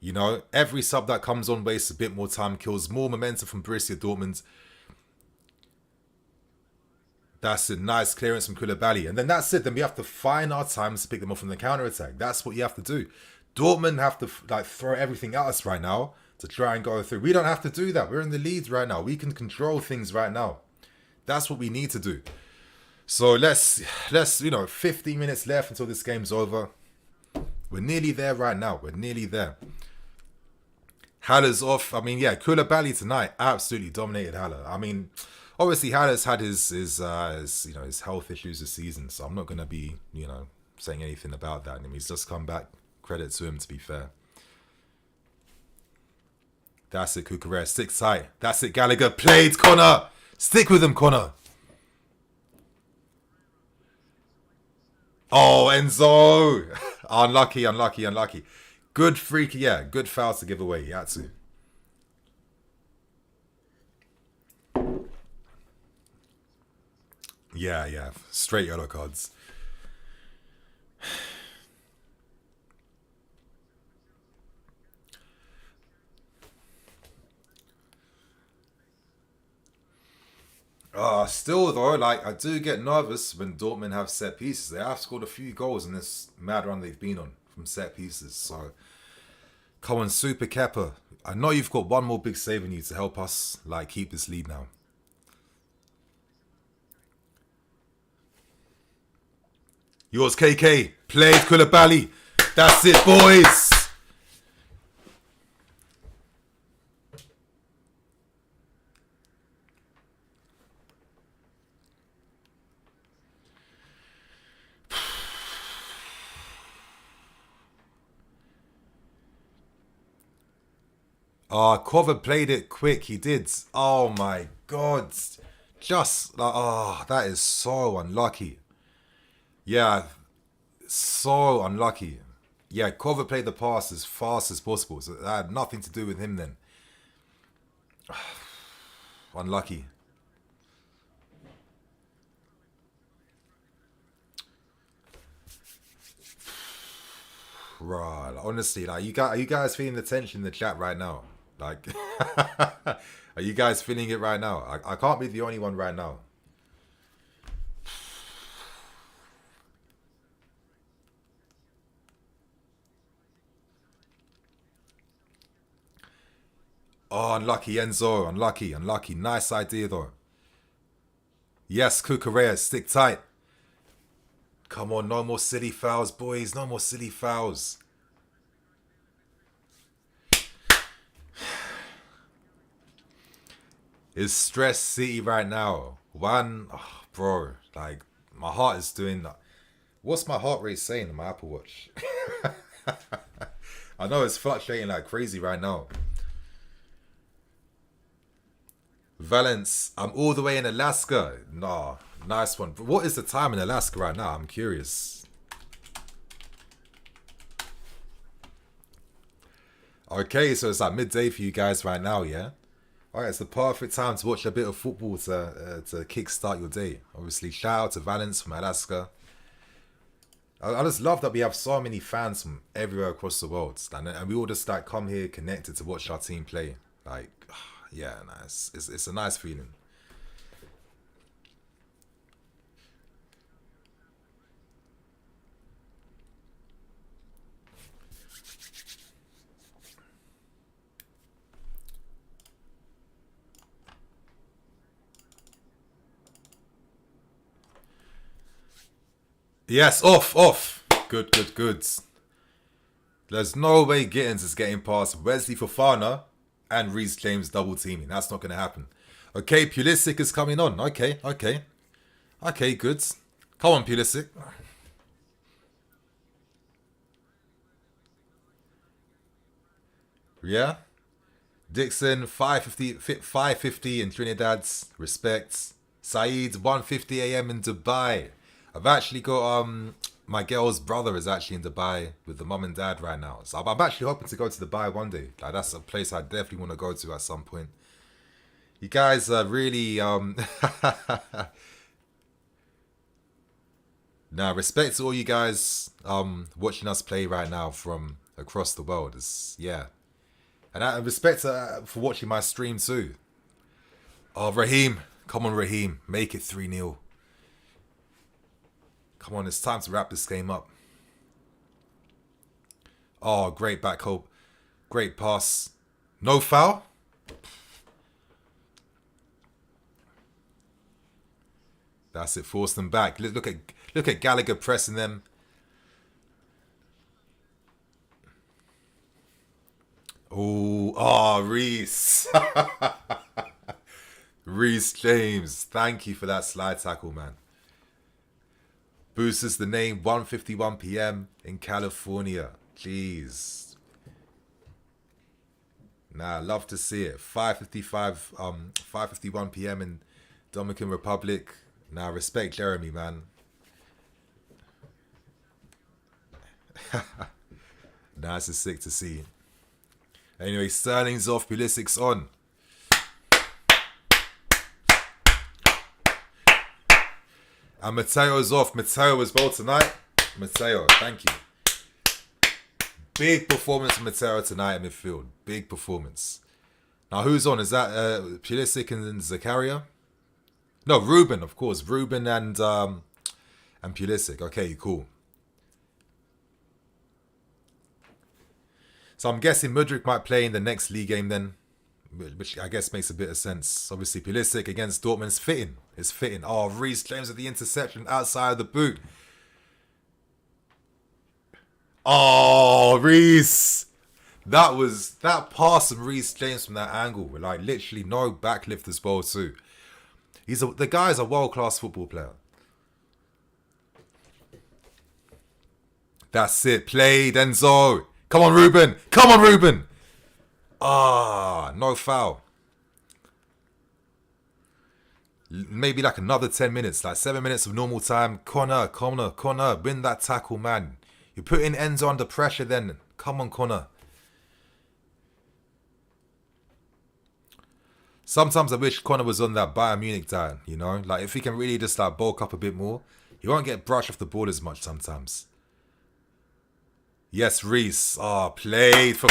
You know, every sub that comes on wastes a bit more time, kills more momentum from Borussia Dortmund. That's a nice clearance from Koulibaly. And then that's it. Then we have to find our times to pick them off from the counter-attack. That's what you have to do. Dortmund have to like throw everything at us right now to try and go through. We don't have to do that. We're in the lead right now. We can control things right now. That's what we need to do. So let's 15 minutes left until this game's over. We're nearly there right now. We're nearly there. Haller's off. I mean, yeah, Koulibaly tonight absolutely dominated Haller. I mean, obviously Haller's had his health issues this season, so I'm not gonna be saying anything about that. I mean, he's just come back. Credit to him, to be fair. That's it, Cucurella. Stick tight. That's it, Gallagher. Played, Connor. Stick with him, Connor. Oh, Enzo. Unlucky. Good freak, yeah. Good fouls to give away. He had to. Yeah. Straight yellow cards. Still though, like I do get nervous when Dortmund have set pieces. They have scored a few goals in this mad run they've been on from set pieces. So come on, Super Kepper. I know you've got one more big save in you to help us like keep this lead now. Yours, KK. Played Koulibaly. That's it, boys. Cover played it quick. He did. Oh my god. Just that is so unlucky. Yeah, so unlucky. Yeah, Cover played the pass as fast as possible, so that had nothing to do with him then. Unlucky. Right, honestly, like are you guys feeling the tension in the chat right now? Like, are you guys feeling it right now? I can't be the only one right now. Oh, unlucky, Enzo. Unlucky. Nice idea, though. Yes, Cucurella, stick tight. Come on, no more silly fouls, boys. No more silly fouls. It's stress city right now. Bro, like, my heart is doing that. What's my heart rate saying on my Apple Watch? I know it's fluctuating like crazy right now. Valence, I'm all the way in Alaska. Nah, nice one. But what is the time in Alaska right now? I'm curious. Okay, so it's like midday for you guys right now, yeah? Alright, it's the perfect time to watch a bit of football to kickstart your day. Obviously, shout out to Valence from Alaska. I just love that we have so many fans from everywhere across the world. And we all just like come here connected to watch our team play. Like, yeah, nice. It's a nice feeling. Yes, off. Good. There's no way Gittins is getting past Wesley Fofana and Reece James double teaming. That's not going to happen. Okay, Pulisic is coming on. Okay, good. Come on, Pulisic. Yeah. Dixon, 550 in Trinidad. Respects. Saeed, 1:50 a.m. in Dubai. I've actually got my girl's brother is actually in Dubai with the mum and dad right now. So I'm actually hoping to go to Dubai one day. Like that's a place I definitely want to go to at some point. You guys are really now respect to all you guys watching us play right now from across the world. It's, yeah. And out of respect for watching my stream too. Oh, Raheem. Come on, Raheem. Make it 3-0. Come on, it's time to wrap this game up. Oh, great back hope. Great pass. No foul? That's it. Force them back. Look at Gallagher pressing them. Oh, Reece. Reece James. Thank you for that slide tackle, man. Boosts the name. 1:51 p.m. in California. Jeez. Nah, love to see it. 5:51 p.m. in Dominican Republic. Nah, respect Jeremy, man. Nah, it's just sick to see. Anyway, Sterling's off, Pulisic's on. And Mateo's off. Mateo as well tonight. Mateo, thank you. Big performance from Mateo tonight in midfield. Big performance. Now, who's on? Is that Pulisic and Zakaria? No, Ruben, of course. Ruben and Pulisic. Okay, cool. So I'm guessing Mudryk might play in the next league game then, which I guess makes a bit of sense. Obviously, Pulisic against Dortmund is fitting. It's fitting. Oh, Reece James with the interception outside of the boot. Oh, Reece. That pass from Reece James from that angle. Like, literally no backlift as well, too. The guy's a world-class football player. That's it. Played, Enzo. Come on, Ruben. Come on, Ruben. Ah, no foul. Maybe like another 10 minutes, like 7 minutes of normal time. Connor. Win that tackle, man. You're putting Enzo under pressure then. Come on, Connor. Sometimes I wish Connor was on that Bayern Munich diet, you know? Like, if he can really just like bulk up a bit more, he won't get brushed off the ball as much sometimes. Yes, Reece. Played for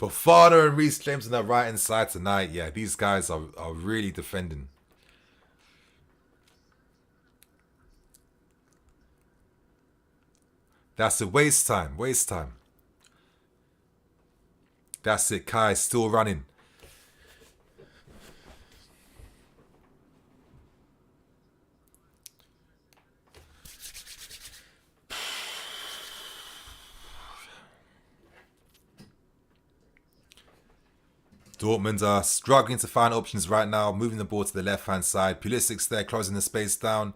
Fana and Reece James on that right hand side tonight. Yeah, these guys are really defending. That's a waste time. That's it. Kai still running. Dortmund are struggling to find options right now, moving the ball to the left-hand side. Pulisic's there, closing the space down.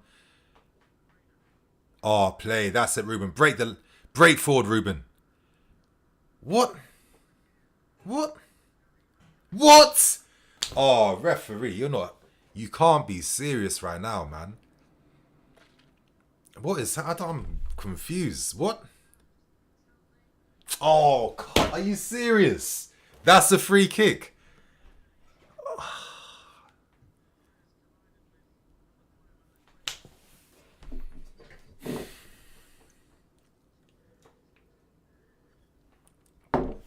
Oh, play. That's it, Ruben. Break forward, Ruben. What? Oh, referee, you can't be serious right now, man. What is that? I'm confused. What? Oh, God, are you serious? That's a free kick.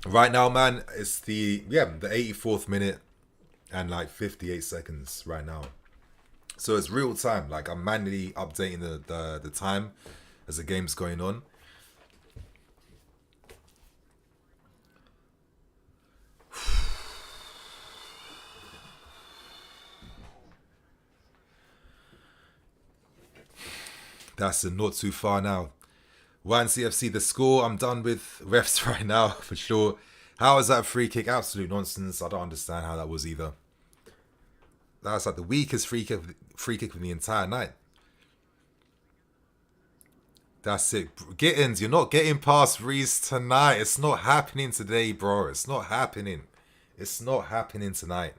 Right now, man, it's the 84th minute and like 58 seconds right now. So it's real time. Like, I'm manually updating the time as the game's going on. That's not too far now. CFC, the score. I'm done with refs right now, for sure. How is that a free kick? Absolute nonsense. I don't understand how that was either. That was like the weakest free kick of the entire night. That's it. Gittins, you're not getting past Reece tonight. It's not happening today, bro. It's not happening. It's not happening tonight.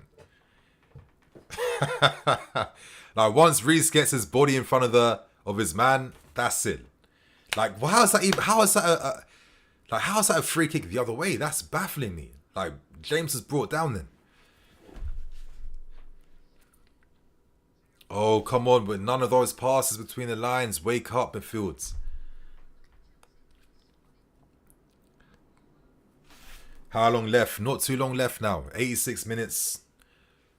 Like, once Reece gets his body in front of his man, that's it. Like, well, how is that a free kick the other way? That's baffling me. Like, James is brought down then. Oh, come on, with none of those passes between the lines. Wake up, midfields. How long left? Not too long left now. 86 minutes.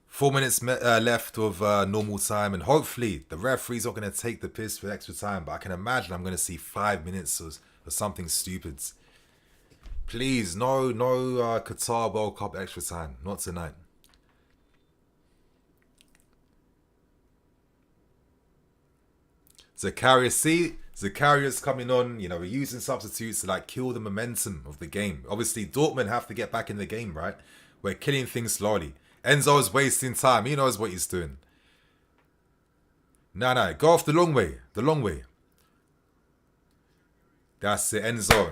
4 minutes left of normal time. And hopefully the referee's not going to take the piss for extra time. But I can imagine I'm going to see 5 minutes or something stupid. Please, no Qatar World Cup extra time. Not tonight. Zakaria's coming on, you know, we're using substitutes to like kill the momentum of the game. Obviously, Dortmund have to get back in the game, right? We're killing things slowly. Enzo's wasting time. He knows what he's doing. No, go off the long way. The long way. That's it, Enzo.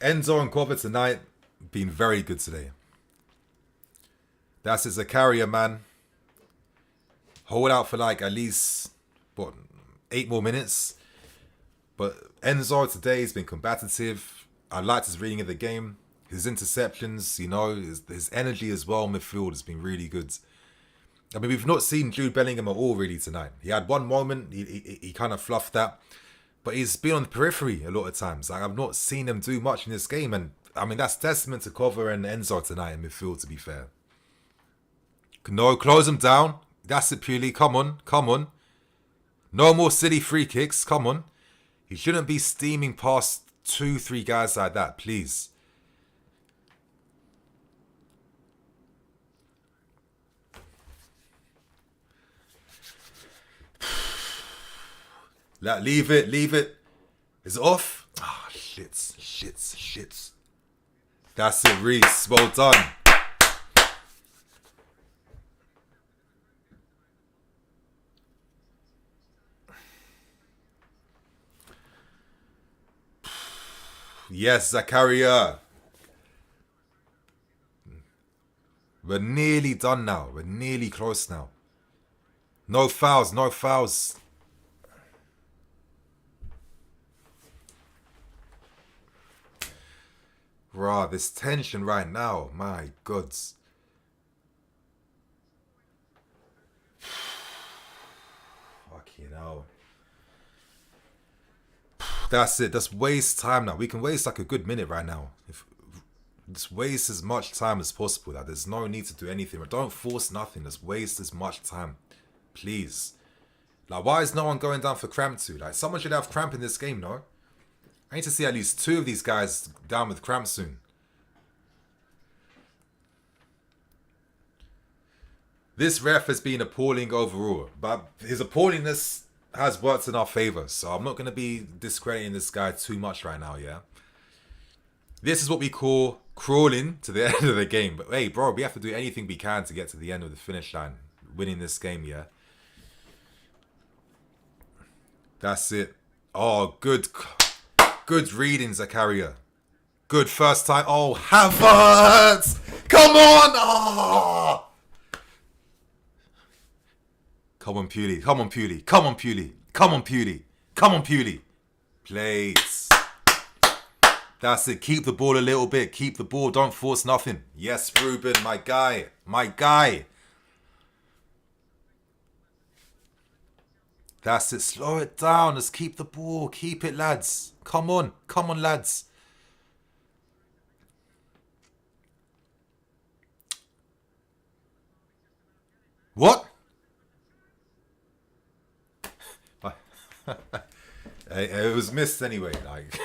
Enzo and Cover tonight been very good today. That's it, Zakaria, man. Hold out for like at least, 8 more minutes. But Enzo today has been combative. I liked his reading of the game. His interceptions, you know, his energy as well in midfield has been really good. I mean, we've not seen Jude Bellingham at all really tonight. He had one moment, he kind of fluffed that. But he's been on the periphery a lot of times. Like, I've not seen him do much in this game. And, I mean, that's testament to Cover and Enzo tonight in midfield, to be fair. No, close him down. That's it, purely. Come on. No more silly free kicks. Come on. He shouldn't be steaming past 2-3 guys like that, please. Leave it. Is it off? Ah, shits. That's it, Reese. Well done. Yes, Zakaria. We're nearly done now. We're nearly close now. No fouls. Rah, this tension right now. My gods. Fucking hell. That's it. Just waste time now. We can waste like a good minute right now. Just waste as much time as possible. Like, there's no need to do anything. Don't force nothing. Just waste as much time. Please. Like, why is no one going down for cramp too? Like, someone should have cramp in this game, no? I need to see at least 2 of these guys down with cramp soon. This ref has been appalling overall, but his appallingness has worked in our favour, so I'm not going to be discrediting this guy too much right now, yeah? This is what we call crawling to the end of the game. But hey, bro, we have to do anything we can to get to the end of the finish line, winning this game, yeah? That's it. Oh, good reading, Zakaria. Good first time. Oh, Havertz! Come on! Oh! Come on, Pewley. Plates. That's it. Keep the ball a little bit. Keep the ball. Don't force nothing. Yes, Ruben, my guy. That's it. Slow it down. Just keep the ball. Keep it, lads. Come on, lads. What? It was missed anyway. Like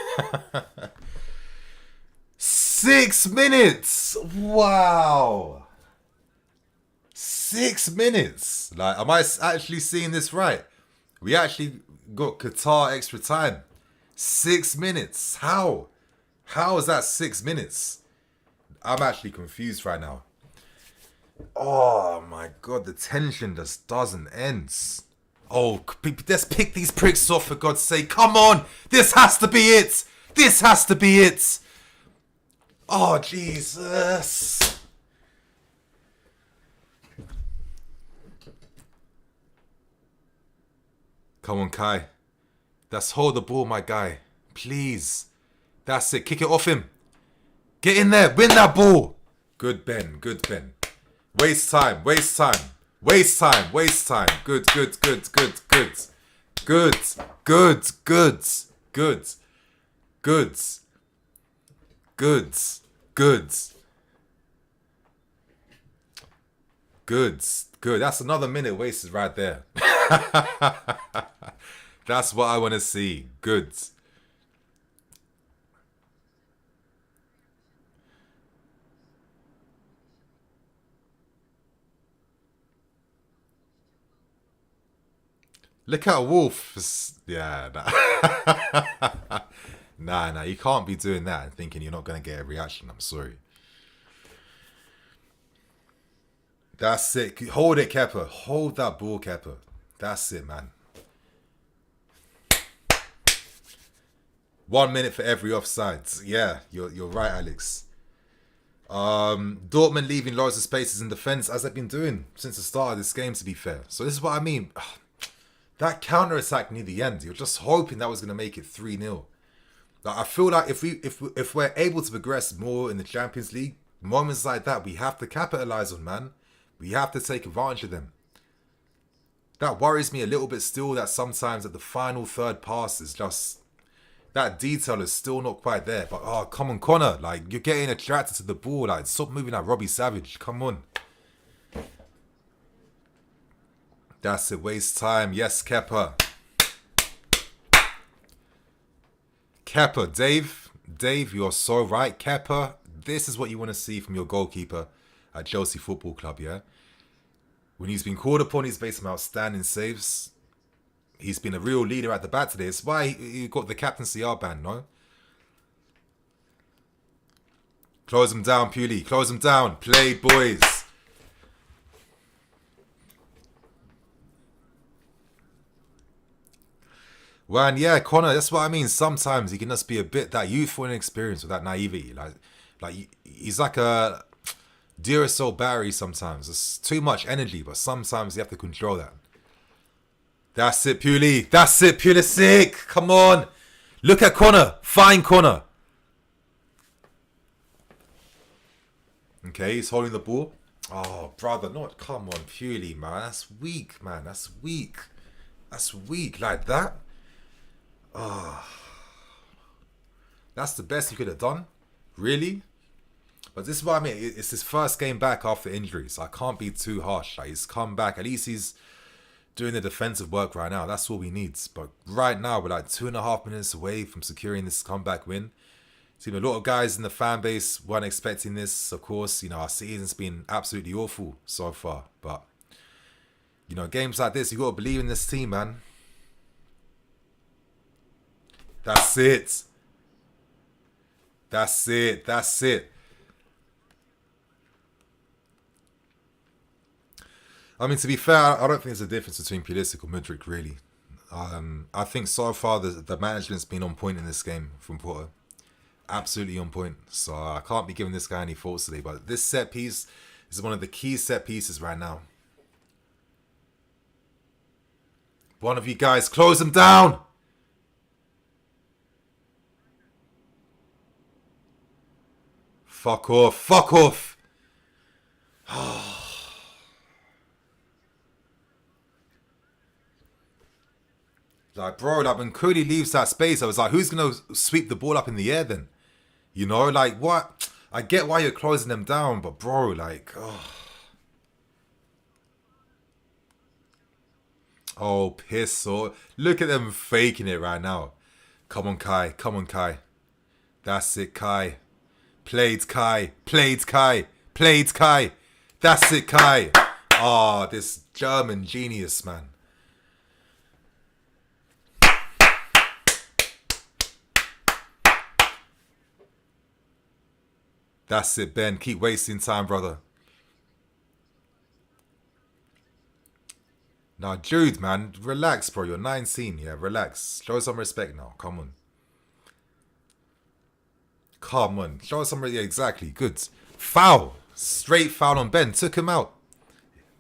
6 minutes. Wow. 6 minutes. Like, am I actually seeing this right? We actually got Qatar extra time. 6 minutes. How? How is that 6 minutes? I'm actually confused right now. Oh my god, the tension just doesn't end. Oh, let's pick these pricks off, for God's sake. Come on! This has to be it! Oh, Jesus. Come on, Kai. Let's hold the ball, my guy. Please. That's it. Kick it off him. Get in there. Win that ball. Good, Ben. Waste time. Good. Goods. Goods. Goods. Goods. Good. That's another minute wasted right there. That's what I want to see. Goods. Look at Wolf. Yeah. Nah. Nah. You can't be doing that and thinking you're not going to get a reaction. I'm sorry. That's it. Hold it, Kepa. Hold that ball, Kepa. That's it, man. 1 minute for every offside. Yeah, you're right, Alex. Dortmund leaving loads of spaces in defence, as they've been doing since the start of this game, to be fair. So this is what I mean. That counter-attack near the end, you're just hoping that was going to make it 3-0. Like, I feel like if we're able to progress more in the Champions League, moments like that, we have to capitalise on, man. We have to take advantage of them. That worries me a little bit still, that sometimes at the final third pass is just... that detail is still not quite there. But, oh, come on, Connor. Like, you're getting attracted to the ball. Like, stop moving like Robbie Savage. Come on. That's it. Waste time. Yes, Kepa. Kepa. Dave, you're so right. Kepa, this is what you want to see from your goalkeeper at Chelsea Football Club, yeah? When he's been called upon, he's made some outstanding saves. He's been a real leader at the back today. It's why he got the captaincy armband, no? Close him down, Puli. Close him down. Played, boys. Well, and yeah, Connor, that's what I mean. Sometimes he can just be a bit that youthful and inexperienced with that naivety. Like he's like a Duracell battery sometimes. It's too much energy, but sometimes you have to control that. That's it, Puli. That's it, Pulisic. Come on. Look at Connor. Find Connor. Okay, he's holding the ball. Oh, brother, not. Come on, Puli, man. That's weak, man. That's weak. That's weak. Like that. Oh. That's the best you could have done? Really? But this is what I mean. It's his first game back after injury, so I can't be too harsh. Like, he's come back. At least he's doing the defensive work right now. That's all we need. But right now, we're like 2.5 minutes away from securing this comeback win. So, a lot of guys in the fan base weren't expecting this. Of course, our season's been absolutely awful so far. But, games like this, you got to believe in this team, man. That's it. That's it. That's it. I mean, to be fair, I don't think there's a difference between Pulisic or Mudryk, really. I think so far the management's been on point in this game from Porto. Absolutely on point. So I can't be giving this guy any faults today. But this set piece is one of the key set pieces right now. One of you guys, close him down! Fuck off. Fuck off. Like, bro, like when Cody leaves that space, I was like, who's going to sweep the ball up in the air then? Like, what? I get why you're closing them down, but bro, like, oh, piss. Look at them faking it right now. Come on, Kai. Come on, Kai. That's it, Kai. Played, Kai. Played, Kai. Played, Kai. That's it, Kai. Ah, this German genius, man. That's it, Ben. Keep wasting time, brother. Now, Jude, man, relax, bro. You're 19, yeah? Relax. Show some respect now. Come on. Come on. Show some respect. Yeah, exactly. Good. Foul. Straight foul on Ben. Took him out.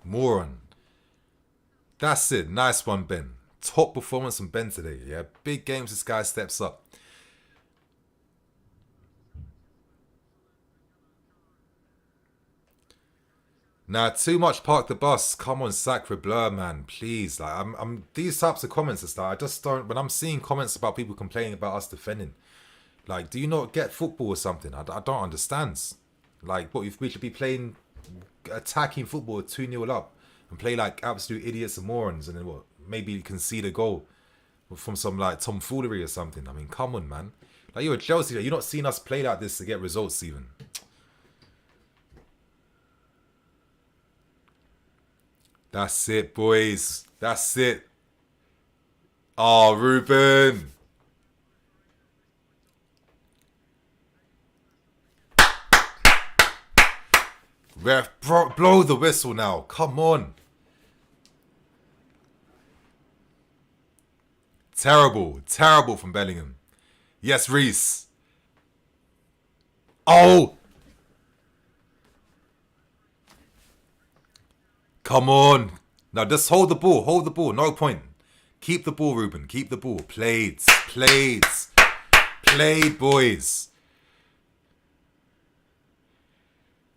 Moron. That's it. Nice one, Ben. Top performance from Ben today, yeah? Big games, this guy steps up. Nah, too much park the bus. Come on, Sacre Bleu, man. Please. Like, I'm these types of comments and stuff, I just don't... When I'm seeing comments about people complaining about us defending, Like, do you not get football or something? I don't understand. Like, what, if we should be playing attacking football 2-0 up and play like absolute idiots and morons, and then what, maybe concede a goal from some like tomfoolery or something? I mean, come on, man. Like, you're a Chelsea, you're not seeing us play like this to get results even. That's it, boys. That's it. Oh, Ruben. Ref, blow the whistle now. Come on. Terrible. Terrible from Bellingham. Yes, Reece. Oh. Come on. Now just hold the ball. Hold the ball. No point. Keep the ball, Ruben. Keep the ball. Played. Played. Played, boys.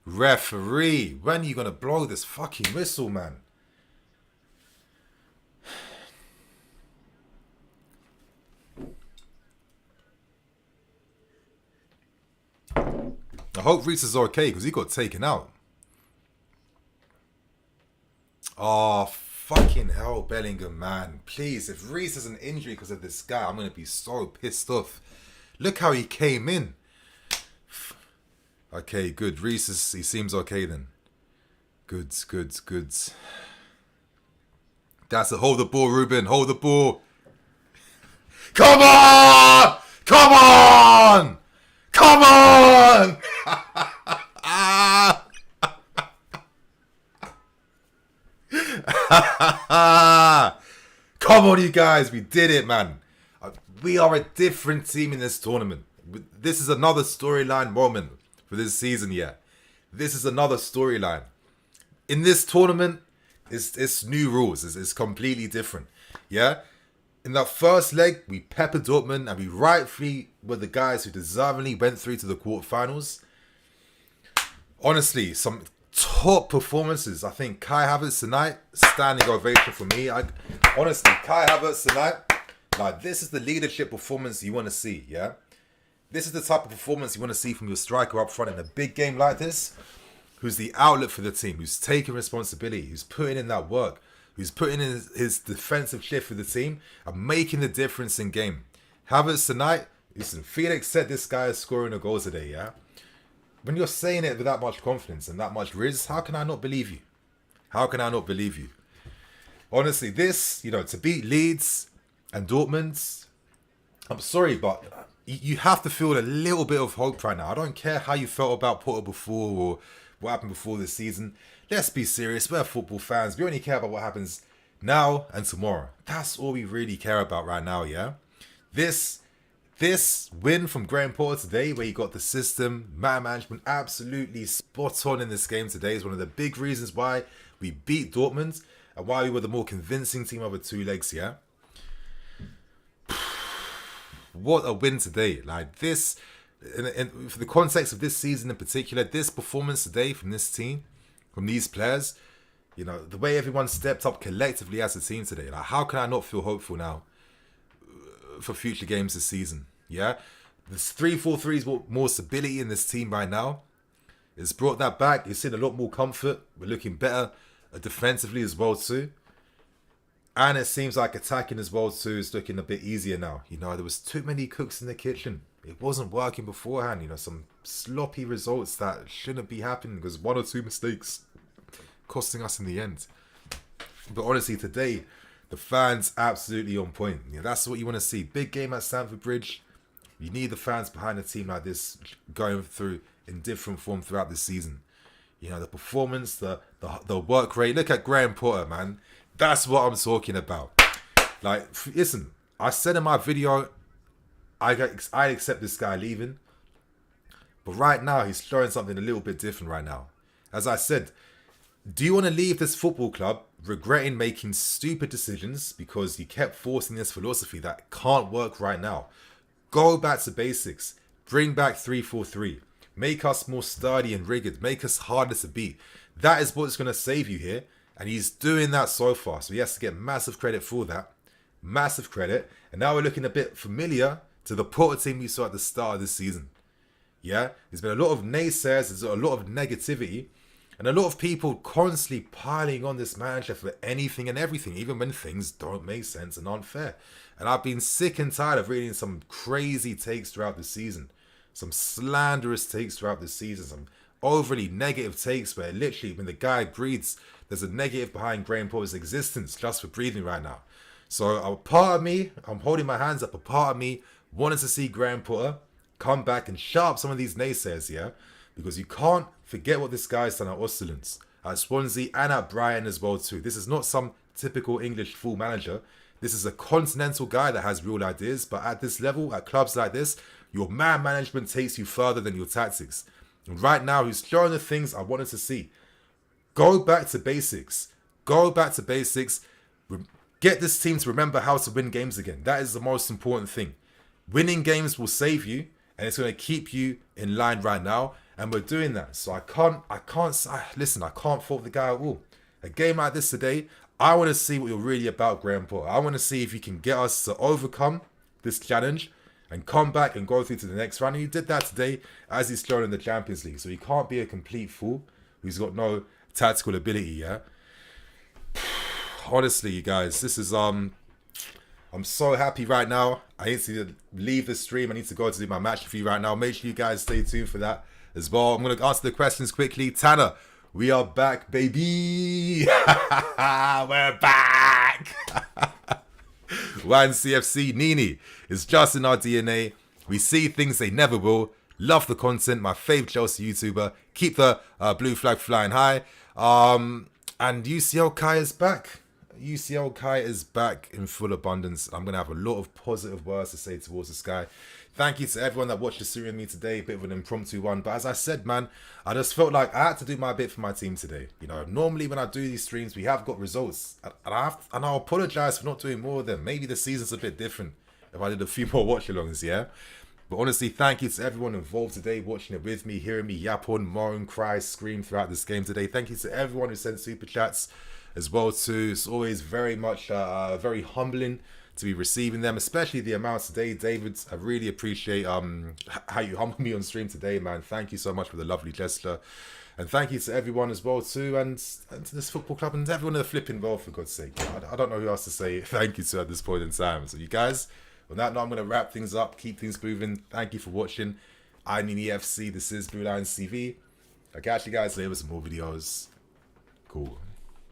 Referee, when are you going to blow this fucking whistle, man? I hope Reece is okay because he got taken out. Oh, fucking hell, Bellingham, man. Please, if Reece is an injury because of this guy, I'm going to be so pissed off. Look how he came in. Okay, good. Reece, he seems okay then. Goods. That's it. Hold the ball, Ruben. Hold the ball. Come on! Come on! Come on! Come on, you guys. We did it, man. We are a different team in this tournament. This is another storyline moment for this season, yeah. This is another storyline. In this tournament, it's new rules. It's completely different, yeah. In that first leg, we peppered Dortmund and we rightfully were the guys who deservingly went through to the quarterfinals. Honestly, some top performances. I think Kai Havertz tonight, standing ovation for me. Honestly, Kai Havertz tonight, like, this is the leadership performance you want to see, yeah? This is the type of performance you want to see from your striker up front in a big game like this, who's the outlet for the team, who's taking responsibility, who's putting in that work, who's putting in his defensive shift for the team and making the difference in game. Havertz tonight, listen, Felix said this guy is scoring a goal today, yeah? When you're saying it with that much confidence and that much riz, how can I not believe you? How can I not believe you? Honestly, this, to beat Leeds and Dortmund, I'm sorry, but you have to feel a little bit of hope right now. I don't care how you felt about Potter before or what happened before this season. Let's be serious. We're football fans. We only care about what happens now and tomorrow. That's all we really care about right now, yeah? This win from Graham Potter today, where he got the system, man management absolutely spot on in this game today, is one of the big reasons why we beat Dortmund and why we were the more convincing team over 2 legs, yeah? What a win today. Like this, and for the context of this season in particular, this performance today from this team, from these players, the way everyone stepped up collectively as a team today, like, how can I not feel hopeful now for future games this season? Yeah, this 3-4-3 is more stability in this team right now. It's brought that back. You've seen a lot more comfort. We're looking better defensively as well too. And it seems like attacking as well too is looking a bit easier now. There was too many cooks in the kitchen. It wasn't working beforehand. Some sloppy results that shouldn't be happening because 1 or 2 mistakes costing us in the end. But honestly, today, the fans absolutely on point. That's what you want to see. Big game at Stamford Bridge. You need the fans behind a team like this going through in different form throughout this season. The performance, the work rate. Look at Graham Potter, man. That's what I'm talking about. Like, listen, I said in my video, I accept this guy leaving. But right now, he's showing something a little bit different right now. As I said, do you want to leave this football club regretting making stupid decisions because you kept forcing this philosophy that can't work right now? Go back to basics. Bring back 3-4-3. Make us more sturdy and rigid. Make us harder to beat. That is what's going to save you here. And he's doing that so far. So he has to get massive credit for that. Massive credit. And now we're looking a bit familiar to the Porto team we saw at the start of this season. Yeah, there's been a lot of naysayers, there's a lot of negativity, and a lot of people constantly piling on this manager for anything and everything, even when things don't make sense and aren't fair. And I've been sick and tired of reading some crazy takes throughout the season, some slanderous takes throughout the season, some overly negative takes where literally when the guy breathes, there's a negative behind Graham Potter's existence just for breathing right now. So a part of me, I'm holding my hands up, a part of me wanted to see Graham Potter come back and shut up some of these naysayers, yeah? Because you can't forget what this guy's done at Osterlands, at Swansea and at Brighton as well too. This is not some typical English full manager. This is a continental guy that has real ideas, but at this level, at clubs like this, your man management takes you further than your tactics. And right now, he's showing the things I wanted to see. Go back to basics. Go back to basics. Get this team to remember how to win games again. That is the most important thing. Winning games will save you, and it's going to keep you in line right now. And we're doing that. So I can't fault the guy at all. A game like this today, I want to see what you're really about, Graham Potter. I want to see if you can get us to overcome this challenge and come back and go through to the next round. And he did that today as he's shown in the Champions League. So he can't be a complete fool who's got no tactical ability, yeah? Honestly, you guys, this is, I'm so happy right now. I need to leave the stream. I need to go to do my match review right now. Make sure you guys stay tuned for that as well. I'm going to answer the questions quickly. Tanner, we are back, baby. We're back. CFC Nini, it's just in our DNA. We see things they never will. Love the content. My fave Chelsea YouTuber. Keep the blue flag flying high. And UCL Kai is back. UCL Kai is back in full abundance. I'm going to have a lot of positive words to say towards this guy. Thank you to everyone that watched the stream with me today. A bit of an impromptu one. But as I said, man, I just felt like I had to do my bit for my team today. You know, normally when I do these streams, we have got results. And I'll apologise for not doing more of them. Maybe the season's a bit different if I did a few more watch-alongs, yeah? But honestly, thank you to everyone involved today, watching it with me, hearing me yap on, moan, cry, scream throughout this game today. Thank you to everyone who sent super chats as well too. It's always very much, very humbling to be receiving them, especially the amounts today. David, I really appreciate how you humbled me on stream today, man. Thank you so much for the lovely gesture. And thank you to everyone as well too, and to this football club and everyone in the flipping world, for God's sake. I don't know who else to say thank you to at this point in time. So you guys, on that note, I'm going to wrap things up, keep things moving. Thank you for watching. I'm in EFC. This is BlueLionsTV. I'll catch you guys later with some more videos. Cool.